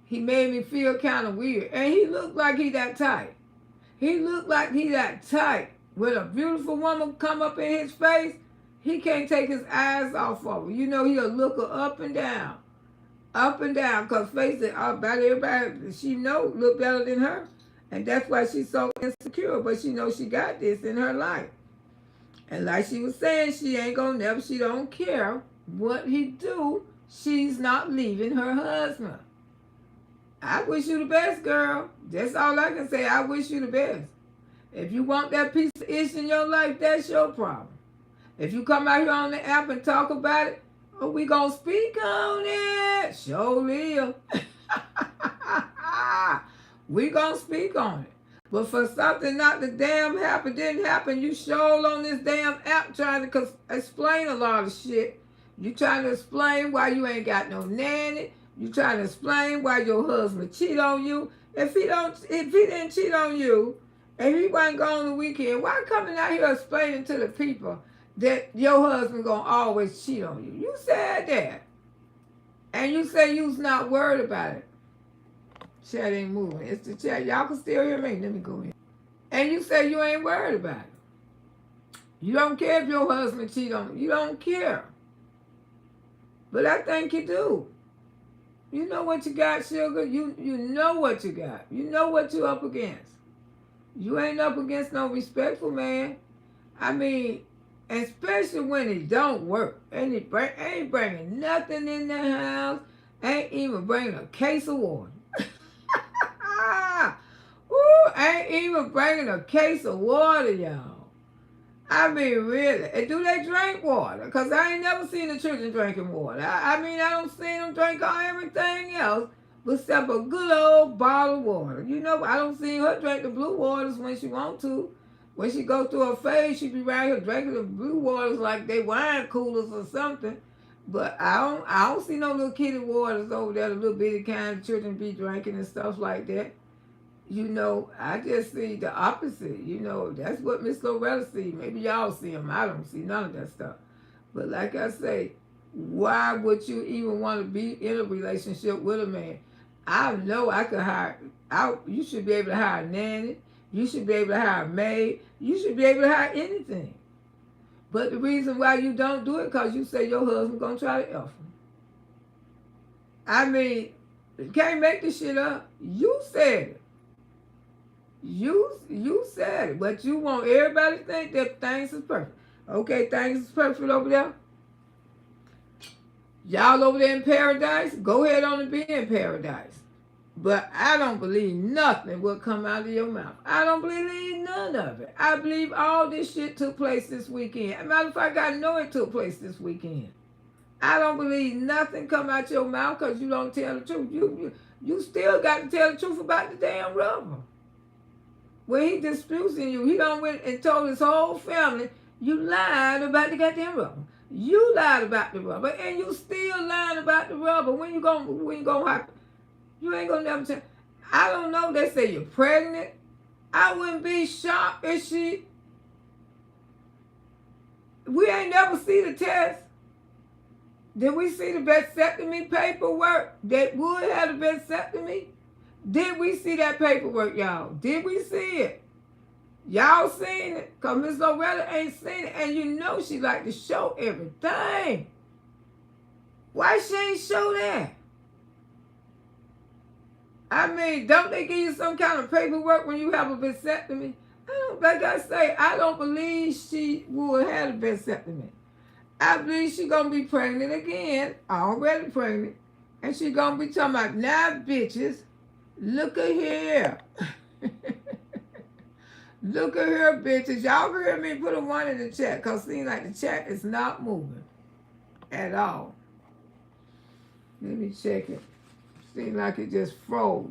He made me feel kind of weird. And he looked like he that tight. He looked like he that tight. When a beautiful woman come up in his face, he can't take his eyes off of her. You know, he'll look her up and down. Up and down. Because face it, about everybody she know look better than her. And that's why she's so insecure. But she knows she got this in her life. And like she was saying, she ain't gonna never, she don't care what he do. She's not leaving her husband. I wish you the best, girl. That's all I can say. I wish you the best. If you want that piece of ish in your life, that's your problem. If you come out here on the app and talk about it, oh, we gonna speak on it. Sure will. We gonna speak on it. But for something not to damn happen, didn't happen, you sure on this damn app trying to explain a lot of shit. You trying to explain why you ain't got no nanny. You trying to explain why your husband cheat on you. If he didn't cheat on you, and he wasn't gone on the weekend, why coming out here explaining to the people that your husband gonna always cheat on you? You said that. And you say you was not worried about it. Chat ain't moving. It's the chat. Y'all can still hear me. Let me go in. And you say you ain't worried about it. You don't care if your husband cheat on you. You don't care. But I think you do. You know what you got, sugar. You know what you got. You know what you're up against. You ain't up against no respectful man. I mean, especially when it don't work. And he ain't bringing nothing in the house. Ain't even bringing a case of water. Ooh, ain't even bringing a case of water, y'all. I mean, really. And do they drink water? Because I ain't never seen the children drinking water. I mean, I don't see them drink everything else except a good old bottle of water. You know, I don't see her drink the blue waters when she want to. When she go through her phase, she be right here drinking the blue waters like they wine coolers or something. But I don't see no little kitty waters over there, the little bitty kind of children be drinking and stuff like that. You know, I just see the opposite. You know, that's what Miss Loretta see. Maybe y'all see them. I don't see none of that stuff. But like I say, why would you even want to be in a relationship with a man? I know I could hire, you should be able to hire a nanny. You should be able to hire a maid. You should be able to hire anything. But the reason why you don't do it because you say your husband going to try to F him. I mean, you can't make this shit up. You said it. You said it, but you want everybody to think that things is perfect. Okay, things is perfect over there. Y'all over there in paradise, go ahead on and be in paradise. But I don't believe nothing will come out of your mouth. I don't believe none of it. I believe all this shit took place this weekend. As a matter of fact, I know it took place this weekend. I don't believe nothing come out your mouth because you don't tell the truth. You still got to tell the truth about the damn rubber. When he disputing you, he done went and told his whole family, you lied about the goddamn rubber. You lied about the rubber, and you still lying about the rubber. When you gonna happen? You ain't gonna never tell. I don't know. They say you're pregnant. I wouldn't be shocked if she. We ain't never see the test. Did we see the vasectomy paperwork that would have the vasectomy? Did we see that paperwork, y'all? Did we see it? Y'all seen it? Because Miss Loretta ain't seen it. And you know she like to show everything. Why she ain't show that? I mean, don't they give you some kind of paperwork when you have a vasectomy? Like I say, I don't believe she would have a vasectomy. I believe she's going to be pregnant again, already pregnant. And she gonna be talking about, now bitches, look at here. Look at here, bitches. Y'all can hear me put a 1 in the chat, because it seems like the chat is not moving at all. Let me check it. Seems like it just froze.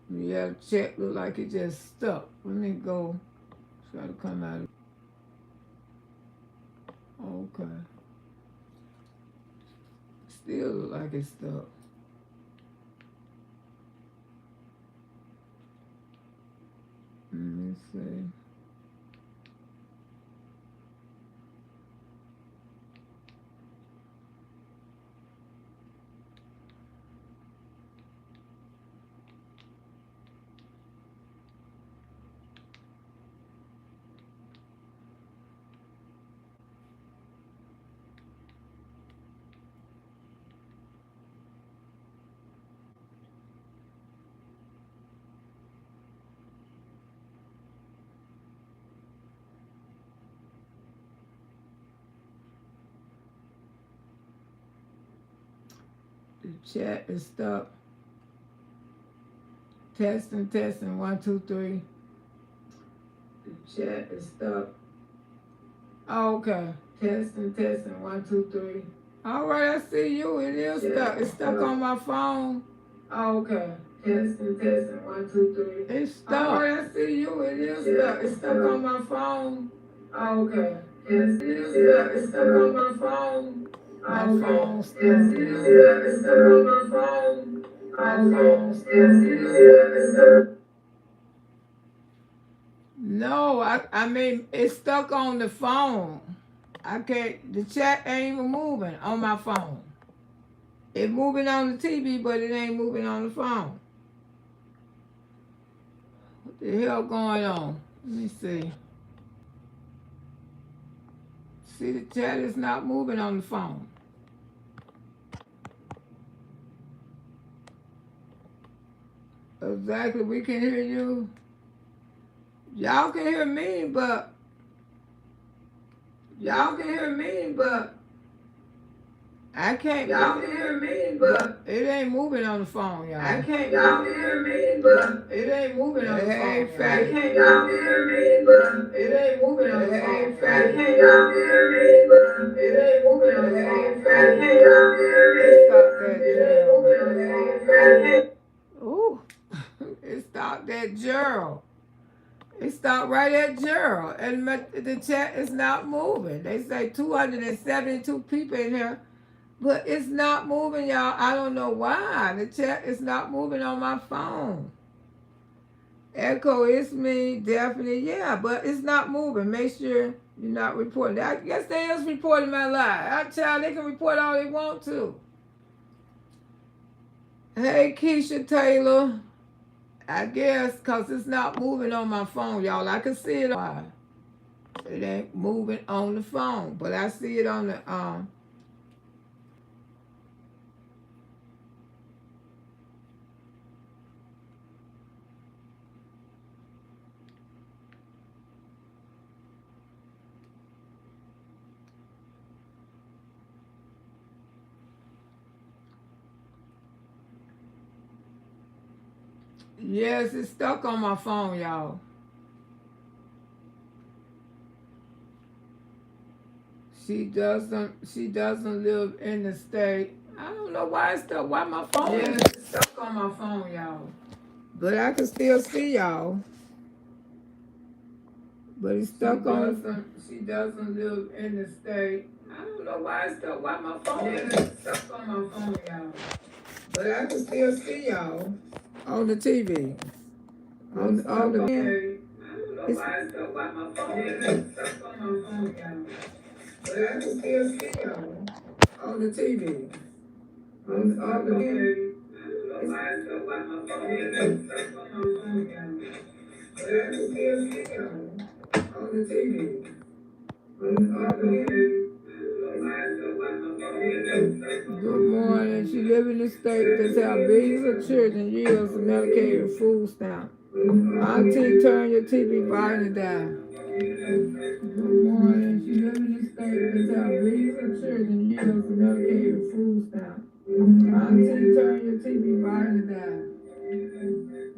Yeah, the chat look like it just stuck. Let me go try to come out of. Okay. Still look like it's stuck. Let me see. The chat is stuck. Testing, 1, 2, 3. The chat is stuck. Oh, okay. Testing, 1, 2, 3. All right, I see you. It is stuck. It's stuck on my phone. Oh, okay. Testing, 1, 2, 3. It's stuck. All right, I see you. It is stuck. It's stuck on my phone. Oh, okay. It is stuck. It's stuck on my phone. My phone's stuck. It's stuck on my phone. My phone's stuck. No, I mean, it's stuck on the phone. I can't, the chat ain't even moving on my phone. It's moving on the TV, but it ain't moving on the phone. What the hell going on? Let me see. See, the chat is not moving on the phone. Exactly, we can hear you. Y'all can hear me, but I can't. Y'all can hear me, but it ain't moving on the phone, y'all. I can't. Y'all can hear me, but it ain't moving on the phone. I can't. Y'all can hear me, but it ain't moving on the phone. I can't. Y'all can hear me, but it ain't moving on the phone. I can't. Y'all can hear me. Stop that Gerald. Ooh, it stopped that Gerald. It stopped right at Gerald, and the chat is not moving. They say 272 people in here. But it's not moving, y'all. I don't know why. The chat is not moving on my phone. Echo, it's me, definitely, yeah, but it's not moving. Make sure you're not reporting. I guess they is reporting my live. I tell they can report all they want to. Hey, Keisha Taylor. I guess because it's not moving on my phone, y'all. I can see it. It ain't moving on the phone, but I see it on the Yes, it's stuck on my phone, y'all. She doesn't live in the state. I don't know why it's stuck. Why my phone is stuck on my phone, y'all. But I can still see y'all. But it's stuck on. She doesn't live in the state. I don't know why it's stuck. Why my phone is stuck on my phone, y'all. But I can still see y'all on the TV. On the. I don't know why it's stuck. Why my phone is stuck on my phone, y'all. But I can still see y'all on the TV. On the. I don't know why it's stuck. Why my phone is stuck on my phone, y'all. But I can still see y'all on the TV. Good morning. She live in the state that's have billions of children, years of Medicaid and food stamp. Auntie, turn your TV volume down. Good morning. She live in the state that's have billions of children, years of Medicaid and foods down. Auntie, turn your TV volume down.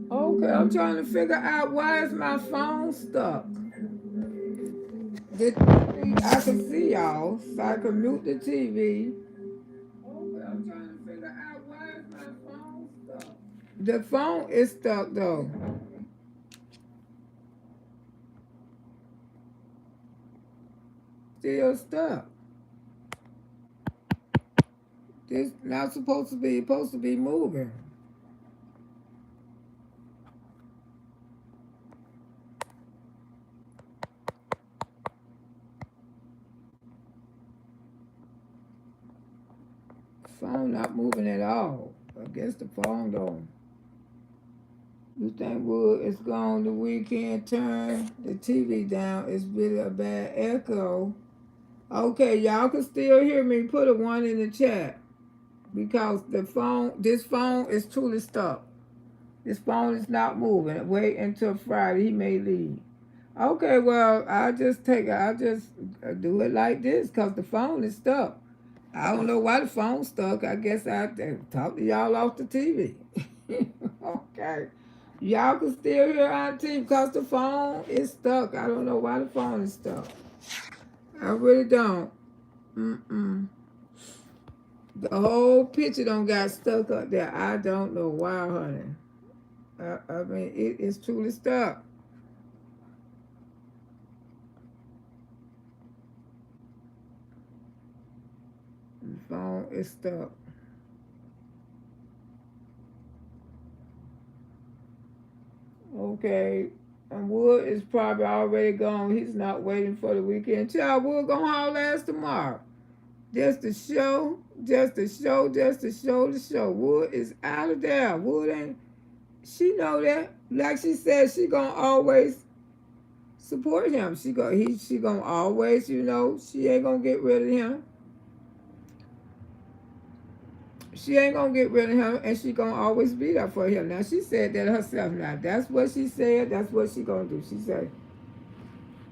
Okay, I'm trying to figure out why is my phone stuck. The TV, I can see y'all, so I can mute the TV. Okay, I'm trying to figure out why is my phone stuck. The phone is stuck though. Still stuck. This not supposed to be moving. Phone not moving at all. I guess the phone don't. You think Wood is gone the weekend? Turn the TV down. It's really a bad echo. Okay, y'all can still hear me. Put a 1 in the chat because this phone is truly stuck. This phone is not moving. Wait until Friday. He may leave. Okay, well, I'll just do it like this because the phone is stuck. I don't know why the phone's stuck. I guess I talk to y'all off the TV. Okay. Y'all can still hear Auntie because the phone is stuck. I don't know why the phone is stuck. I really don't. The whole picture don't got stuck up there. I don't know why, honey. I mean, it is truly stuck. The phone is stuck. Okay. And Wood is probably already gone. He's not waiting for the weekend. Child, Wood gonna haul ass tomorrow. Just to show. Wood is out of there. Wood ain't. She know that. Like she said, she gonna always support him. She gonna always, she ain't gonna get rid of him. She ain't gonna get rid of him, and she gonna always be there for him. Now she said that herself. Now that's what she said. That's what she gonna do. She said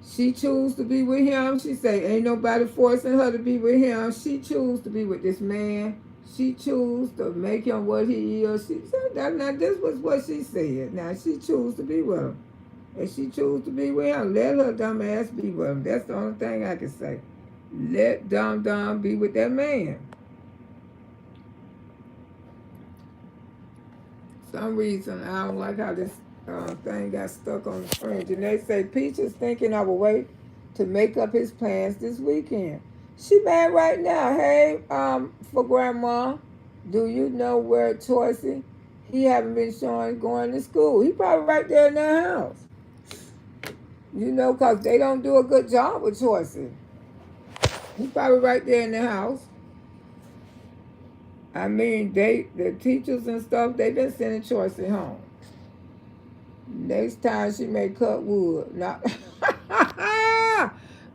she choose to be with him. She say ain't nobody forcing her to be with him. She choose to be with this man. She choose to make him what he is. She said that. Now this was what she said. Now she choose to be with him, and she choose to be with him. Let her dumb ass be with him. That's the only thing I can say. Let dumb be with that man. Some reason I don't like how this thing got stuck on the screen. Janae say Peach is thinking of a way to make up his plans this weekend. She mad right now. Hey, for Grandma, do you know where Choicey? He haven't been showing going to school. He probably right there in their house. Because they don't do a good job with Choicey. He probably right there in the house. I mean, the teachers and stuff, they've been sending Choicey home. Next time she may cut wood. Not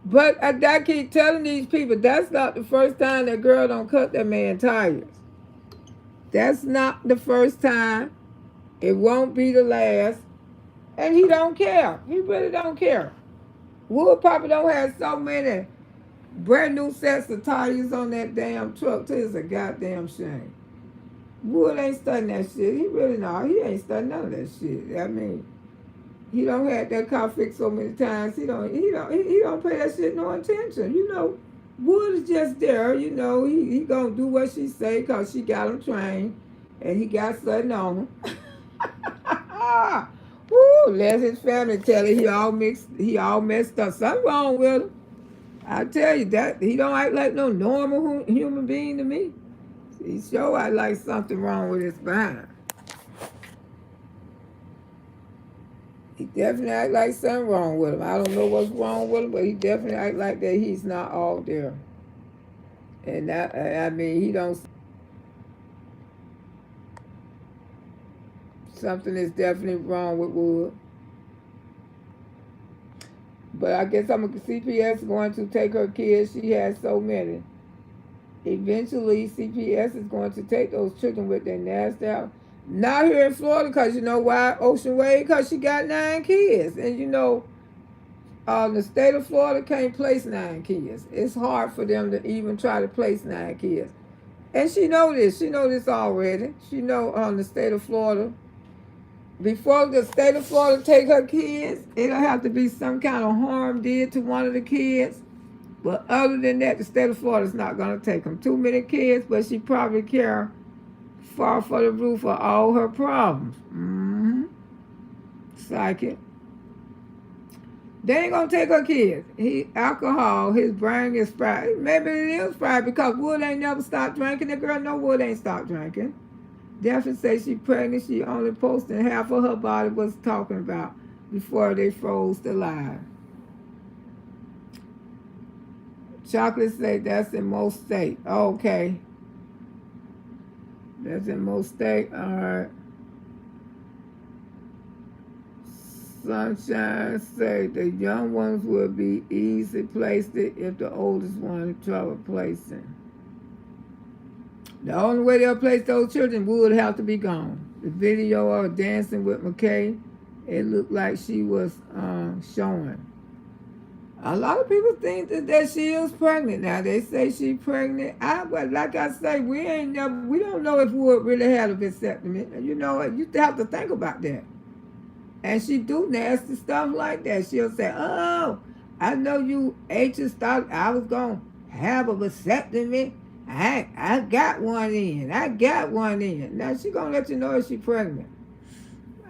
but I keep telling these people, that's not the first time that girl don't cut that man tires. That's not the first time. It won't be the last. And he don't care. He really don't care. Wood probably don't have so many brand new sets of tires on that damn truck till it's a goddamn shame. Wood ain't studying that shit. He really not. He ain't studying none of that shit. I mean, he don't have that car fixed so many times. He don't pay that shit no attention. Wood is just there. He gonna do what she say because she got him trained and he got something on him. Woo, let his family tell it he all messed up. Something wrong with him. I tell you that he don't act like no normal human being to me. He sure act like something wrong with his behind. He definitely act like something wrong with him. I don't know what's wrong with him, but he definitely act like that he's not all there. And that, I mean, he don't. Something is definitely wrong with Wood. But I guess CPS is going to take her kids. She has so many. Eventually, CPS is going to take those children with their nasty out. Not here in Florida, because you know why? Ocean Way, because she got 9 kids. And the state of Florida can't place 9 kids. It's hard for them to even try to place 9 kids. And she know this. She know this already. She know the state of Florida. Before the state of Florida take her kids, it'll have to be some kind of harm did to one of the kids. But other than that, the state of Florida is not going to take them. Too many kids, but she probably care far for the roof of all her problems. Mm-hmm. Psychic. They ain't gonna take her kids. Alcohol, his brain is fried. Maybe it is fried because Wood ain't never stopped drinking. The girl know Wood ain't stopped drinking. Definitely say she pregnant. She only posting half of her body was talking about before they froze the line. Chocolate say that's in most state. Okay. That's in most state. All right. Sunshine say the young ones will be easy placed if the oldest one in trouble placing. The only way they'll place those children would have to be gone. The video of dancing with McKay, it looked like she was showing. A lot of people think that she is pregnant now. They say she's pregnant. Like I say, we don't know if Wood really had a vasectomy. You know, you have to think about that. And she do nasty stuff like that. She'll say, oh, I know you anxious thought I was going to have a vasectomy. I got one in. I got one in. Now, she going to let you know if she's pregnant.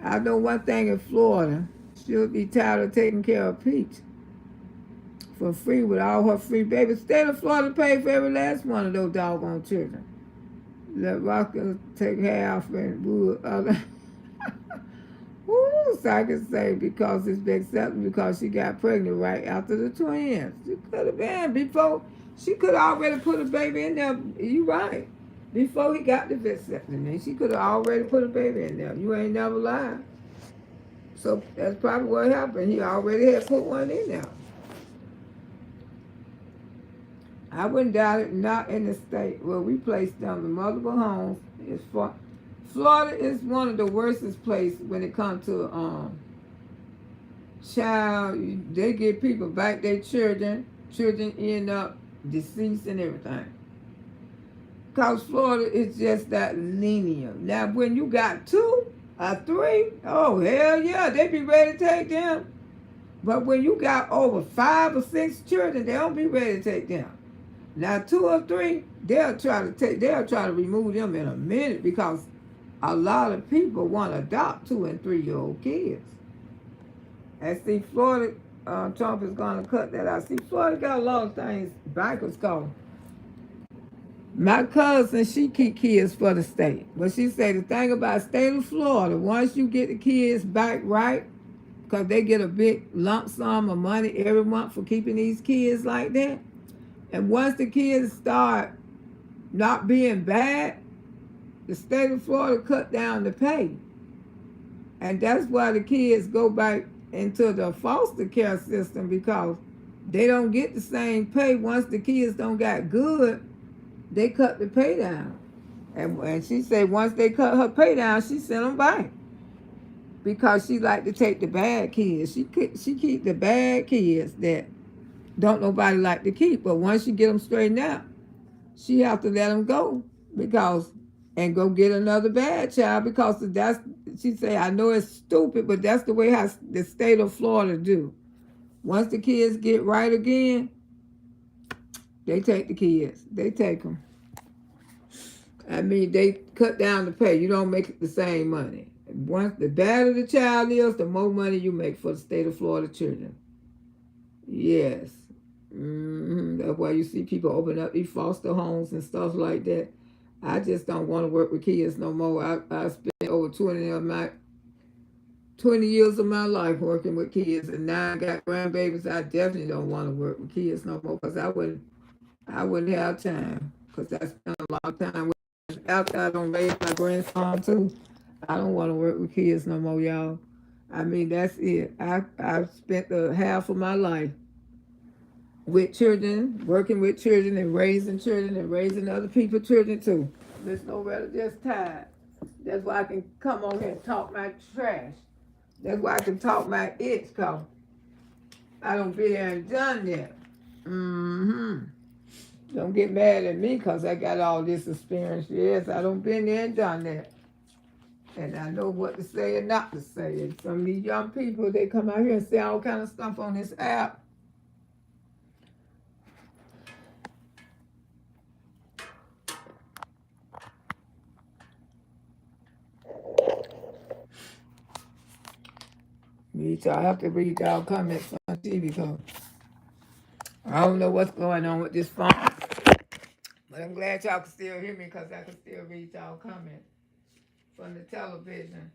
I know one thing in Florida. She'll be tired of taking care of Peach for free with all her free babies. State of Florida pay for every last one of those doggone children. Let Rocker take half and Wood other. So I can say because it's been accepted because she got pregnant right after the twins. She could have been before. She could have already put a baby in there. You right. Before he got the vasectomy, she could have already put a baby in there. You ain't never lied. So that's probably what happened. He already had put one in there. I wouldn't doubt it. Not in the state where we placed them in multiple homes. It's for. Florida is one of the worstest places when it comes to child. They give people back their children. Children end up deceased and everything. Because Florida is just that lenient. Now, when you got 2 or 3, oh, hell yeah, they be ready to take them. But when you got over 5 or 6 children, they don't be ready to take them. Now, 2 or 3, they'll try to remove them in a minute because a lot of people want to adopt 2 and 3-year-old kids. And see, Florida, Trump is going to cut that out. See, Florida got a lot of things bankers call. My cousin, she keep kids for the state. But she said the thing about state of Florida, once you get the kids back right, because they get a big lump sum of money every month for keeping these kids like that. And once the kids start not being bad, the state of Florida cut down the pay. And that's why the kids go back into the foster care system because they don't get the same pay. Once the kids don't got good, they cut the pay down. And she said once they cut her pay down, she sent them back. Because she like to take the bad kids. She keep the bad kids that don't nobody like to keep. But once you get them straightened out, she have to let them go and go get another bad child because that's, she say, I know it's stupid, but that's the way how the state of Florida do. Once the kids get right again, they take the kids. They take them. I mean, they cut down the pay. You don't make the same money. Once the badder the child is, the more money you make for the state of Florida children. Yes. That's why you see people open up these foster homes and stuff like that. I just don't want to work with kids no more. I spent over 20 years of my life working with kids, and now I got grandbabies. I definitely don't want to work with kids no more because I wouldn't have time because I spent a lot of time with after I don't raise my grandson too. I don't want to work with kids no more, y'all. I mean, that's it. I've spent the half of my life with children, working with children and raising other people's children too. Miss Loretta just tired. That's why I can come on here and talk my trash. That's why I can talk my itch, cause I don't be there and done that. Don't get mad at me because I got all this experience. Yes, I done been there and done that. And I know what to say and not to say. And some of these young people, they come out here and say all kind of stuff on this app. I have to read y'all comments on TV because I don't know what's going on with this phone. But I'm glad y'all can still hear me because I can still read y'all comments from the television.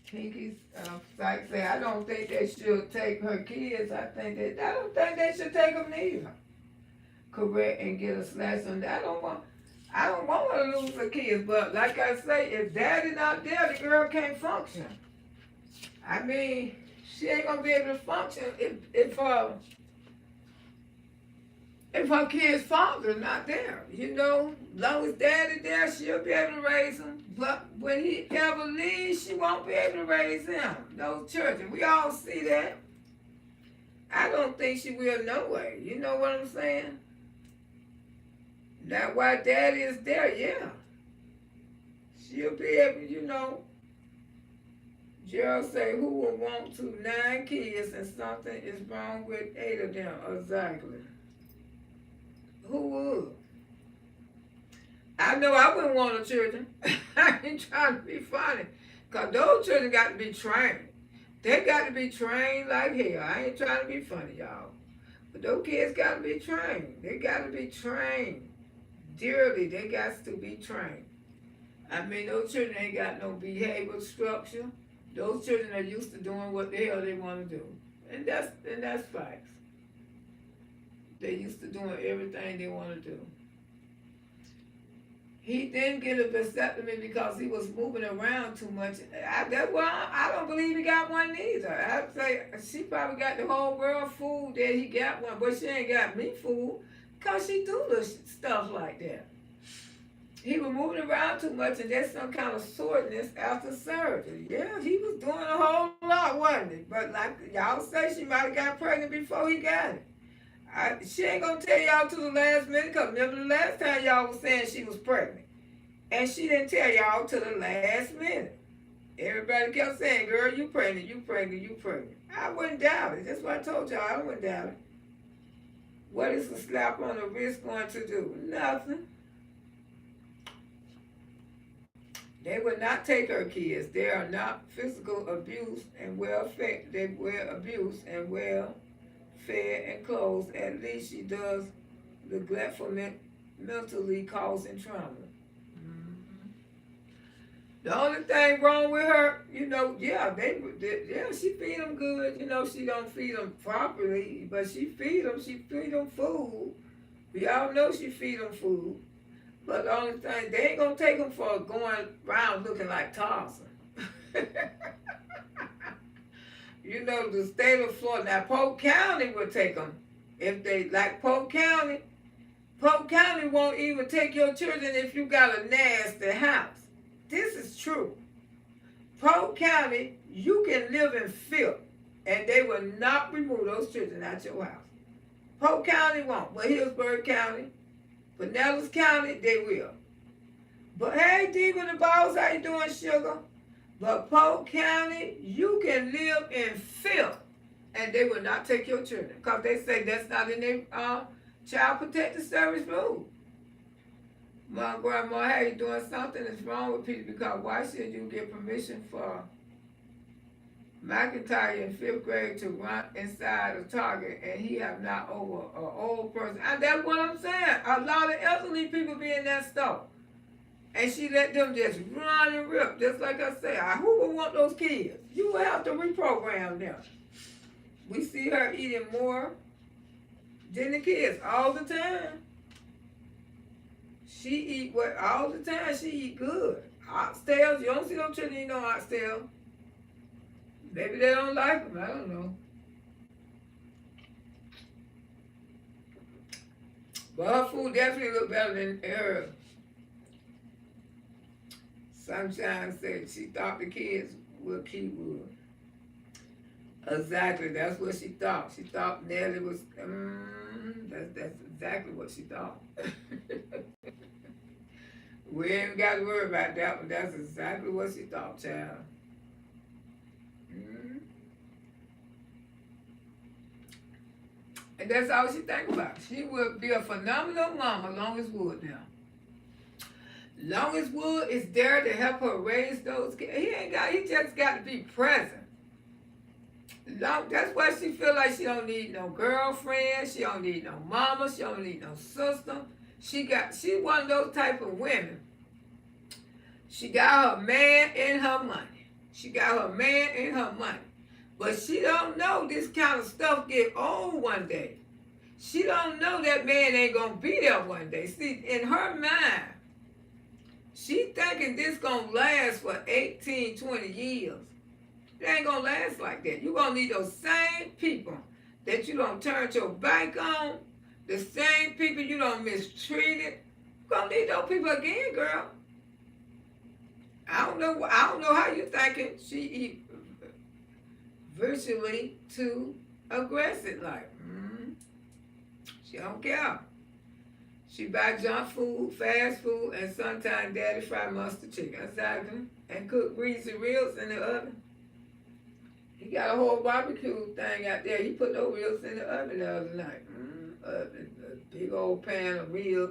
Pinky's site say, I don't think they should take her kids. I don't think they should take them neither. Correct and get a slash on that. I don't want her to lose her kids, but like I say, if daddy not there, the girl can't function. I mean, she ain't gonna be able to function if her kid's father not there. You know, as long as daddy there, she'll be able to raise him. But when he ever leaves, she won't be able to raise him. Those children, we all see that. I don't think she will no way. You know what I'm saying? That's why daddy is there, yeah. She'll be able, you know. Gerald say, who would want to 9 kids and something is wrong with 8 of them? Exactly. Who would? I know I wouldn't want no children. I ain't trying to be funny. Because those children got to be trained. They got to be trained like hell. I ain't trying to be funny, y'all. But those kids got to be trained. They got to be trained. Dearly, they got to be trained. I mean, those children ain't got no behavioral structure. Those children are used to doing what the hell they want to do. And that's facts. They used to doing everything they want to do. He didn't get a vasectomy because he was moving around too much. That's why I don't believe he got one either. I'd say she probably got the whole world fooled that he got one, but she ain't got me fooled because she do little stuff like that. He was moving around too much, and there's some kind of soreness after surgery. Yeah, he was doing a whole lot, wasn't he? But like y'all say, she might have got pregnant before he got it. She ain't gonna tell y'all to the last minute, because remember the last time y'all was saying she was pregnant. And she didn't tell y'all to the last minute. Everybody kept saying, girl, you pregnant, you pregnant, you pregnant. I wouldn't doubt it. That's what I told y'all, I wouldn't doubt it. What is a slap on the wrist going to do? Nothing. They would not take her kids. They are not physical abuse and well-fed. They were abused and well-fed and clothed. At least she does neglectful mentally causing trauma. The only thing wrong with her, you know, she feed them good. You know, she don't feed them properly, but she feed them food. We all know she feed them food. But the only thing, they ain't gonna take them for going around looking like Tarzan. You know, the state of Florida, now Polk County would take them. If they, like Polk County won't even take your children if you got a nasty house. This is true. Polk County, you can live in filth, and they will not remove those children out your house. Polk County won't, but Hillsborough County, Pinellas County, they will. But hey, Diva the Boss, how you doing, sugar? But Polk County, you can live in filth, and they will not take your children, because they say that's not in their Child Protective Service rule. My grandma, how you doing? Something is wrong with people, because why should you get permission for McIntyre in 5th grade to run inside a Target and he have not over an old person? And that's what I'm saying. A lot of elderly people be in that store. And she let them just run and rip, just like I said. Who would want those kids? You would have to reprogram them. We see her eating more than the kids all the time. She eat what all the time. She eat good. Oxtails, you don't see no children eat no oxtails. Maybe they don't like them. I don't know. But her food definitely look better than hers. Sunshine said she thought the kids would keep wood. Exactly, that's what she thought. She thought Nelly was, That's exactly what she thought. We ain't got to worry about that, but that's exactly what she thought, child. Mm-hmm. And that's all she think about. She will be a phenomenal mama long as Wood now. Long as Wood is there to help her raise those kids. He just got to be present. That's why she feel like she don't need no girlfriend, she don't need no mama, she don't need no sister. She one of those type of women. She got her man and her money. She got her man and her money. But she don't know this kind of stuff get old one day. She don't know that man ain't gonna be there one day. See, in her mind, she thinking this gonna last for 18, 20 years. It ain't gonna last like that. You gonna need those same people that you don't turn your back on, the same people you don't mistreated. You gonna need those people again, girl. I don't know how you thinking she virtually too aggressive, like, she don't care. She buy junk food, fast food, and sometimes daddy fry mustard chicken, exactly, and cook greasy reels in the oven. He got a whole barbecue thing out there. He put those reels in the oven the other night. A big old pan of reels.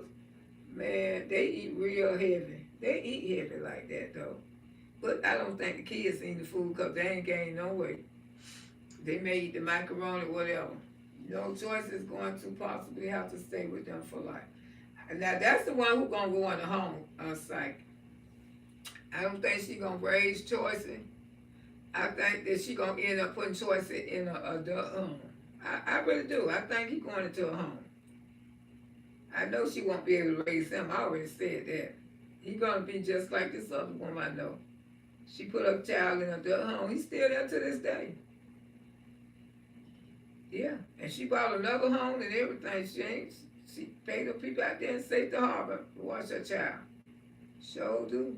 Man, they eat real heavy. They eat heavy like that, though. But I don't think the kids seen the food because they ain't gained no weight. They may eat the macaroni, whatever. No choice is going to possibly have to stay with them for life. Now, that's the one who's going to go in the home psych. I don't think she's going to raise choices. I think that she's going to end up putting choices in an adult home. I really do. I think he's going into a home. I know she won't be able to raise him. I already said that. He's going to be just like this other woman I know. She put a child in an adult home. He's still there to this day. Yeah, and she bought another home and everything. She paid the people out there in Safe the Harbor to watch her child. Sure do.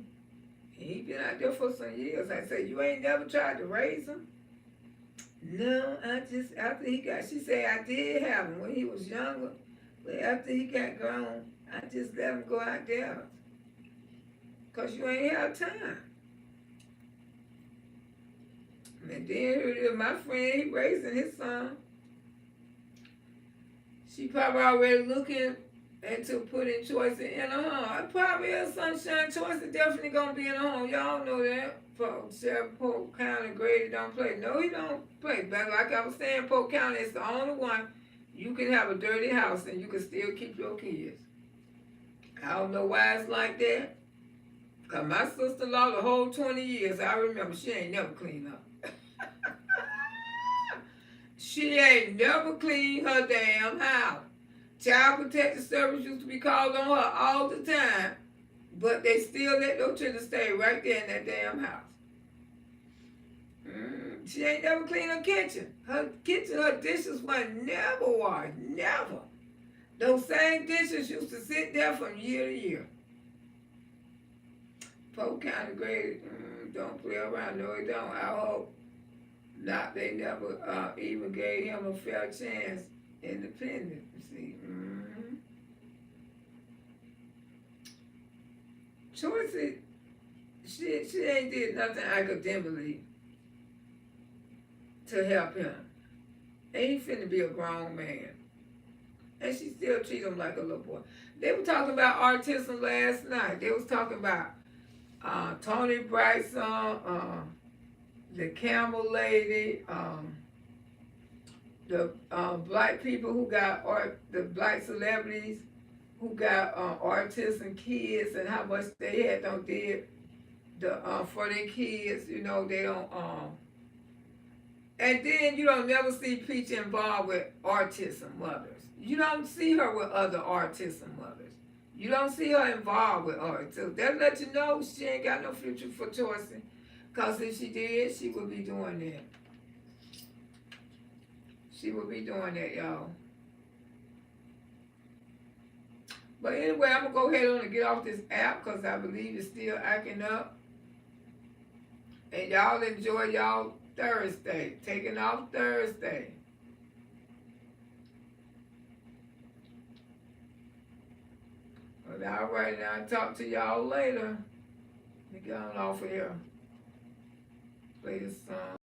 And he been out there for some years. I said, you ain't never tried to raise him? No, she said, I did have him when he was younger, but after he got grown, I just let him go out there. Because you ain't have time. And then my friend, he raising his son. She probably already looking into putting choices in her home. Probably is Sunshine Choices definitely gonna be in her home. Y'all know that. Sheriff Polk County Grady don't play. No, he don't play. But like I was saying, Polk County is the only one you can have a dirty house and you can still keep your kids. I don't know why it's like that. Cause my sister-in-law the whole 20 years, I remember she ain't never cleaned up. She ain't never cleaned her damn house. Child Protective Service used to be called on her all the time, but they still let those children stay right there in that damn house. She ain't never cleaned her kitchen. Her dishes were never washed, never. Those same dishes used to sit there from year to year. Polk County Grade, don't play around. No, it don't. I hope not. They never even gave him a fair chance independent. See, Choices, she ain't did nothing academically to help him. And he finna be a grown man. And she still treat him like a little boy. They were talking about autism last night. They was talking about Tony Bryson, the Campbell lady, the black people who got the black celebrities who got autism kids and how much they had did for their kids. You know, they don't. And then you don't never see Peach involved with autism mothers. You don't see her with other autism mothers. You don't see her involved with autism. That let you know she ain't got no future for choices. Because if she did, she would be doing that. She would be doing that, y'all. But anyway, I'm going to go ahead on and get off this app because I believe it's still acting up. And y'all enjoy y'all Thursday. Taking off Thursday. But all right, now I'll talk to y'all later. Let me get on off of here. Play this song.